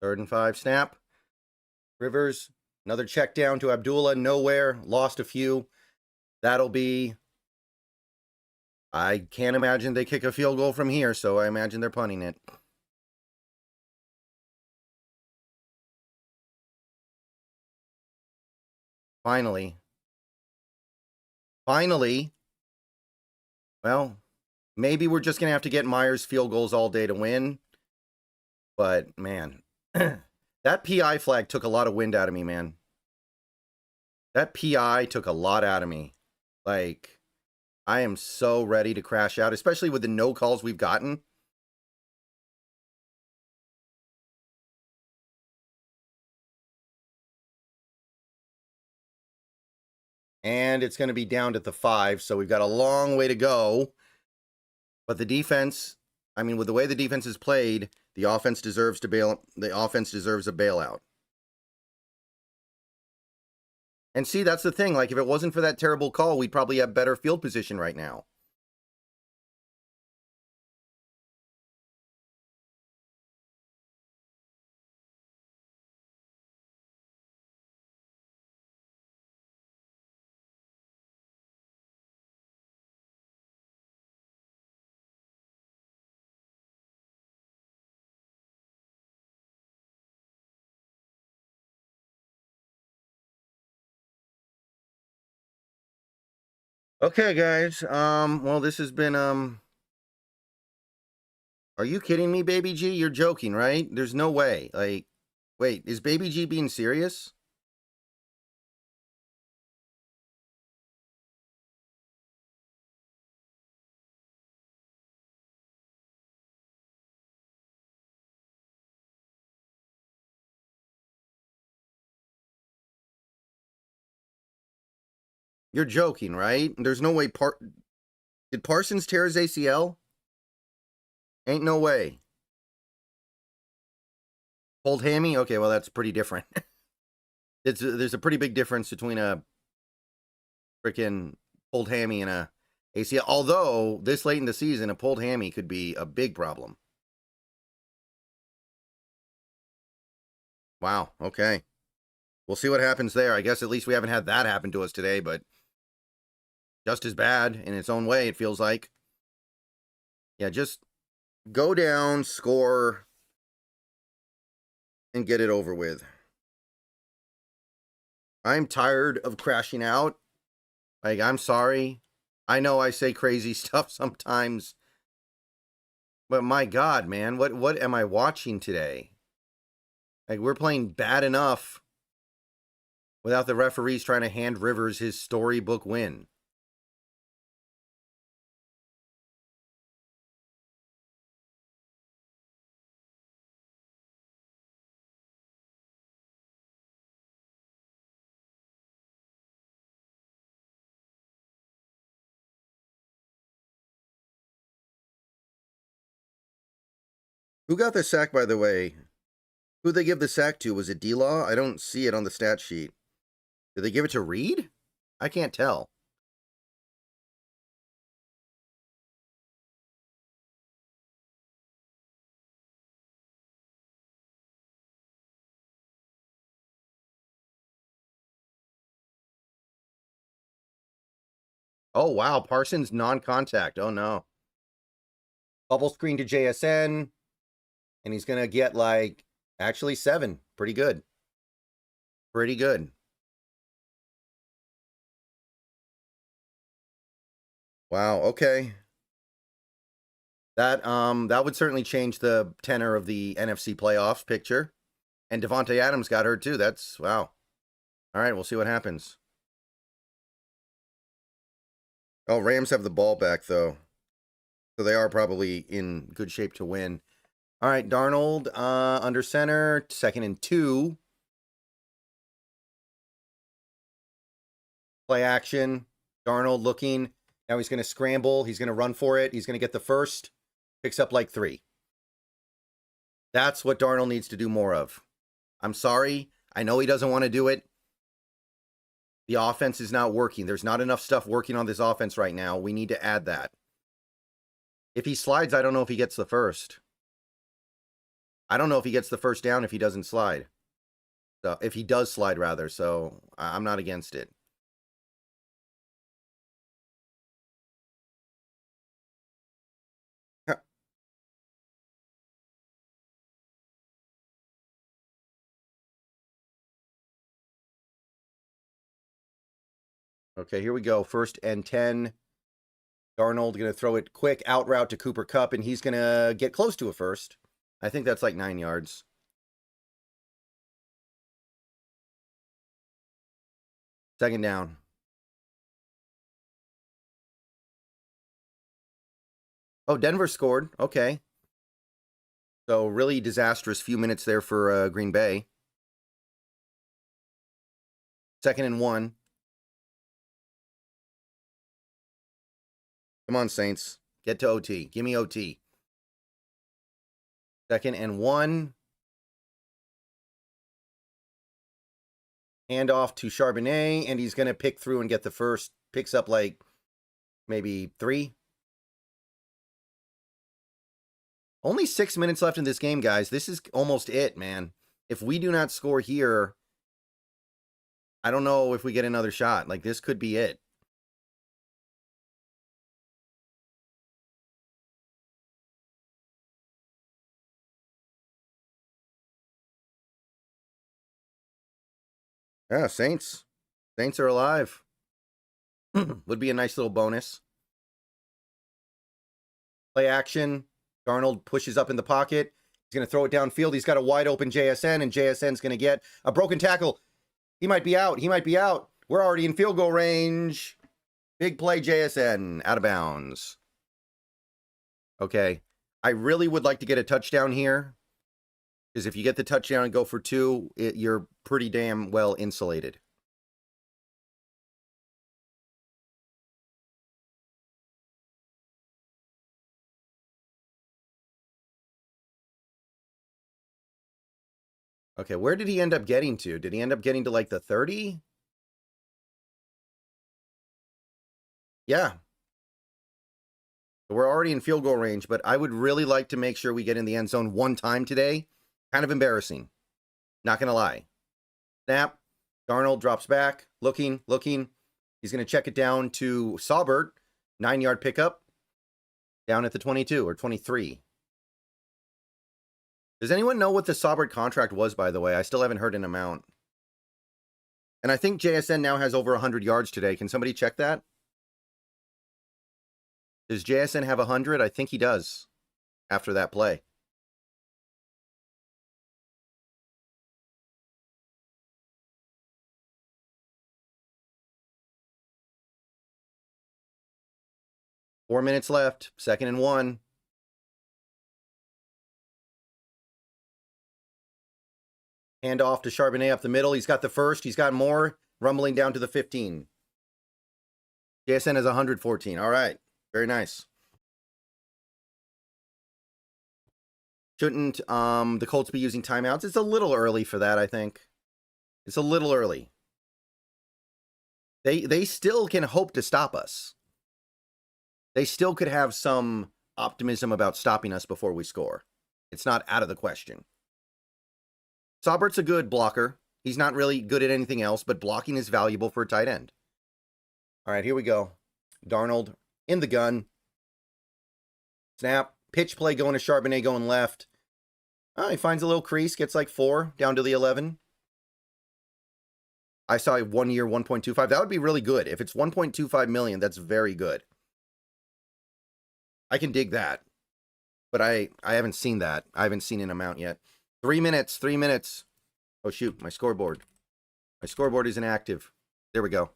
Third and 5 snap. Rivers, another check down to Abdullah. Nowhere. Lost a few. That'll be... I can't imagine they kick a field goal from here, so I imagine they're punting it. Finally. Finally. Well, maybe we're just going to have to get Myers field goals all day to win. But, man, that PI flag took a lot of wind out of me, man. That PI took a lot out of me. Like, I am so ready to crash out, especially with the no calls we've gotten. And it's going to be down at the 5, so we've got a long way to go. But the defense, I mean, with the way the defense is played, the offense deserves a bailout. And see, that's the thing. Like, if it wasn't for that terrible call, we'd probably have better field position right now. Okay, guys. Well, this has been our Are you kidding me, Baby G? You're joking, right? There's no way. Like, wait, is Baby G being serious? You're joking, right? There's no way Did Parsons tear his ACL? Ain't no way. Pulled hammy? Okay, well, that's pretty different. There's a pretty big difference between a freaking pulled hammy and a ACL. Although, this late in the season, a pulled hammy could be a big problem. Wow, okay. We'll see what happens there. I guess at least we haven't had that happen to us today, but just as bad in its own way, it feels like. Yeah, just go down, score, and get it over with. I'm tired of crashing out. Like, I'm sorry. I know I say crazy stuff sometimes. But my God, man, what am I watching today? Like, we're playing bad enough without the referees trying to hand Rivers his storybook win. Who got the sack, by the way? Who'd they give the sack to? Was it D-Law? I don't see it on the stat sheet. Did they give it to Reed? I can't tell. Oh, wow. Parsons non-contact. Oh, no. Bubble screen to JSN. And he's going to get, like, actually 7. Pretty good. Pretty good. Wow, okay. That would certainly change the tenor of the NFC playoffs picture. And Devontae Adams got hurt, too. That's, wow. All right, we'll see what happens. Oh, Rams have the ball back, though. So they are probably in good shape to win. All right, Darnold under center, 2nd and 2. Play action. Darnold looking. Now he's going to scramble. He's going to run for it. He's going to get the first. Picks up like 3. That's what Darnold needs to do more of. I'm sorry. I know he doesn't want to do it. The offense is not working. There's not enough stuff working on this offense right now. We need to add that. If he slides, I don't know if he gets the first. I don't know if he gets the first down if he doesn't slide. So if he does slide, rather. So I'm not against it. Okay, here we go. 1st and 10. Darnold going to throw it quick out route to Cooper Kupp, and he's going to get close to a first. I think that's like 9 yards. 2nd down. Oh, Denver scored. Okay. So really disastrous few minutes there for Green Bay. 2nd and 1. Come on, Saints. Get to OT. Give me OT. 2nd and 1. Hand off to Charbonnet, and he's going to pick through and get the first. Picks up like maybe 3. Only 6 minutes left in this game, guys. This is almost it, man. If we do not score here, I don't know if we get another shot. Like, this could be it. Yeah, Saints. Saints are alive. Would be a nice little bonus. Play action. Darnold pushes up in the pocket. He's going to throw it downfield. He's got a wide open JSN, and JSN's going to get a broken tackle. He might be out. He might be out. We're already in field goal range. Big play, JSN, out of bounds. Okay. I really would like to get a touchdown here, because if you get the touchdown and go for 2, you're pretty damn well insulated. Okay, where did he end up getting to? Did he end up getting to like the 30? Yeah. We're already in field goal range, but I would really like to make sure we get in the end zone one time today. Kind of embarrassing. Not going to lie. Snap. Darnold drops back. Looking. He's going to check it down to Saubert. 9-yard pickup. Down at the 22 or 23. Does anyone know what the Saubert contract was, by the way? I still haven't heard an amount. And I think JSN now has over 100 yards today. Can somebody check that? Does JSN have 100? I think he does after that play. Four minutes left. 2nd and 1. Hand off to Charbonnet up the middle. He's got the first. He's got more. Rumbling down to the 15. JSN has 114. All right. Very nice. Shouldn't the Colts be using timeouts? It's a little early for that, I think. It's a little early. They still can hope to stop us. They still could have some optimism about stopping us before we score. It's not out of the question. Saubert's a good blocker. He's not really good at anything else, but blocking is valuable for a tight end. All right, here we go. Darnold in the gun. Snap. Pitch play going to Charbonnet going left. Oh, he finds a little crease, gets like 4 down to the 11. I saw a 1 year 1.25. That would be really good. If it's 1.25 million, that's very good. I can dig that. But I haven't seen that. I haven't seen an amount yet. 3 minutes. 3 minutes. Oh, shoot. My scoreboard. My scoreboard isn't active. There we go.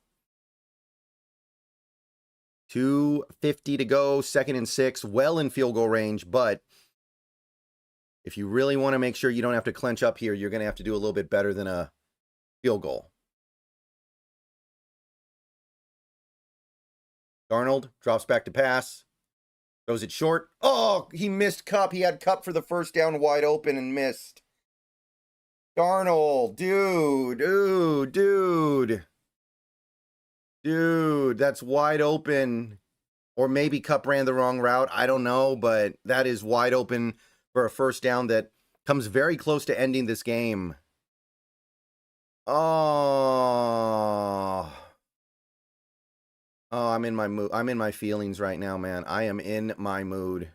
2:50 to go. 2nd and 6. Well in field goal range. But if you really want to make sure you don't have to clench up here, you're going to have to do a little bit better than a field goal. Darnold drops back to pass. Throws it short. Oh, he missed Cup. He had Cup for the first down wide open and missed. Darnold, dude, that's wide open. Or maybe Cup ran the wrong route. I don't know, but that is wide open for a first down that comes very close to ending this game. Oh, I'm in my mood. I'm in my feelings right now, man. I am in my mood.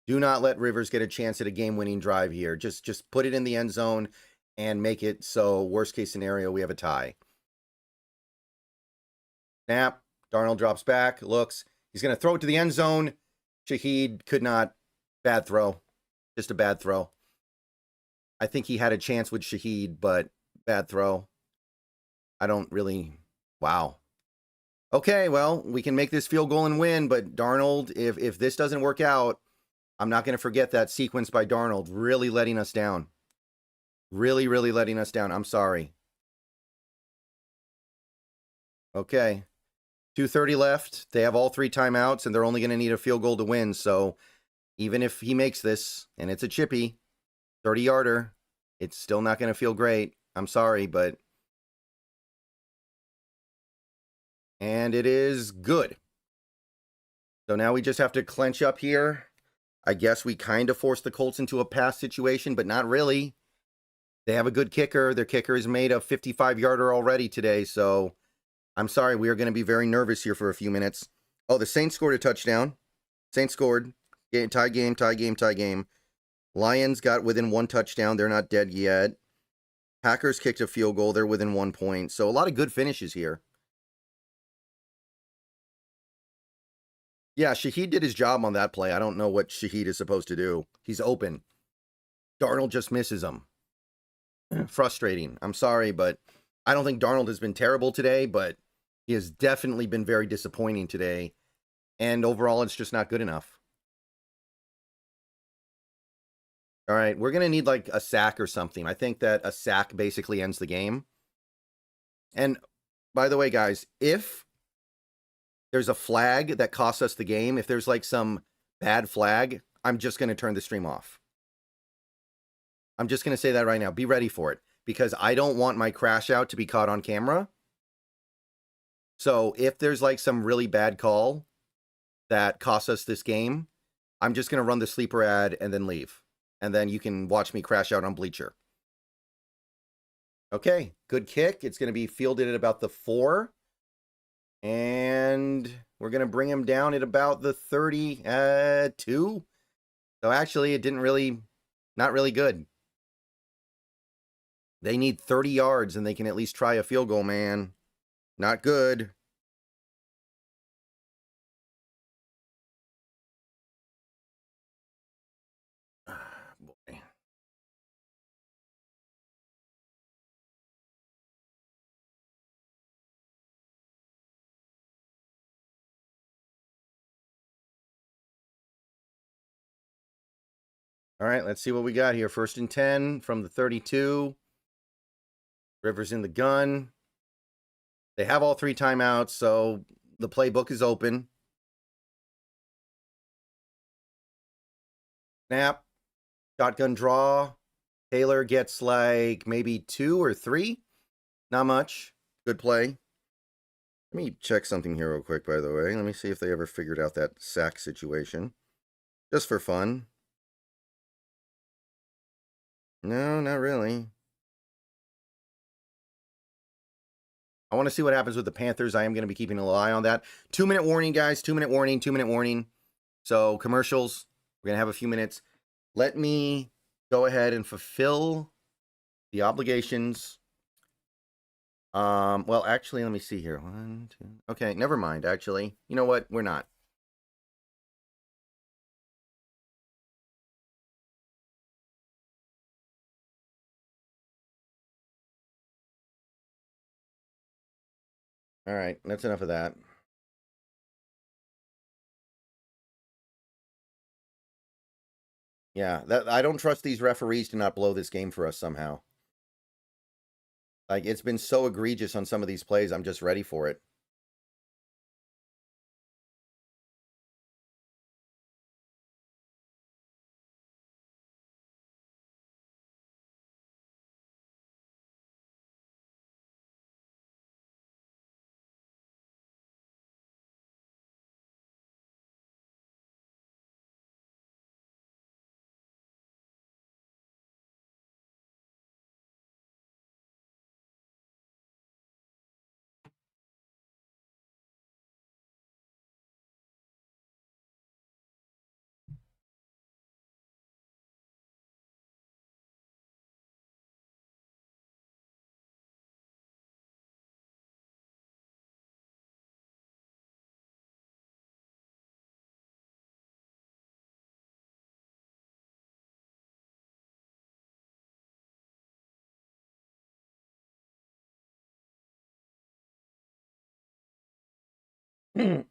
Do not let Rivers get a chance at a game-winning drive here. Just put it in the end zone and make it so, worst case scenario, we have a tie. Snap. Darnold drops back, looks. He's going to throw it to the end zone. Shaheed could not. Bad throw. Just a bad throw. I think he had a chance with Shaheed, but bad throw. I don't really... Wow. Okay, well, we can make this field goal and win, but Darnold, if this doesn't work out, I'm not going to forget that sequence by Darnold. Really letting us down. Really letting us down. I'm sorry. Okay. 2:30 left. They have all 3 timeouts, and they're only going to need a field goal to win. So even if he makes this, and it's a chippy, 30-yarder, it's still not going to feel great. I'm sorry, but... And it is good. So now we just have to clench up here. I guess we kind of forced the Colts into a pass situation, but not really. They have a good kicker. Their kicker is made a 55-yarder already today, so I'm sorry. We are going to be very nervous here for a few minutes. Oh, the Saints scored a touchdown. Saints scored. Tie game. Lions got within 1 touchdown. They're not dead yet. Packers kicked a field goal. They're within 1 point. So a lot of good finishes here. Yeah, Shaheed did his job on that play. I don't know what Shaheed is supposed to do. He's open. Darnold just misses him. Frustrating. I'm sorry, but I don't think Darnold has been terrible today, but he has definitely been very disappointing today. And overall, it's just not good enough. All right, we're going to need like a sack or something. I think that a sack basically ends the game. And by the way, guys, if there's a flag that costs us the game, if there's like some bad flag, I'm just going to turn the stream off. I'm just going to say that right now. Be ready for it, because I don't want my crash out to be caught on camera. So if there's like some really bad call that costs us this game, I'm just going to run the sleeper ad and then leave. And then you can watch me crash out on Bleacher. Okay, good kick. It's going to be fielded at about the 4. And we're going to bring him down at about the 32. So actually, it didn't really, not really good. They need 30 yards and they can at least try a field goal, man. Not good. Boy. All right, let's see what we got here. 1st and 10 from the 32. Rivers in the gun. They have all 3 timeouts, so the playbook is open. Snap. Shotgun draw. Taylor gets like maybe 2 or 3. Not much. Good play. Let me check something here real quick, by the way. Let me see if they ever figured out that sack situation. Just for fun. No, not really. I want to see what happens with the Panthers. I am going to be keeping an eye on that. 2-minute warning, guys. 2-minute warning. 2-minute warning. So commercials. We're going to have a few minutes. Let me go ahead and fulfill the obligations. Well, actually, let me see here. 1, 2. Okay, never mind, actually. You know what? We're not. All right, that's enough of that. Yeah, that I don't trust these referees to not blow this game for us somehow. Like, it's been so egregious on some of these plays, I'm just ready for it. All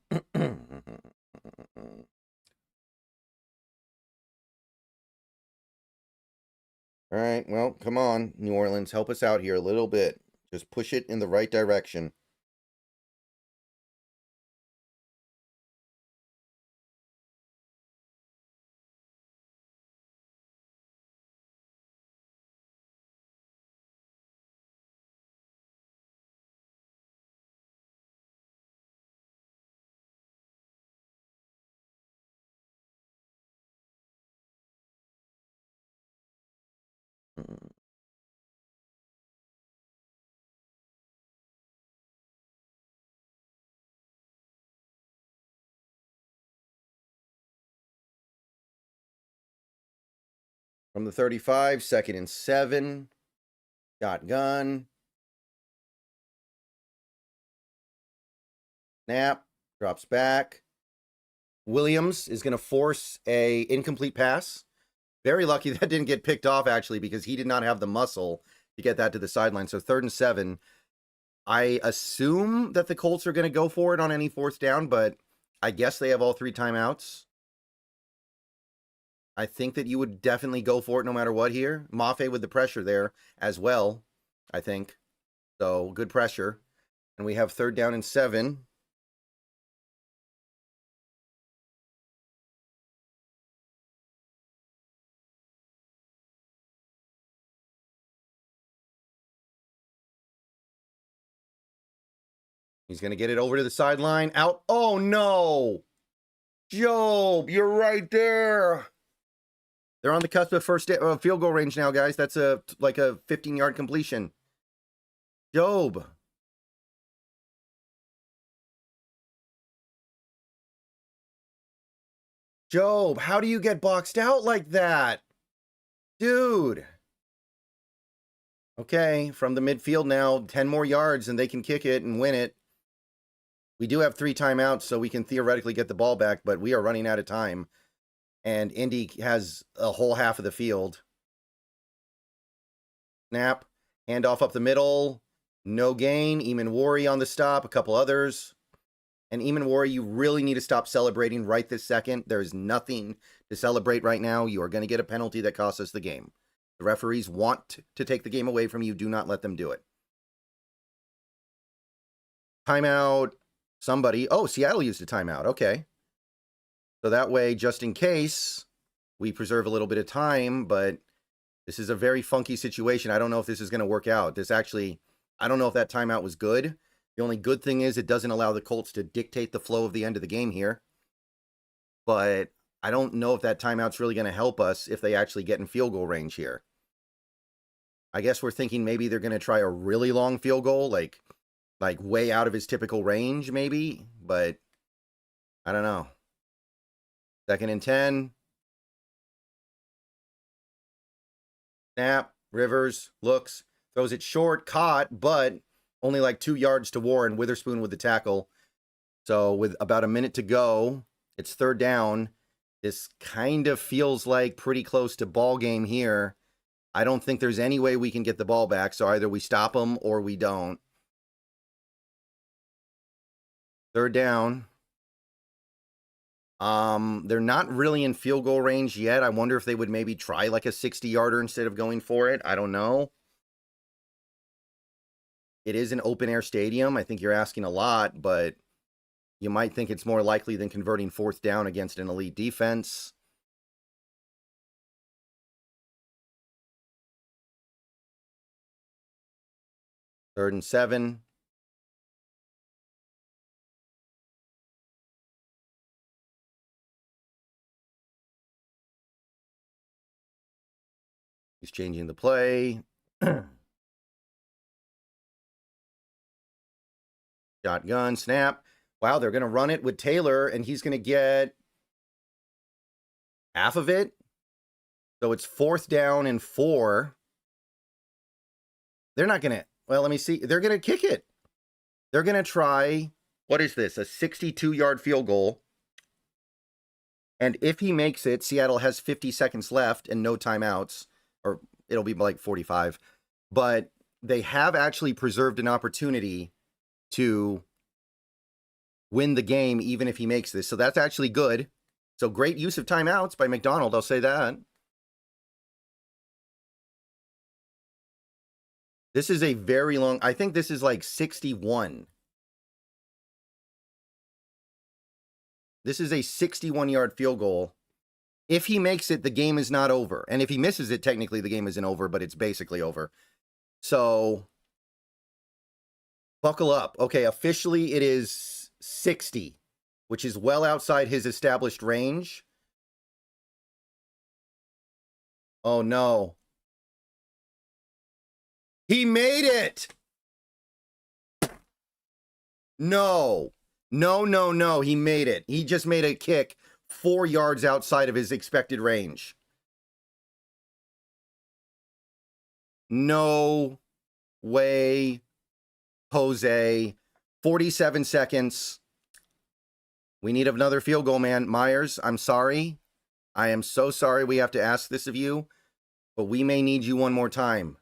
right, well, come on, New Orleans, help us out here a little bit. Just push it in the right direction. From the 35, 2nd and 7. Shotgun. Snap. Drops back. Williams is going to force a incomplete pass. Very lucky that didn't get picked off, actually, because he did not have the muscle to get that to the sideline. So 3rd and 7. I assume that the Colts are going to go for it on any 4th down, but I guess they have all 3 timeouts. I think that you would definitely go for it no matter what here. Mafe with the pressure there as well, I think. So good pressure. And we have 3rd down and 7. He's going to get it over to the sideline. Out. Oh, no. Job, you're right there. They're on the cusp of first field goal range now, guys. That's like a 15-yard completion. Job. Job, how do you get boxed out like that? Dude. Okay, from the midfield now, 10 more yards, and they can kick it and win it. We do have 3 timeouts, so we can theoretically get the ball back, but we are running out of time. And Indy has a whole half of the field. Snap. Handoff up the middle. No gain. Eamon Worry on the stop. A couple others. And Eamon Worry, you really need to stop celebrating right this second. There is nothing to celebrate right now. You are going to get a penalty that costs us the game. The referees want to take the game away from you. Do not let them do it. Timeout. Somebody. Oh, Seattle used a timeout. Okay. So that way, just in case, we preserve a little bit of time, but this is a very funky situation. I don't know if this is going to work out. This actually, I don't know if that timeout was good. The only good thing is it doesn't allow the Colts to dictate the flow of the end of the game here. But I don't know if that timeout's really going to help us if they actually get in field goal range here. I guess we're thinking maybe they're going to try a really long field goal, like way out of his typical range, maybe. But I don't know. 2nd and 10. Snap. Rivers looks, throws it short, caught, but only like 2 yards to Warren. Witherspoon with the tackle. So with about a minute to go, it's 3rd down. This kind of feels like pretty close to ball game here. I don't think there's any way we can get the ball back. So either we stop them or we don't. 3rd down. They're not really in field goal range yet. I wonder if they would maybe try like a 60-yarder instead of going for it. I don't know. It is an open-air stadium. I think you're asking a lot, but you might think it's more likely than converting 4th down against an elite defense. Third and 7. He's changing the play. Shotgun, snap. Wow, they're going to run it with Taylor, and he's going to get half of it. So it's 4th down and 4. They're not going to, well, let me see. They're going to kick it. They're going to try, what is this, a 62-yard field goal. And if he makes it, Seattle has 50 seconds left and no timeouts, or it'll be like 45. But they have actually preserved an opportunity to win the game even if he makes this. So that's actually good. So great use of timeouts by McDonald, I'll say that. This is a very long, I think this is like 61. This is a 61-yard field goal. If he makes it, the game is not over. And if he misses it, technically the game isn't over, but it's basically over. So buckle up. Okay, officially it is 60, which is well outside his established range. Oh, no. He made it! No. No, no, no. He made it. He just made a kick 4 yards outside of his expected range. No way, Jose. 47 seconds. We need another field goal, man. Myers, I'm sorry. I am so sorry we have to ask this of you, but we may need you one more time.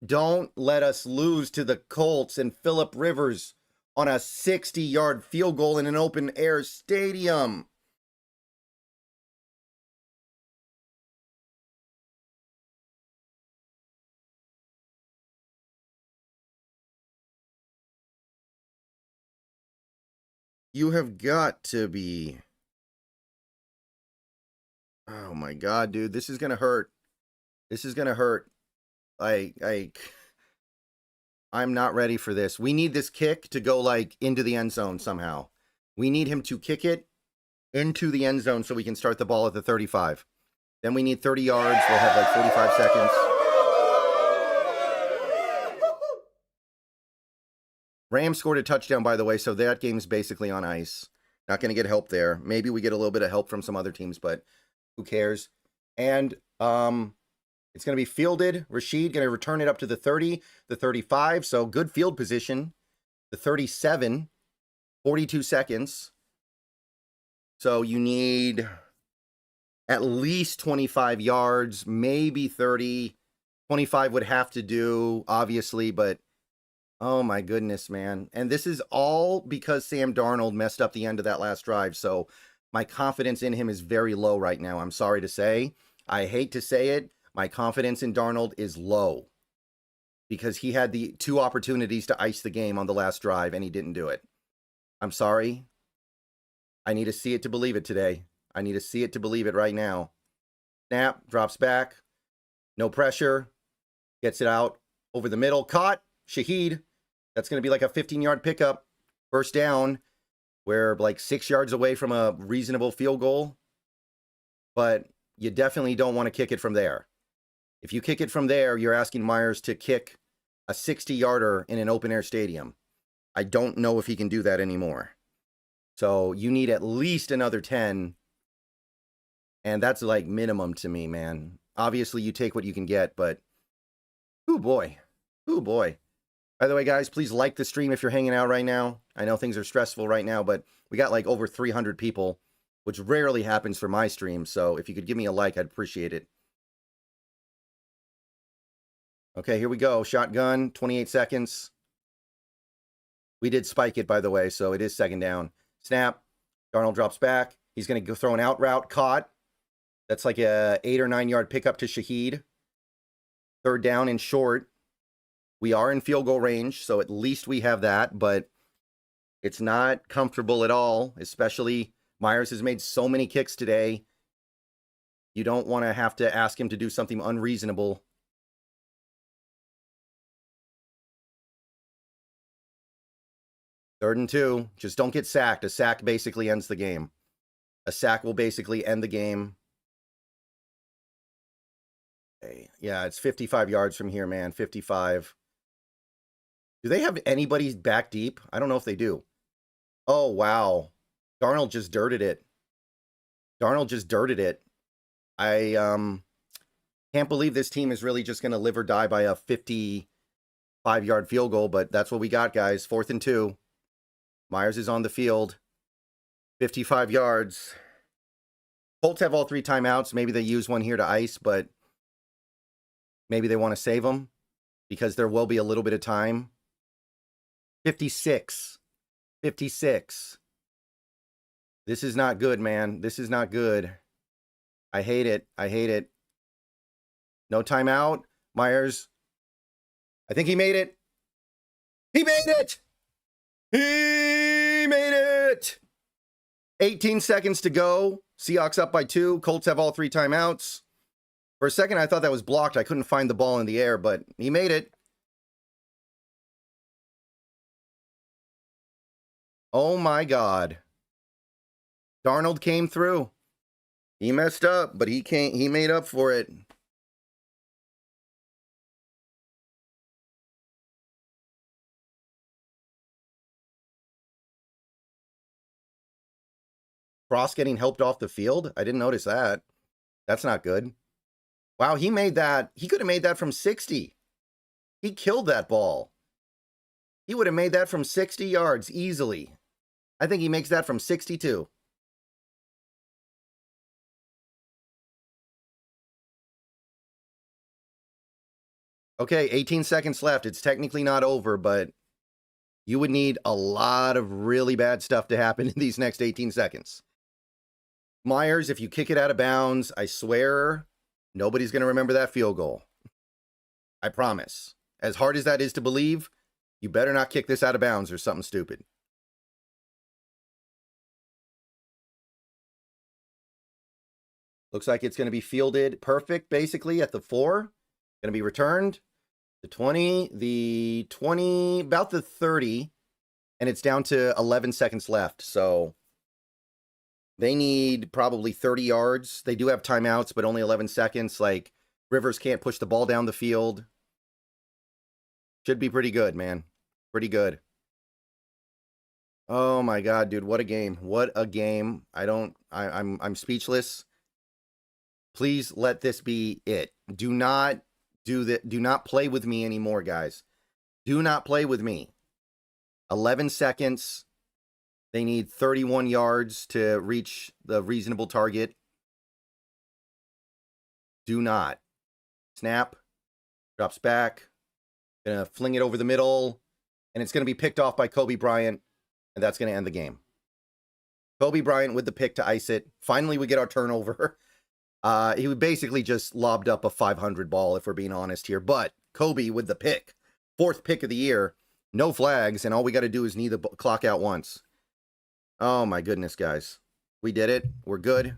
Don't let us lose to the Colts and Phillip Rivers on a 60-yard field goal in an open-air stadium. You have got to be... Oh my God, dude, this is going to hurt. This is going to hurt. I'm not ready for this. We need this kick to go like into the end zone somehow. We need him to kick it into the end zone so we can start the ball at the 35. Then we need 30 yards. We'll have like 45 seconds. Rams scored a touchdown, by the way, so that game's basically on ice. Not going to get help there. Maybe we get a little bit of help from some other teams, but who cares? And it's going to be fielded. Rashid going to return it up to the 30, the 35. So good field position. The 37, 42 seconds. So you need at least 25 yards, maybe 30. 25 would have to do, obviously, but oh my goodness, man. And this is all because Sam Darnold messed up the end of that last drive. So my confidence in him is very low right now. I'm sorry to say. I hate to say it. My confidence in Darnold is low because he had the 2 opportunities to ice the game on the last drive and he didn't do it. I'm sorry. I need to see it to believe it today. I need to see it to believe it right now. Snap, drops back. No pressure. Gets it out over the middle. Caught. Shaheed. That's going to be like a 15-yard pickup. First down. We're like 6 yards away from a reasonable field goal. But you definitely don't want to kick it from there. If you kick it from there, you're asking Myers to kick a 60-yarder in an open-air stadium. I don't know if he can do that anymore. So you need at least another 10. And that's like minimum to me, man. Obviously, you take what you can get, but oh boy. Oh boy. By the way, guys, please like the stream if you're hanging out right now. I know things are stressful right now, but we got like over 300 people, which rarely happens for my stream. So if you could give me a like, I'd appreciate it. Okay, here we go. Shotgun, 28 seconds. We did spike it, by the way, so it is second down. Snap. Darnold drops back. He's going to go throw an out route. Caught. That's like a 8 or 9 yard pickup to Shaheed. Third down and short. We are in field goal range, so at least we have that, but it's not comfortable at all, especially Myers has made so many kicks today. You don't want to have to ask him to do something unreasonable. Third and 2. Just don't get sacked. A sack basically ends the game. A sack will basically end the game. Okay. Yeah, it's 55 yards from here, man. 55. Do they have anybody back deep? I don't know if they do. Oh, wow. Darnold just dirted it. Darnold just dirted it. I can't believe this team is really just going to live or die by a 55-yard field goal, but that's what we got, guys. 4th and 2. Myers is on the field. 55 yards. Colts have all 3 timeouts. Maybe they use one here to ice, but maybe they want to save them because there will be a little bit of time. 56. 56. This is not good, man. This is not good. I hate it. I hate it. No timeout. Myers. I think he made it. He made it! He made it! 18 seconds to go. Seahawks up by 2. Colts have all 3 timeouts. For a second, I thought that was blocked. I couldn't find the ball in the air, but he made it. Oh my God. Darnold came through. He messed up, but he made up for it. Cross getting helped off the field? I didn't notice that. That's not good. Wow, he made that. He could have made that from 60. He killed that ball. He would have made that from 60 yards easily. I think he makes that from 62. Okay, 18 seconds left. It's technically not over, but you would need a lot of really bad stuff to happen in these next 18 seconds. Myers, if you kick it out of bounds, I swear nobody's going to remember that field goal. I promise. As hard as that is to believe, you better not kick this out of bounds or something stupid. Looks like it's going to be fielded perfect, basically, at the 4. Going to be returned. The 20, about the 30, and it's down to 11 seconds left. So they need probably 30 yards. They do have timeouts, but only 11 seconds. Like, Rivers can't push the ball down the field. Should be pretty good, man. Pretty good. Oh my God, dude, what a game. What a game. I'm speechless. Please let this be it. Do not play with me anymore, guys. Do not play with me. 11 seconds. They need 31 yards to reach the reasonable target. Do not. Snap. Drops back. Gonna fling it over the middle. And it's gonna be picked off by Kobe Bryant. And that's gonna end the game. Kobe Bryant with the pick to ice it. Finally, we get our turnover. He basically just lobbed up a 500 ball, if we're being honest here. But Kobe with the pick. 4th pick of the year. No flags, and all we got to do is knee the clock out once. Oh, my goodness, guys. We did it. We're good.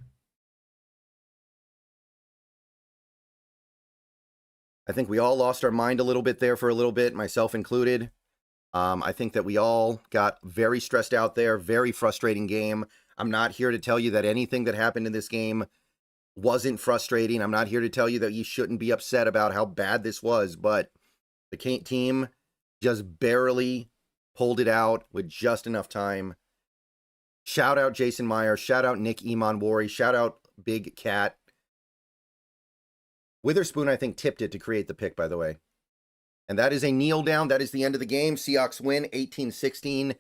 I think we all lost our mind a little bit there for a little bit, myself included. I think that we all got very stressed out there. Very frustrating game. I'm not here to tell you that anything that happened in this game wasn't frustrating. I'm not here to tell you that you shouldn't be upset about how bad this was, but the team just barely pulled it out with just enough time. Shout out Jason Meyer. Shout out Nick Imanwari. Shout out Big Cat. Witherspoon, I think, tipped it to create the pick, by the way. And that is a kneel down. That is the end of the game. Seahawks win 18-16.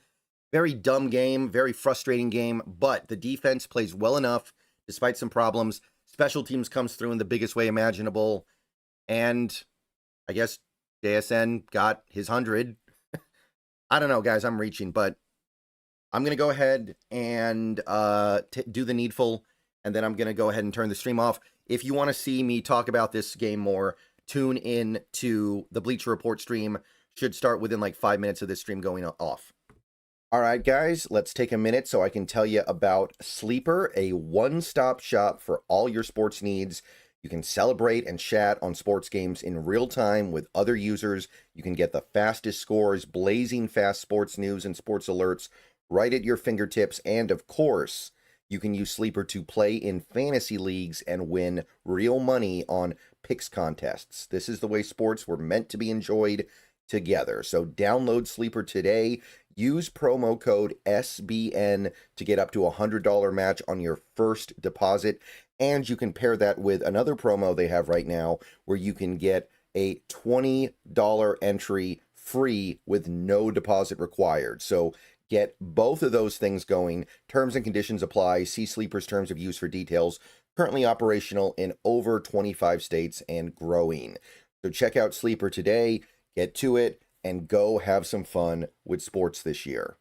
Very dumb game. Very frustrating game. But the defense plays well enough despite some problems. Special teams comes through in the biggest way imaginable. And I guess JSN got his 100. I don't know, guys. I'm reaching. But I'm going to go ahead and do the needful. And then I'm going to go ahead and turn the stream off. If you want to see me talk about this game more, tune in to the Bleacher Report stream. Should start within like 5 minutes of this stream going off. All right, guys, let's take a minute so I can tell you about Sleeper, a one-stop shop for all your sports needs. You can celebrate and chat on sports games in real time with other users. You can get the fastest scores, blazing fast sports news and sports alerts right at your fingertips. And of course, you can use Sleeper to play in fantasy leagues and win real money on picks contests. This is the way sports were meant to be enjoyed together. So download Sleeper today. Use promo code SBN to get up to a $100 match on your first deposit. And you can pair that with another promo they have right now where you can get a $20 entry free with no deposit required. So get both of those things going. Terms and conditions apply. See Sleeper's terms of use for details. Currently operational in over 25 states and growing. So check out Sleeper today. Get to it and go have some fun with sports this year.